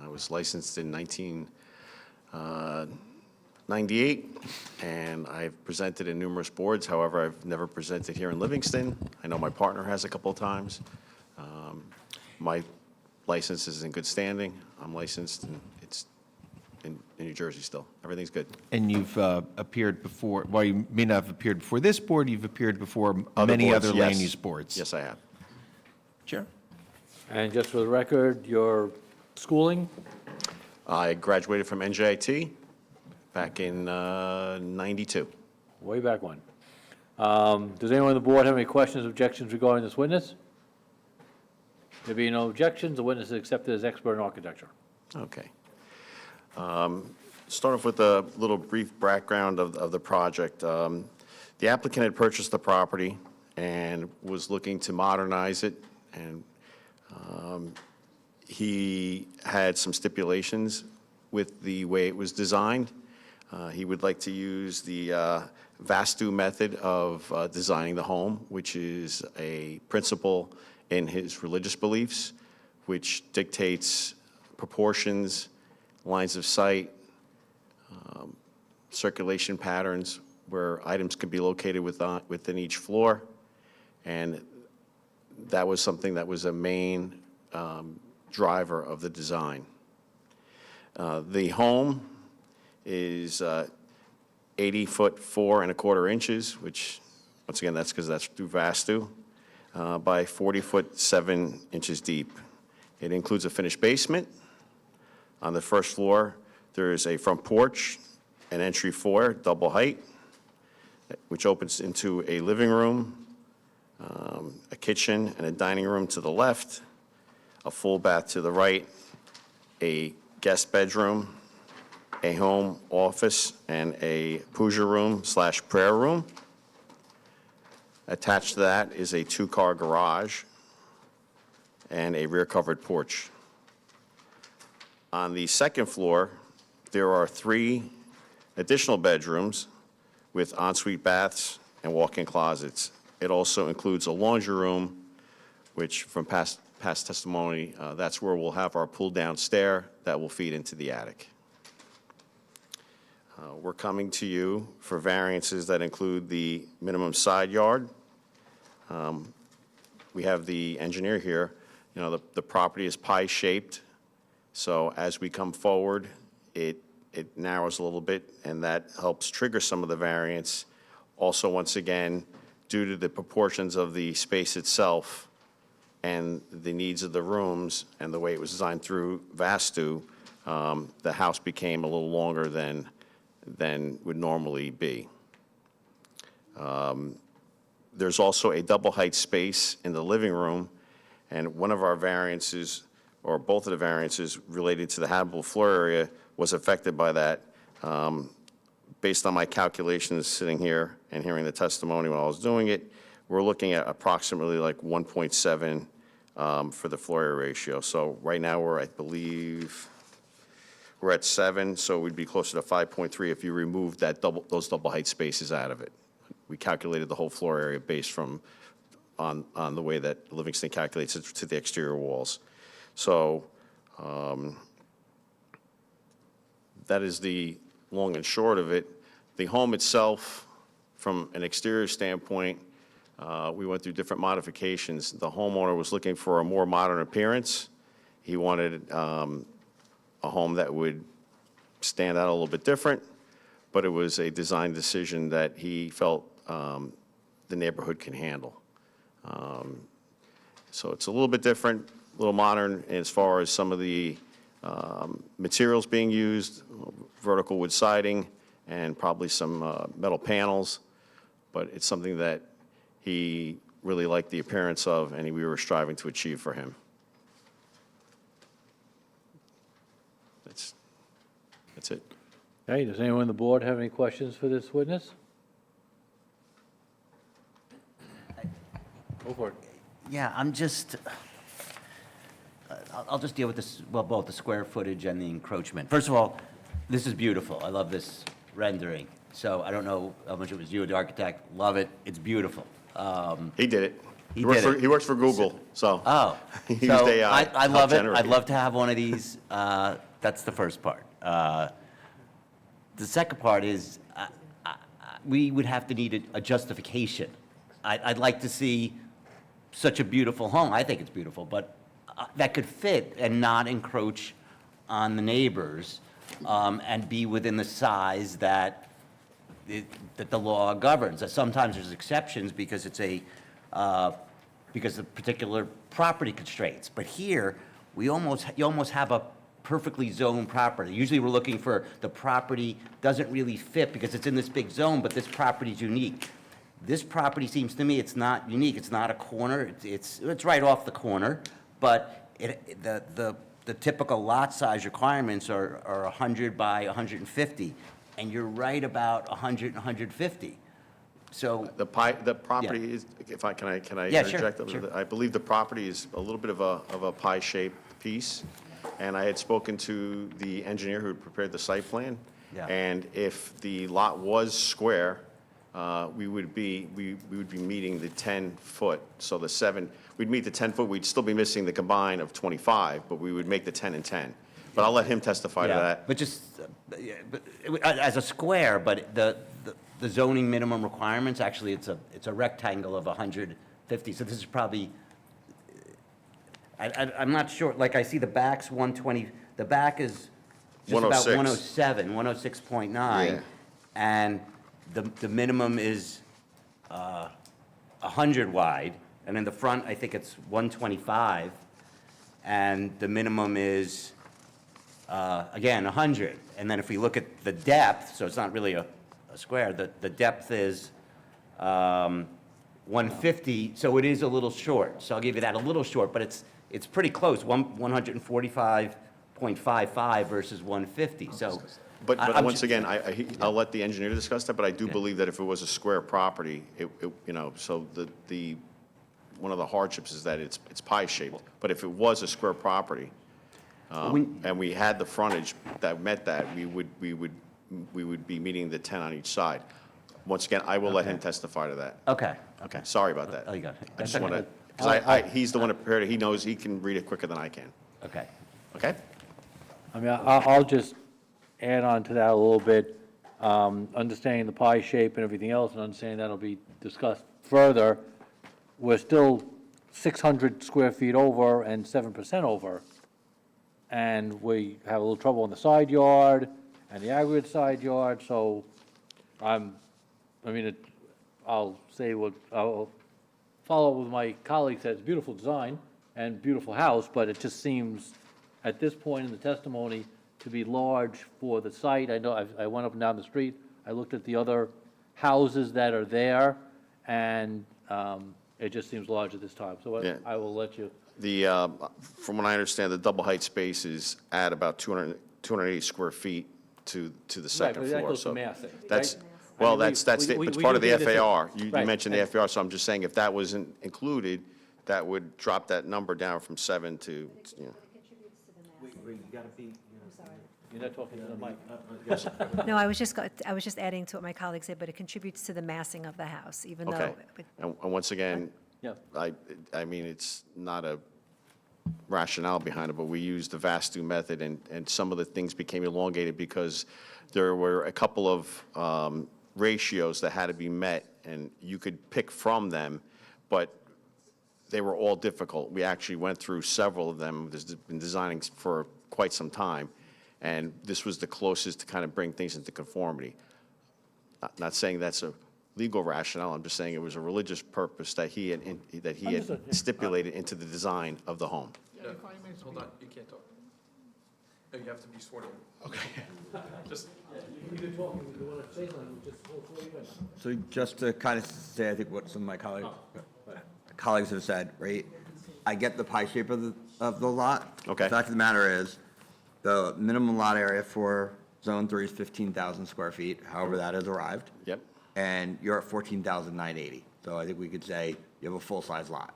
I was licensed in 1998, and I've presented in numerous boards. However, I've never presented here in Livingston. I know my partner has a couple of times. My license is in good standing. I'm licensed, and it's in New Jersey still. Everything's good. And you've appeared before, well, you may not have appeared before this board, you've appeared before Other many boards, other land yes. use boards. Yes, I have. Sure. And just for the record, your schooling? I graduated from NJIT back in '92. Way back when. Does anyone on the board have any questions, objections regarding this witness? There being no objections, the witness is accepted as expert in architecture. Okay. Start off with a little brief background of the project. The applicant had purchased the property and was looking to modernize it, and he had some stipulations with the way it was designed. He would like to use the Vastu method of designing the home, which is a principle in his religious beliefs, which dictates proportions, lines of sight, circulation patterns, where items could be located within each floor. And that was something that was a main driver of the design. The home is 80 foot 4 1/4 inches, which, once again, that's because that's through Vastu, by 40 foot 7 inches deep. It includes a finished basement. On the first floor, there is a front porch, an entry foyer, double height, which opens into a living room, a kitchen, and a dining room to the left, a full bath to the right, a guest bedroom, a home office, and a puja room / prayer room. Attached to that is a 2-car garage and a rear covered porch. On the second floor, there are 3 additional bedrooms with ensuite baths and walk-in closets. It also includes a laundry room, which from past testimony, that's where we'll have our pull-down stair that will feed into the attic. We're coming to you for variances that include the minimum side yard. We have the engineer here. You know, the property is pie-shaped, so as we come forward, it narrows a little bit, and that helps trigger some of the variance. Also, once again, due to the proportions of the space itself and the needs of the rooms and the way it was designed through Vastu, the house became a little longer than would normally be. There's also a double height space in the living room, and one of our variances, or both of the variances related to the habitable floor area, was affected by that. Based on my calculations sitting here and hearing the testimony while I was doing it, we're looking at approximately like 1.7 for the floor area ratio. So right now I believe we're at 7, so we'd be closer to 5.3 if you remove those double height spaces out of it. We calculated the whole floor area based on the way that Livingston calculates it to the exterior walls. So that is the long and short of it. The home itself, from an exterior standpoint, we went through different modifications. The homeowner was looking for a more modern appearance. He wanted a home that would stand out a little bit different, but it was a design decision that he felt the neighborhood can handle. So it's a little bit different, a little modern as far as some of the materials being used, vertical wood siding, and probably some metal panels, but it's something that he really liked the appearance of, and we were striving to achieve for him. That's it. Okay, does anyone on the board have any questions for this witness? Go for it. Yeah, I'm just, I'll just deal with this, well, both the square footage and the encroachment. First of all, this is beautiful. I love this rendering. So I don't know how much it was you, the architect. Love it. It's beautiful. He did it. He did it. He works for Google, so. Oh, He used so AI I to love help it. generate. I'd love to have one of these. That's the first part. The second part is, we would have to need a justification. I'd like to see such a beautiful home. I think it's beautiful, but that could fit and not encroach on the neighbors, and be within the size that the law governs. Sometimes there's exceptions because it's because of particular property constraints. But here, you almost have a perfectly zoned property. Usually we're looking for the property doesn't really fit because it's in this big zone, but this property is unique. This property seems to me it's not unique. It's not a corner. It's right off the corner, but the typical lot size requirements are 100 by 150, and you're right about 100 and 150. So The property is, can I Yeah, sure, interject a little bit? I believe the property is a little bit of a pie-shaped piece, and I had spoken to the engineer who had prepared the site plan. Yeah. And if the lot was square, we would be meeting the 10-foot, so we'd meet the 10-foot, we'd still be missing the combine of 25, but we would make the 10 and 10. But I'll let him testify to Yeah, that. but just, as a square, but the zoning minimum requirements, actually, it's a rectangle of 150, so this is probably, I'm not sure, like, I see the back's 120, the back is just about 106. 107, 106.9, Yeah. and the minimum is 100 wide, and in the front, I think it's 125, and the minimum is, again, 100. And then if we look at the depth, so it's not really a square, the depth is 150, so it is a little short. So I'll give you that, a little short, but it's pretty close, 145.55 versus 150, so. But I'm once ju- again, I'll let the engineer discuss that, but I do believe that if it was a square property, so one of the hardships is that it's pie-shaped. But if it was a square property, and we had the frontage that met that, we would be meeting the 10 on each side. Once again, I will let him testify to that. Okay. Sorry about that. Oh, you got it. I just That's want to, okay. because he's the one that prepared it, he knows, he can read it quicker than I can. Okay. Okay? I mean, I'll just add on to that a little bit, understanding the pie shape and everything else, and understanding that'll be discussed further. We're still 600 square feet over and 7% over, and we have a little trouble on the side yard and the aggregate side yard, so I'll follow with my colleague said, it's a beautiful design and beautiful house, but it just seems, at this point in the testimony, to be large for the site. I know, I went up and down the street, I looked at the other houses that are there, and it just seems large at this time. So Yeah. I will let you, From what I understand, the double height space is at about 280 square feet to the second but that floor. goes to So massing, that's, right? well, I mean, it's we part of the usually just- FAR. You right, mentioned the and- FAR, so I'm just saying if that wasn't included, that would drop that number down from 7 to, You're not talking to the mic. No, I was just adding to what my colleague said, but it contributes to the massing of the house, even though. Okay. And once again, Yeah. I mean, it's not a rationale behind it, but we used the Vastu method, and some of the things became elongated because there were a couple of ratios that had to be met, and you could pick from them, but they were all difficult. We actually went through several of them. There's been designing for quite some time, and this was the closest to kind of bring things into conformity. Not saying that's a legal rationale, I'm just saying it was a religious purpose that he had Understood, yeah. stipulated into the design of the home. Hold on, you can't talk. No, you have to be sworn in. Okay. Just. So just to kind of say, I think what some of my colleagues have said, right? I get the pie shape of the lot. Okay. The fact of the matter is, the minimum lot area for Zone 3 is 15,000 square feet, however that has arrived. Yep. And you're at 14,980. So I think we could say you have a full-size lot,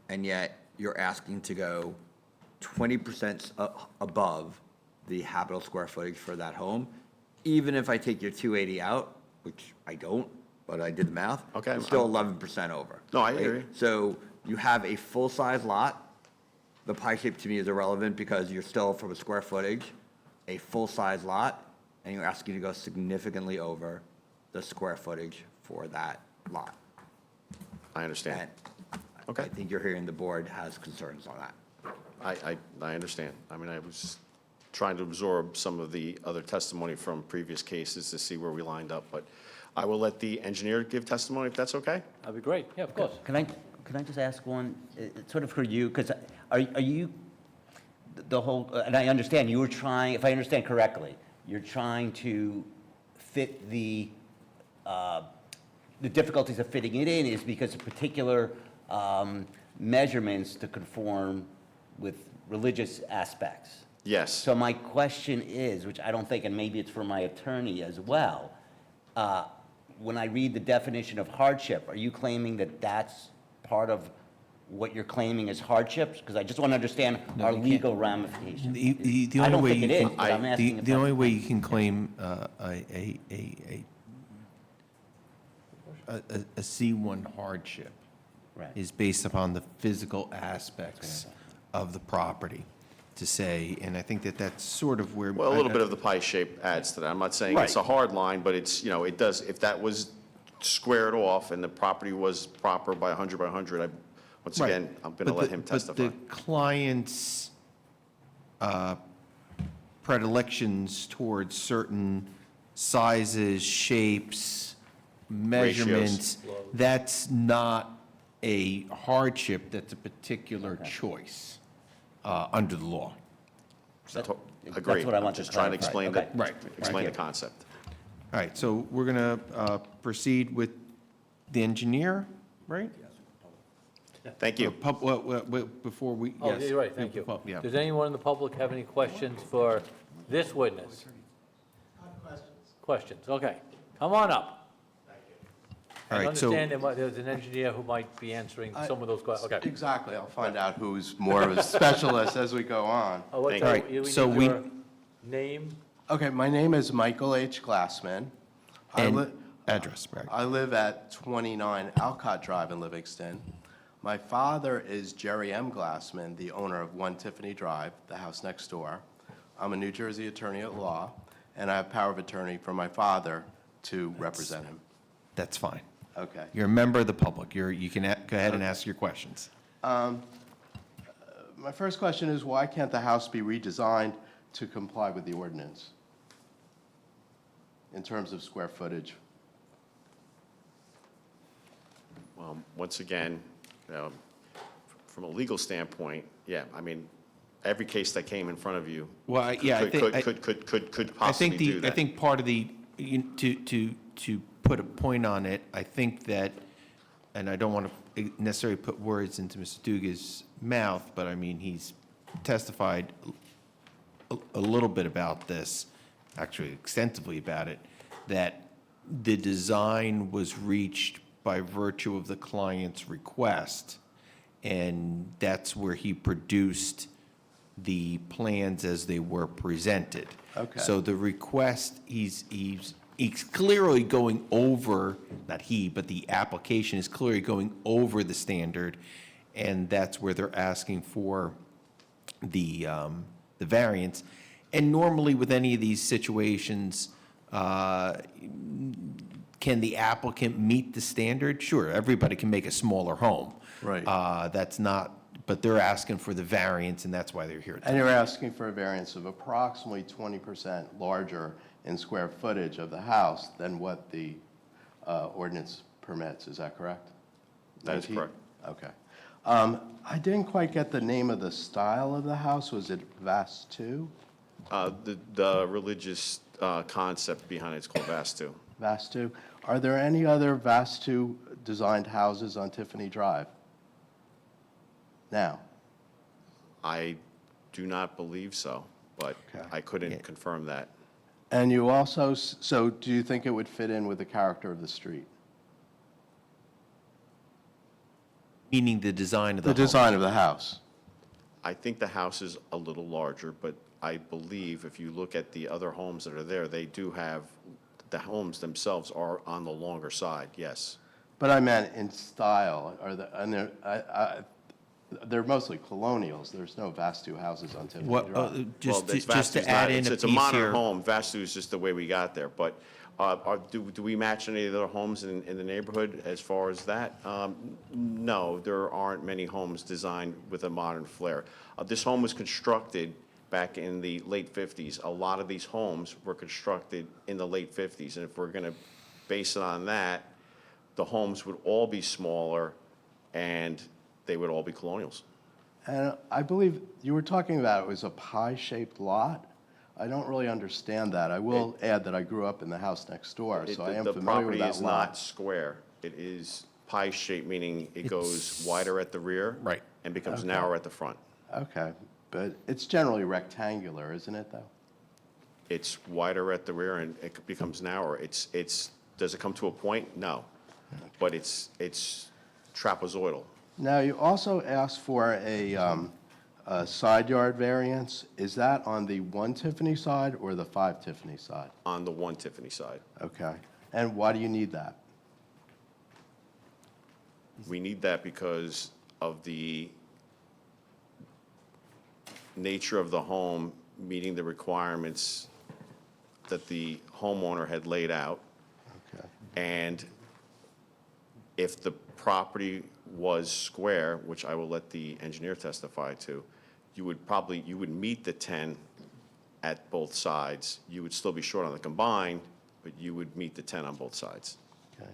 and yet you're asking to go 20% above the habitable square footage for that home. Even if I take your 280 out, which I don't, but I did the math. Okay, It's still 11% over. No, I right? hear you. So you have a full-size lot. The pie shape to me is irrelevant because you're still, from a square footage, a full-size lot, and you're asking to go significantly over the square footage for that lot. I understand. And Okay. I think you're hearing the board has concerns on that. I understand. I mean, I was trying to absorb some of the other testimony from previous cases to see where we lined up, but I will let the engineer give testimony, if that's okay? That'd be great, yeah, of course. Can I just ask one, it's sort of for you, because are you, the whole, and I understand, you were trying, if I understand correctly, you're trying to fit the difficulties of fitting it in is because of particular measurements to conform with religious aspects. Yes. So my question is, which I don't think, and maybe it's for my attorney as well, when I read the definition of hardship, are you claiming that that's part of what you're claiming as hardships? Because I just want to understand our legal ramifications. The I only don't way think you it is, can- but I'm asking if The that's only the way case. you can claim a C1 hardship Right. is based upon the physical aspects of the property, to say, and I think that that's sort of where. Well, a little bit of the pie shape adds to that. I'm not saying it's a Right. hard line, but it's, it does, if that was squared off and the property was proper by 100 by 100, once Right. again, I'm going to But let the- him testify. But the client's predilections towards certain sizes, shapes, measurements, that's not a hardship, that's a particular choice under the law. Agree. what I I'm want to just trying to clarify. explain Okay. Right. explain the Thank you. concept. All right, so we're going to proceed with the engineer, right? Thank you. Before we, Oh, yes. you're right, thank you. Yeah. Does anyone in the public have any questions for this witness? Questions, okay. Come on up. All I right, so. understand there's an engineer who might be answering some of those questions, okay. Exactly, I'll find out who's more of a specialist as we go on. Oh, what's All our- right, we so need we- your name, Okay, my name is Michael H. Glassman. And address, right? I live at 29 Alcott Drive in Livingston. My father is Jerry M. Glassman, the owner of 1 Tiffany Drive, the house next door. I'm a New Jersey attorney at law, and I have power of attorney from my father to represent him. That's fine. Okay. You're a member of the public. You can go ahead and ask your questions. My first question is, why can't the house be redesigned to comply with the ordinance in terms of square footage? Once again, from a legal standpoint, yeah, I mean, every case that came in front of you Well, yeah, I think. could possibly do that. I think part of the, to put a point on it, I think that, and I don't want to necessarily put words into Mr. Duga's mouth, but I mean, he's testified a little bit about this, actually extensively about it, that the design was reached by virtue of the client's request, and that's where he produced the plans as they were presented. Okay. So the request, he's clearly going over, not he, but the application is clearly going over the standard, and that's where they're asking for the variance. And normally with any of these situations, can the applicant meet the standard? Sure, everybody can make a smaller home. Right. That's not, but they're asking for the variance, and that's why they're here. And you're asking for a variance of approximately 20% larger in square footage of the house than what the ordinance permits, is that correct? That is correct. Okay. I didn't quite get the name of the style of the house. Was it Vastu? The religious concept behind it's called Vastu. Vastu. Are there any other Vastu designed houses on Tiffany Drive? Now? I do not believe so, but I couldn't confirm that. And you also, so do you think it would fit in with the character of the street? Meaning the design of the The home. design of the house. I think the house is a little larger, but I believe if you look at the other homes that are there, they do have, the homes themselves are on the longer side, yes. But I meant in style, and they're mostly colonials. There's no Vastu houses on Tiffany Drive. Well, it's Vastu's not- it's a modern home. Vastu is just the way we got there, but do we match any of the other homes in the neighborhood as far as that? No, there aren't many homes designed with a modern flair. This home was constructed back in the late 50s. A lot of these homes were constructed in the late 50s, and if we're going to base it on that, the homes would all be smaller, and they would all be colonials. And I believe you were talking about it was a pie-shaped lot. I don't really understand that. I will add that I grew up in the house next door, so I am familiar with that lot. The property is not square. It is pie-shaped, meaning it goes wider at the rear. Right. And becomes Okay. narrower at the front. Okay, but it's generally rectangular, isn't it, though? It's wider at the rear and it becomes narrower. Does it come to a point? No. But it's trapezoidal. Now, you also asked for a side yard variance. Is that on the 1 Tiffany side or the 5 Tiffany side? On the 1 Tiffany side. Okay. And why do you need that? We need that because of the nature of the home meeting the requirements that the homeowner had laid out. Okay. And if the property was square, which I will let the engineer testify to, you would meet the 10 at both sides. You would still be short on the combined, but you would meet the 10 on both sides. Okay.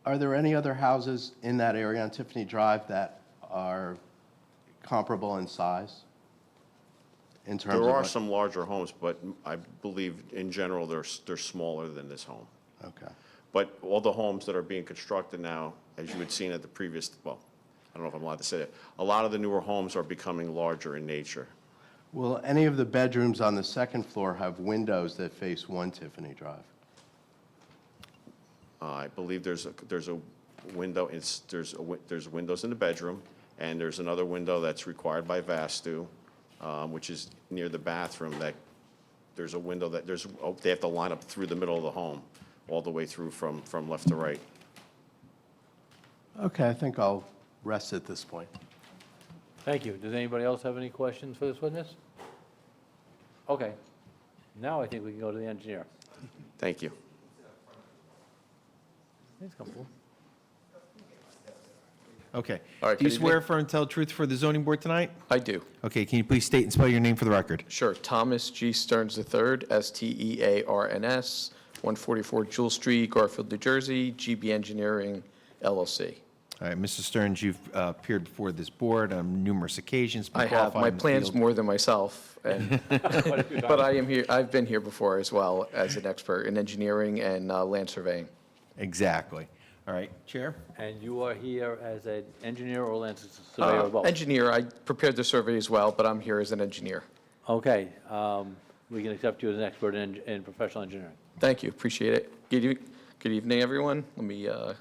Are there any other houses in that area on Tiffany Drive that are comparable in size? In terms of There are like- some larger homes, but I believe in general, they're smaller than this home. Okay. But all the homes that are being constructed now, as you had seen at the previous, well, I don't know if I'm allowed to say it, a lot of the newer homes are becoming larger in nature. Will any of the bedrooms on the second floor have windows that face 1 Tiffany Drive? I believe there's a window, there's windows in the bedroom, and there's another window that's required by Vastu, which is near the bathroom, that there's a window that they have to line up through the middle of the home, all the way through from left to right. Okay, I think I'll rest at this point. Thank you. Does anybody else have any questions for this witness? Okay. Now I think we can go to the engineer. Thank you. Please come forward. Okay. All right, Do you good swear evening. affirm and tell the truth for the zoning board tonight? I do. Okay, can you please state and spell your name for the record? Sure. Thomas G. Stearns III, STEARNS, 144 Jewel Street, Garfield, New Jersey, GB Engineering, LLC. All right, Mr. Stearns, you've appeared before this board on numerous occasions. been I have. qualified My in the plan's field. more than myself, and, but I am here, I've been here before as well as an expert in engineering and land surveying. Exactly. All right, Chair? And you are here as an engineer or land surveyor or both? Engineer, I prepared the survey as well, but I'm here as an engineer. Okay, we can accept you as an expert in professional engineering. Thank you, appreciate it. Good evening, everyone. Let me go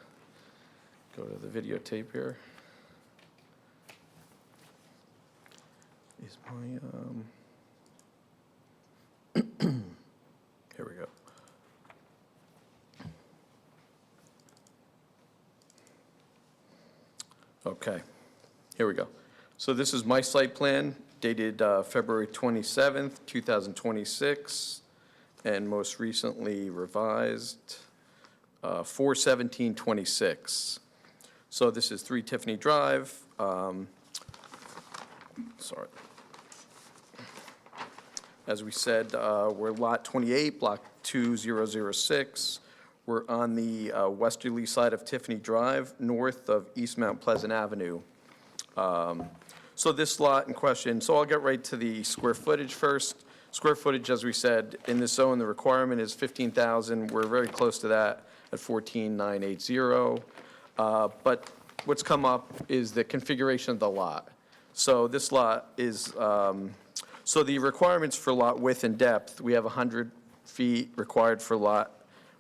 to the videotape here. Is my, here we go. Okay, here we go. So this is my site plan dated February 27th, 2026, and most recently revised 4/17/26. So this is 3 Tiffany Drive. Sorry. As we said, we're Lot 28, Block 2006. We're on the westerly side of Tiffany Drive, north of East Mount Pleasant Avenue. So this lot in question, so I'll get right to the square footage first. Square footage, as we said, in this zone, the requirement is 15,000. We're very close to that at 14,980. But what's come up is the configuration of the lot. So this lot is, so the requirements for lot width and depth, we have 100 feet required for lot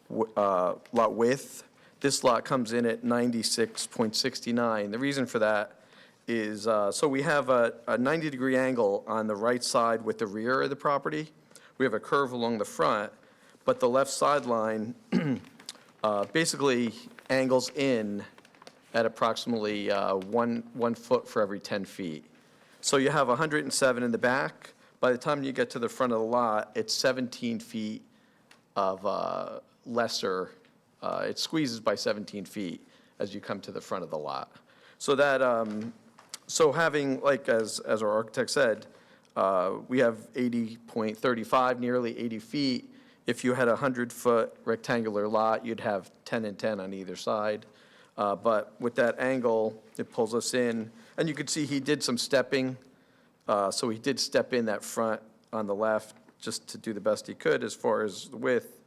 lot width. This lot comes in at 96.69. The reason for that is, so we have a 90-degree angle on the right side with the rear of the property. We have a curve along the front, but the left sideline basically angles in at approximately 1 foot for every 10 feet. So you have 107 in the back. By the time you get to the front of the lot, it's 17 feet of lesser, it squeezes by 17 feet as you come to the front of the lot. So that, so having, like, as our architect said, we have 80.35, nearly 80 feet. If you had a 100-foot rectangular lot, you'd have 10 and 10 on either side. But with that angle, it pulls us in. And you can see he did some stepping. So he did step in that front on the left just to do the best he could as far as the width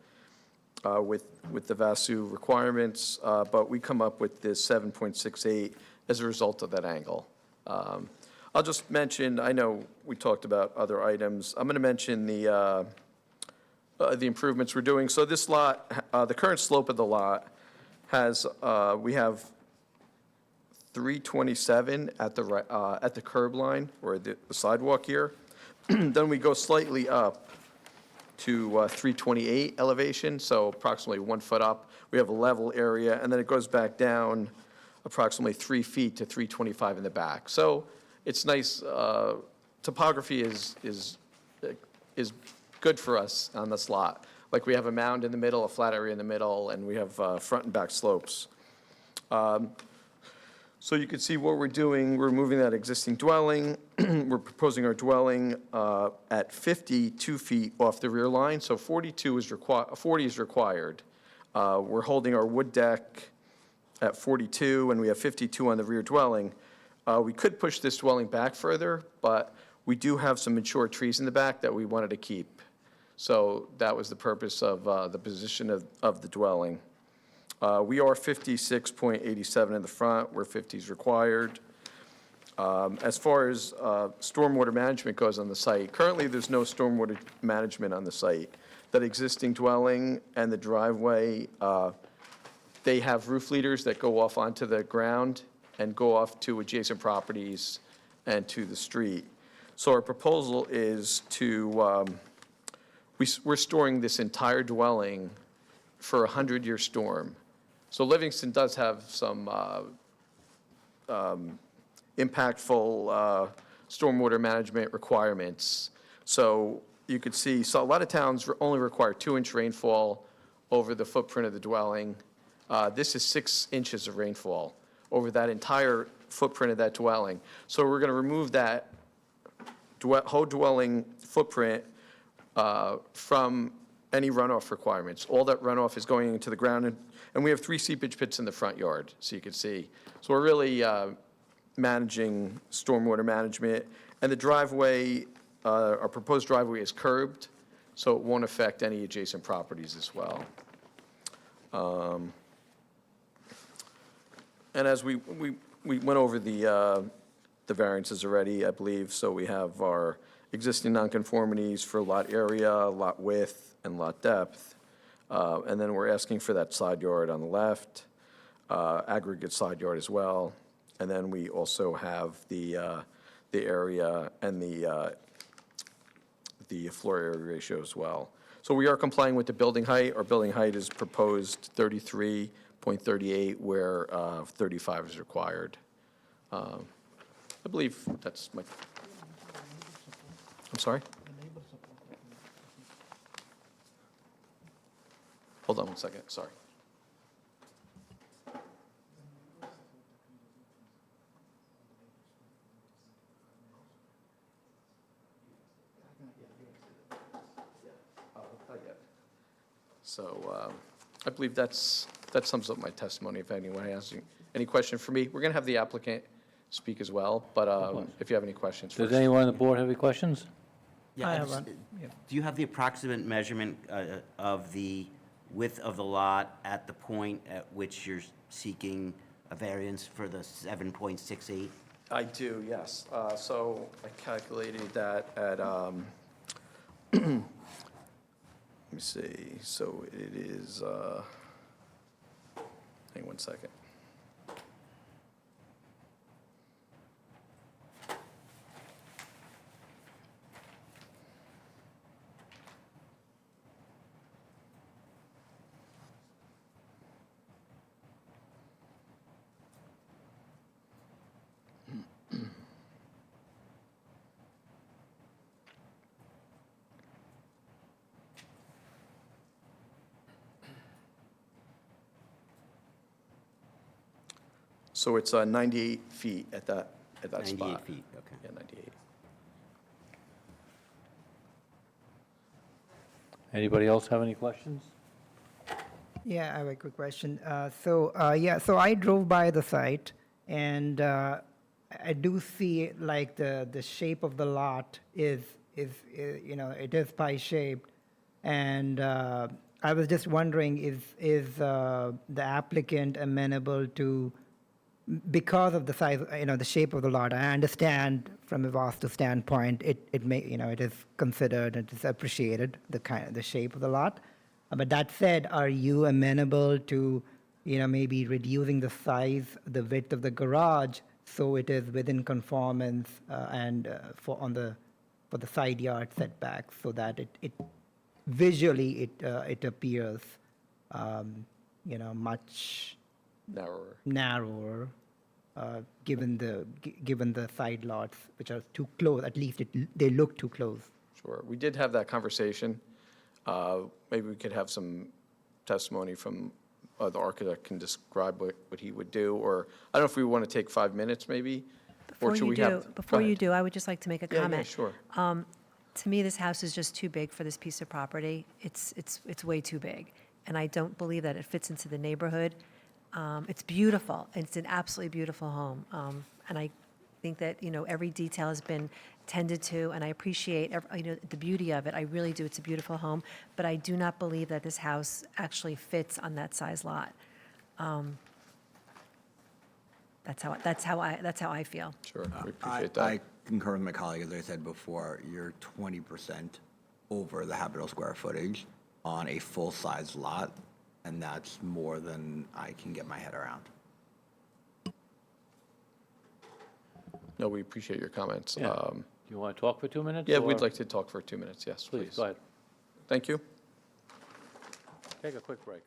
with the VASU requirements. But we come up with this 7.68 as a result of that angle. I'll just mention, I know we talked about other items. I'm going to mention the improvements we're doing. So this lot, the current slope of the lot has, we have 327 at the curb line, or the sidewalk here. Then we go slightly up to 328 elevation, so approximately 1 foot up. We have a level area, and then it goes back down approximately 3 feet to 325 in the back. So it's nice. Topography is good for us on this lot. Like, we have a mound in the middle, a flat area in the middle, and we have front and back slopes. So you can see what we're doing. We're moving that existing dwelling. We're proposing our dwelling at 52 feet off the rear line, so 40 is required. We're holding our wood deck at 42, and we have 52 on the rear dwelling. We could push this dwelling back further, but we do have some mature trees in the back that we wanted to keep. So that was the purpose of the position of the dwelling. We are 56.87 in the front, where 50 is required. As far as stormwater management goes on the site, currently there's no stormwater management on the site. That existing dwelling and the driveway, they have roof leaders that go off onto the ground and go off to adjacent properties and to the street. So our proposal is to, we're storing this entire dwelling for a 100-year storm. So Livingston does have some impactful stormwater management requirements. So you could see, so a lot of towns only require 2-inch rainfall over the footprint of the dwelling. This is 6 inches of rainfall over that entire footprint of that dwelling. So we're going to remove that whole dwelling footprint from any runoff requirements. All that runoff is going into the ground, and we have 3 seepage pits in the front yard, so you can see. So we're really managing stormwater management. And the driveway, our proposed driveway is curbed, so it won't affect any adjacent properties as well. And as we went over the variances already, I believe, so we have our existing nonconformities for lot area, lot width, and lot depth. And then we're asking for that side yard on the left, aggregate side yard as well. And then we also have the area and the floor area ratio as well. So we are complying with the building height. Our building height is proposed 33.38, where 35 is required. I believe that's my, I'm sorry? Hold on 1 second, sorry. So I believe that sums up my testimony. If anyone has any question for me, we're going to have the applicant speak as well, but if you have any questions first. Does anyone on the board have any questions? Yeah, I have one. Do you have the approximate measurement of the width of the lot at the point at which you're seeking a variance for the 7.68? I do, yes. So I calculated that at Let me see, so it is, hang on one second. So it's 98 feet at that spot. 98 feet, okay. Yeah, 98. Anybody else have any questions? Yeah, I have a quick question. So I drove by the site, and I do see like the shape of the lot is it is pie-shaped, and I was just wondering, is the applicant amenable to, because of the size, the shape of the lot? I understand from a vastu standpoint, it may, it is considered, it is appreciated, the shape of the lot. But that said, are you amenable to, maybe reducing the size, the width of the garage so it is within conformance and for the side yard setback, so that it visually it appears, much narrower, given the side lots, which are too close. At least they look too close. Sure, we did have that conversation. Maybe we could have some testimony from the architect can describe what he would do, or I don't know if we want to take 5 minutes maybe? Or should we have? Before Go you ahead. do, I would just like to make a Yeah, comment. sure. To me, this house is just too big for this piece of property. It's way too big, and I don't believe that it fits into the neighborhood. It's beautiful. It's an absolutely beautiful home, and I think that every detail has been tended to, and I appreciate the beauty of it. I really do. It's a beautiful home, but I do not believe that this house actually fits on that size lot. That's how I feel. Sure, we appreciate that. I concur with my colleague. As I said before, you're 20% over the habitable square footage on a full-size lot, and that's more than I can get my head around. No, we appreciate your comments. Yeah. Do you want to talk for 2 minutes? Yeah, we'd or- like to talk for 2 minutes, yes, please. Please, go ahead. Thank you. Take a quick break.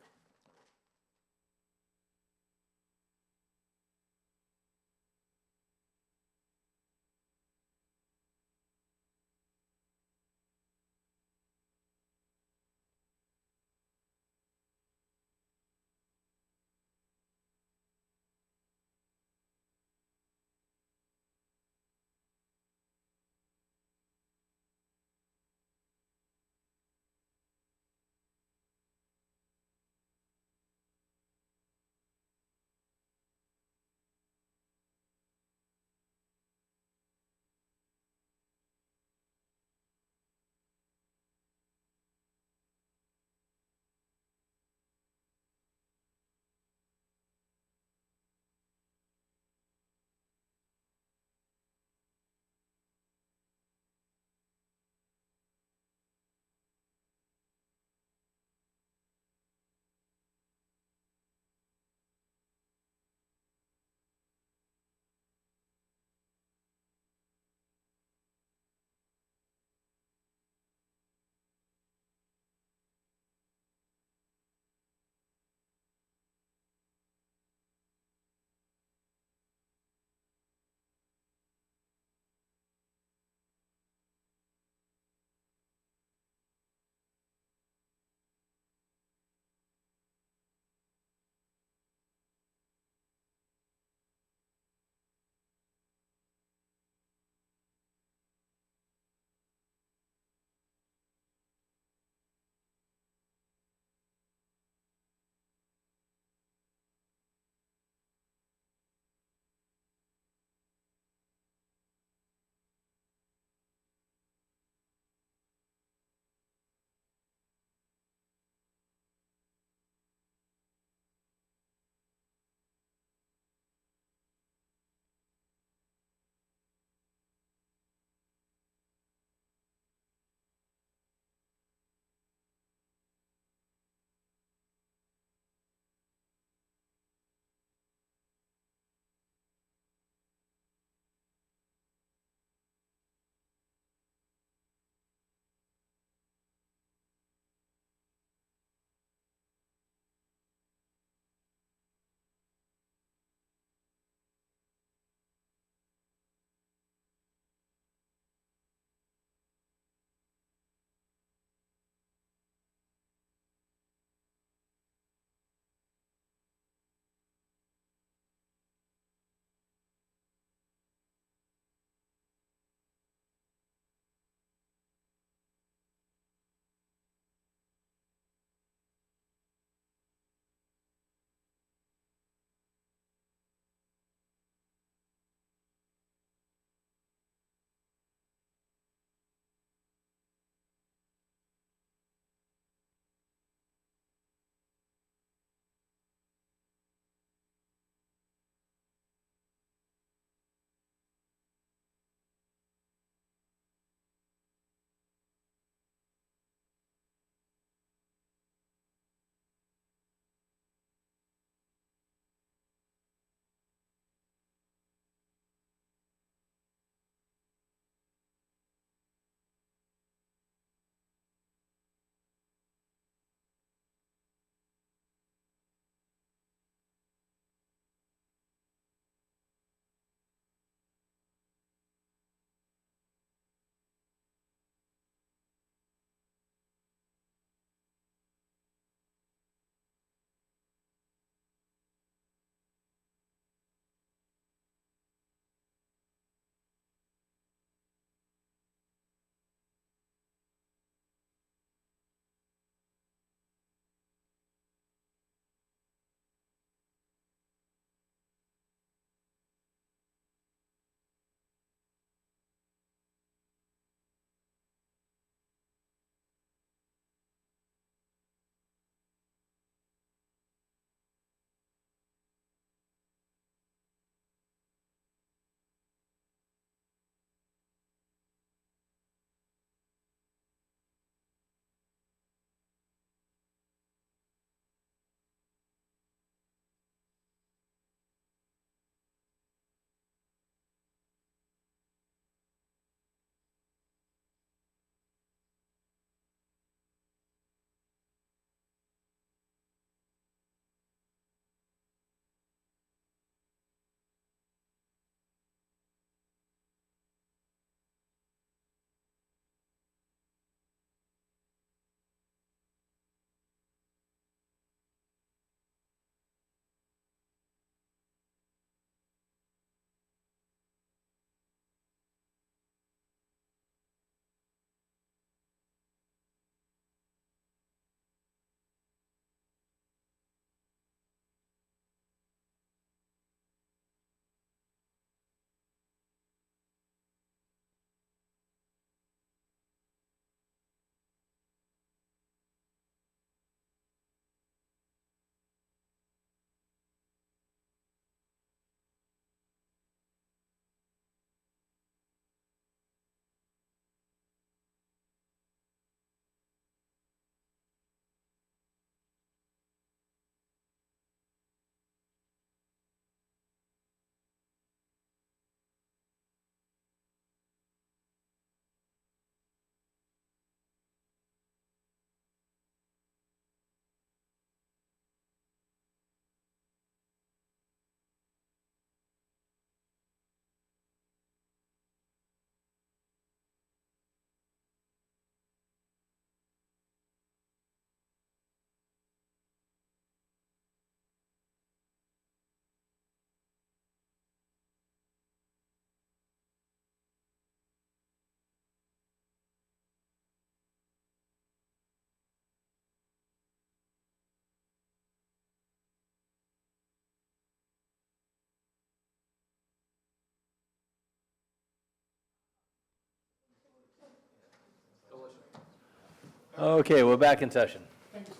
Okay, we're back in session.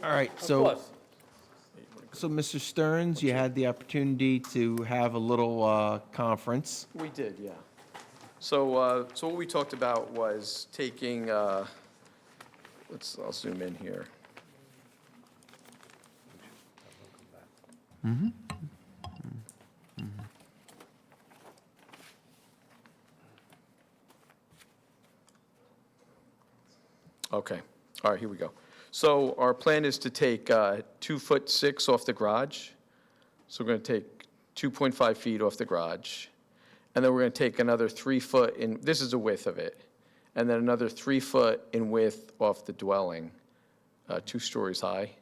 All right, Of so, course. so Mr. Stearns, you had the opportunity to have a little conference. We did, yeah. So, what we talked about was taking, I'll zoom in here. Okay, all right, here we go. So our plan is to take 2'6" off the garage. So we're going to take 2.5 feet off the garage. And then we're going to take another 3 foot in, this is the width of it. And then another 3 foot in width off the dwelling, 2 stories high.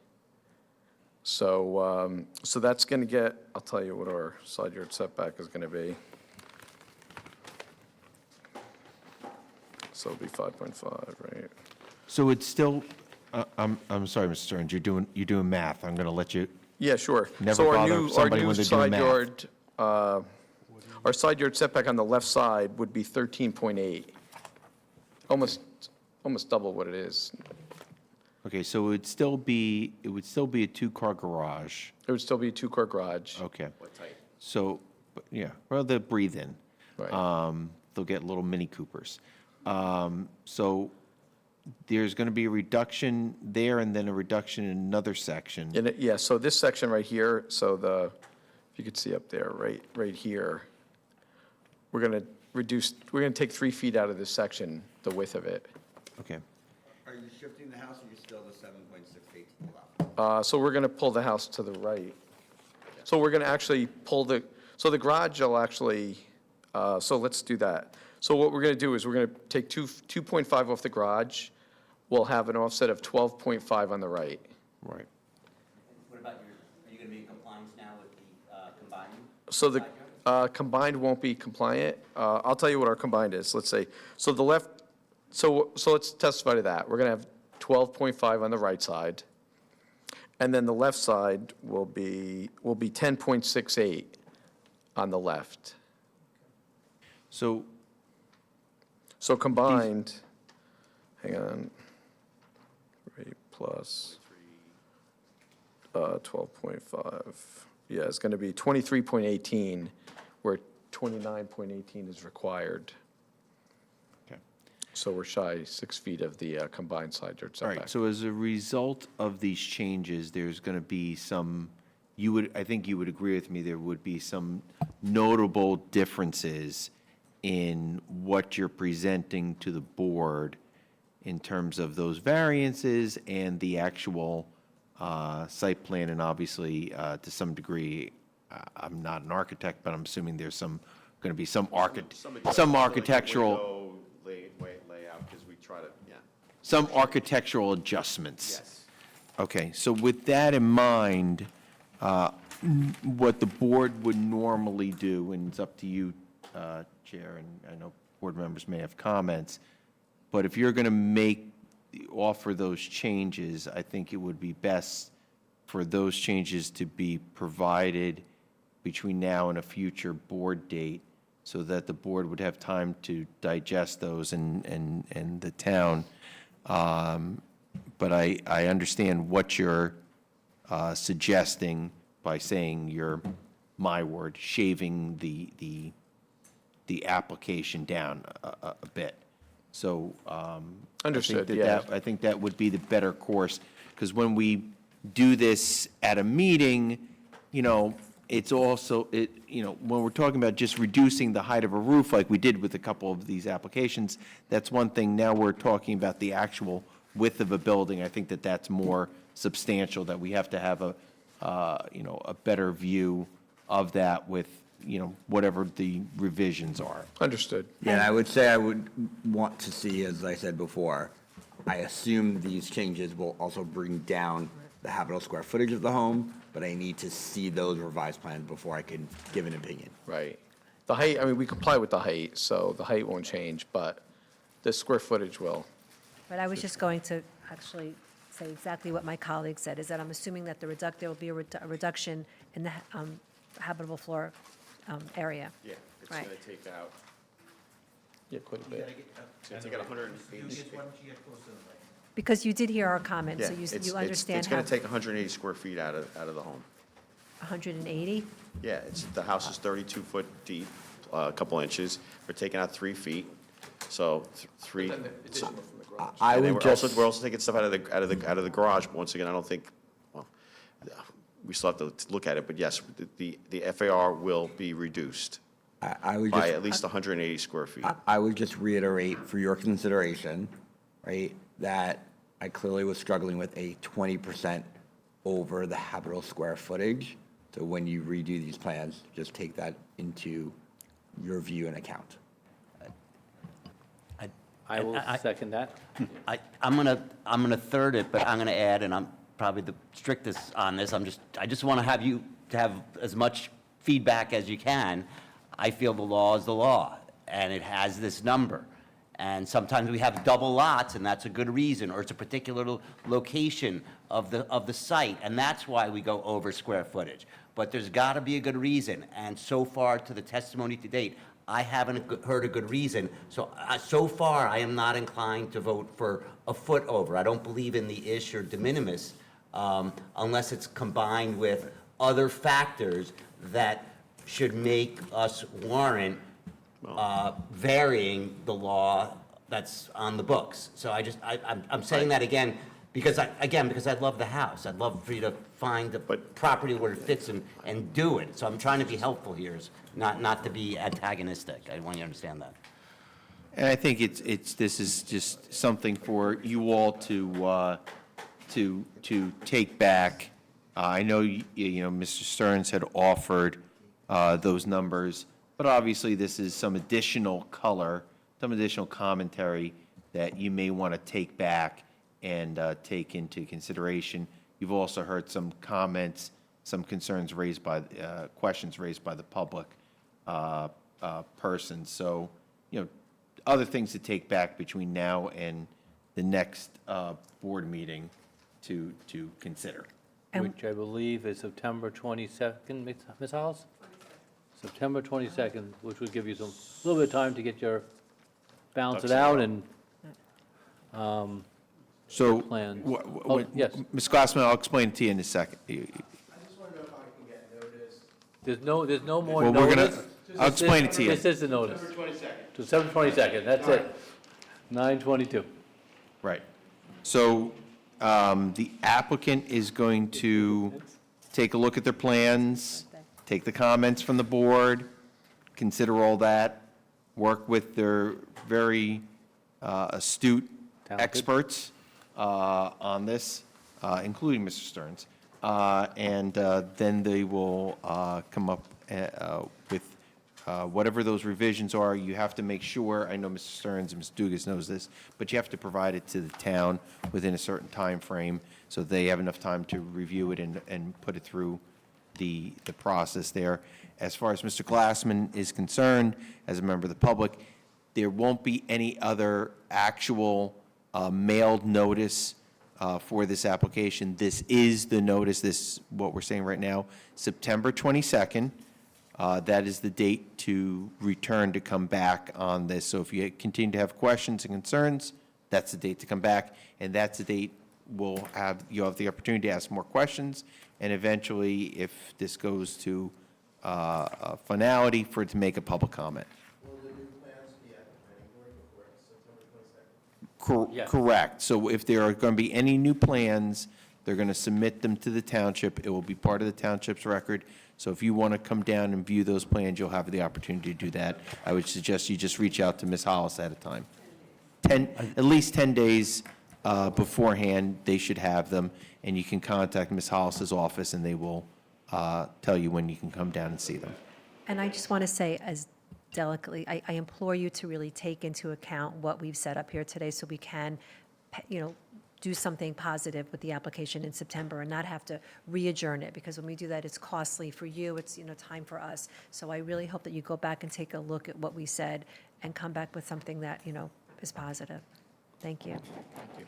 So, so that's going to get, I'll tell you what our side yard setback is going to be. So it'll be 5.5, right? So it's still, I'm sorry, Mr. Stearns, you're doing math. I'm going to let you, Yeah, sure. Never So bother somebody when they're doing math. Our side yard setback on the left side would be 13.8. Almost double what it is. okay, so it would still be a 2-car garage. It would still be a 2-car garage. Okay. So, but yeah, well, they'll breathe in. Right. They'll get little Mini Coopers. So there's going to be a reduction there and then a reduction in another section. Yeah, so this section right here, so if you could see up there, right here, we're going to take 3 feet out of this section, the width of it. Okay. Are you shifting the house or are you still the 7.6 feet to the left? So we're going to pull the house to the right. So we're going to actually pull so the garage will actually, so let's do that. So what we're going to do is we're going to take 2.5 off the garage. We'll have an offset of 12.5 on the right. Right. What about are you going to be in compliance now with the combined? So the combined won't be compliant. I'll tell you what our combined is. Let's say, so the left, so let's testify to that. We're going to have 12.5 on the right side. And then the left side will be 10.68 on the left. So combined, hang on, rate plus 12.5. Yeah, it's going to be 23.18, where 29.18 is required. Okay. So we're shy 6 feet of the combined side yard All setback. right, so as a result of these changes, there's going to be some, I think you would agree with me, there would be some notable differences in what you're presenting to the board in terms of those variances and the actual site plan, and obviously, to some degree, I'm not an architect, but I'm assuming there's going to be some architectural, Layout, because we try to, yeah. some architectural adjustments. Yes. Okay, so with that in mind, what the board would normally do, and it's up to you, Chair, and I know board members may have comments, but if you're going to offer those changes, I think it would be best for those changes to be provided between now and a future board date, so that the board would have time to digest those and the town. But I understand what you're suggesting by saying my word, shaving the application down a bit. So, Understood, I think that would be the better course, because when we do this at a meeting, it's also, when we're talking about just reducing the height of a roof, like we did with a couple of these applications, that's one thing. Now we're talking about the actual width of a building. I think that's more substantial, that we have to have a better view of that with, whatever the revisions are. Understood. Yeah, and I would say I would want to see, as I said before, I assume these changes will also bring down the habitable square footage of the home, but I need to see those revised plans before I can give an opinion. Right. The height, we comply with the height, so the height won't change, but the square footage will. But I was just going to actually say exactly what my colleague said, is that I'm assuming that there will be a reduction in the habitable floor area. Yeah, it's Right. going to take out, Yeah, quite a bit. it's going to take out 180. Because you did hear our comments, so Yeah, you understand It's how going to take 180 square feet out of the home. 180? Yeah, the house is 32 foot deep, a couple inches. We're taking out 3 feet, so three. I And then would we're also taking stuff out of the garage. But once again, I don't think, well, we still have to look at it, but yes, the FAR will be reduced I would by just, at least 180 square feet. I would just reiterate for your consideration, right, that I clearly was struggling with a 20% over the habitable square footage. So when you redo these plans, just take that into your view and account. I will second that. I'm gonna third it, but I'm gonna add, and I'm probably the strictest on this, I just want to have you to have as much feedback as you can. I feel the law is the law, and it has this number. And sometimes we have double lots, and that's a good reason, or it's a particular location of the site, and that's why we go over square footage. But there's got to be a good reason, and so far to the testimony to date, I haven't heard a good reason. So far, I am not inclined to vote for a foot over. I don't believe in the ish or de minimis unless it's combined with other factors that should make us warrant varying the law that's on the books. So I'm saying that again, because I love the house. I'd love for you to find the property where it fits and do it. So I'm trying to be helpful here, not to be antagonistic. I want you to understand that. And I think this is just something for you all to take back. I know, Mr. Stearns had offered those numbers, but obviously this is some additional color, some additional commentary that you may want to take back and take into consideration. You've also heard some comments, some concerns raised by, questions raised by the public person. So, other things to take back between now and the next board meeting to consider. Which I believe is September 22nd, Ms. Hollis? September 22nd, which would give you a little bit of time to get your, balance it out and So, plans. yes. Ms. Glassman, I'll explain it to you in a second. I just want to know if I can get notice. There's no more Well, we're notice. gonna, I'll explain it to you. This is the notice. September 22nd. To September 22nd, that's it. 9/22. Right. So the applicant is going to take a look at their plans, take the comments from the board, consider all that, work with their very astute experts on this, including Mr. Stearns. And then they will come up with whatever those revisions are. You have to make sure, I know Mr. Stearns and Ms. Dugas knows this, but you have to provide it to the town within a certain time frame so they have enough time to review it and put it through the process there. As far as Mr. Glassman is concerned, as a member of the public, there won't be any other actual mailed notice for this application. This is the notice, what we're saying right now, September 22nd. That is the date to return to come back on this. So if you continue to have questions and concerns, that's the date to come back, and that's the date you'll have the opportunity to ask more questions, and eventually, if this goes to a finality, for it to make a public comment. Will the new plans be at the planning board before September 22nd? Yes. Correct. So if there are going to be any new plans, they're going to submit them to the township. It will be part of the township's record. So if you want to come down and view those plans, you'll have the opportunity to do that. I would suggest you just reach out to Ms. Hollis at a time. At least 10 days beforehand, they should have them, and you can contact Ms. Hollis's office, and they will tell you when you can come down and see them. And I just want to say, as delicately, I implore you to really take into account what we've set up here today so we can, do something positive with the application in September and not have to re-adjourn it, because when we do that, it's costly for you, it's, time for us. So I really hope that you go back and take a look at what we said and come back with something that, is positive. Thank you.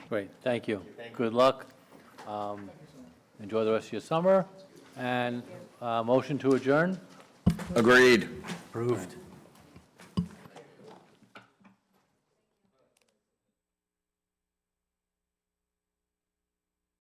Great, thank you. Good luck. Enjoy the rest of your summer. And motion to adjourn? Agreed. Approved.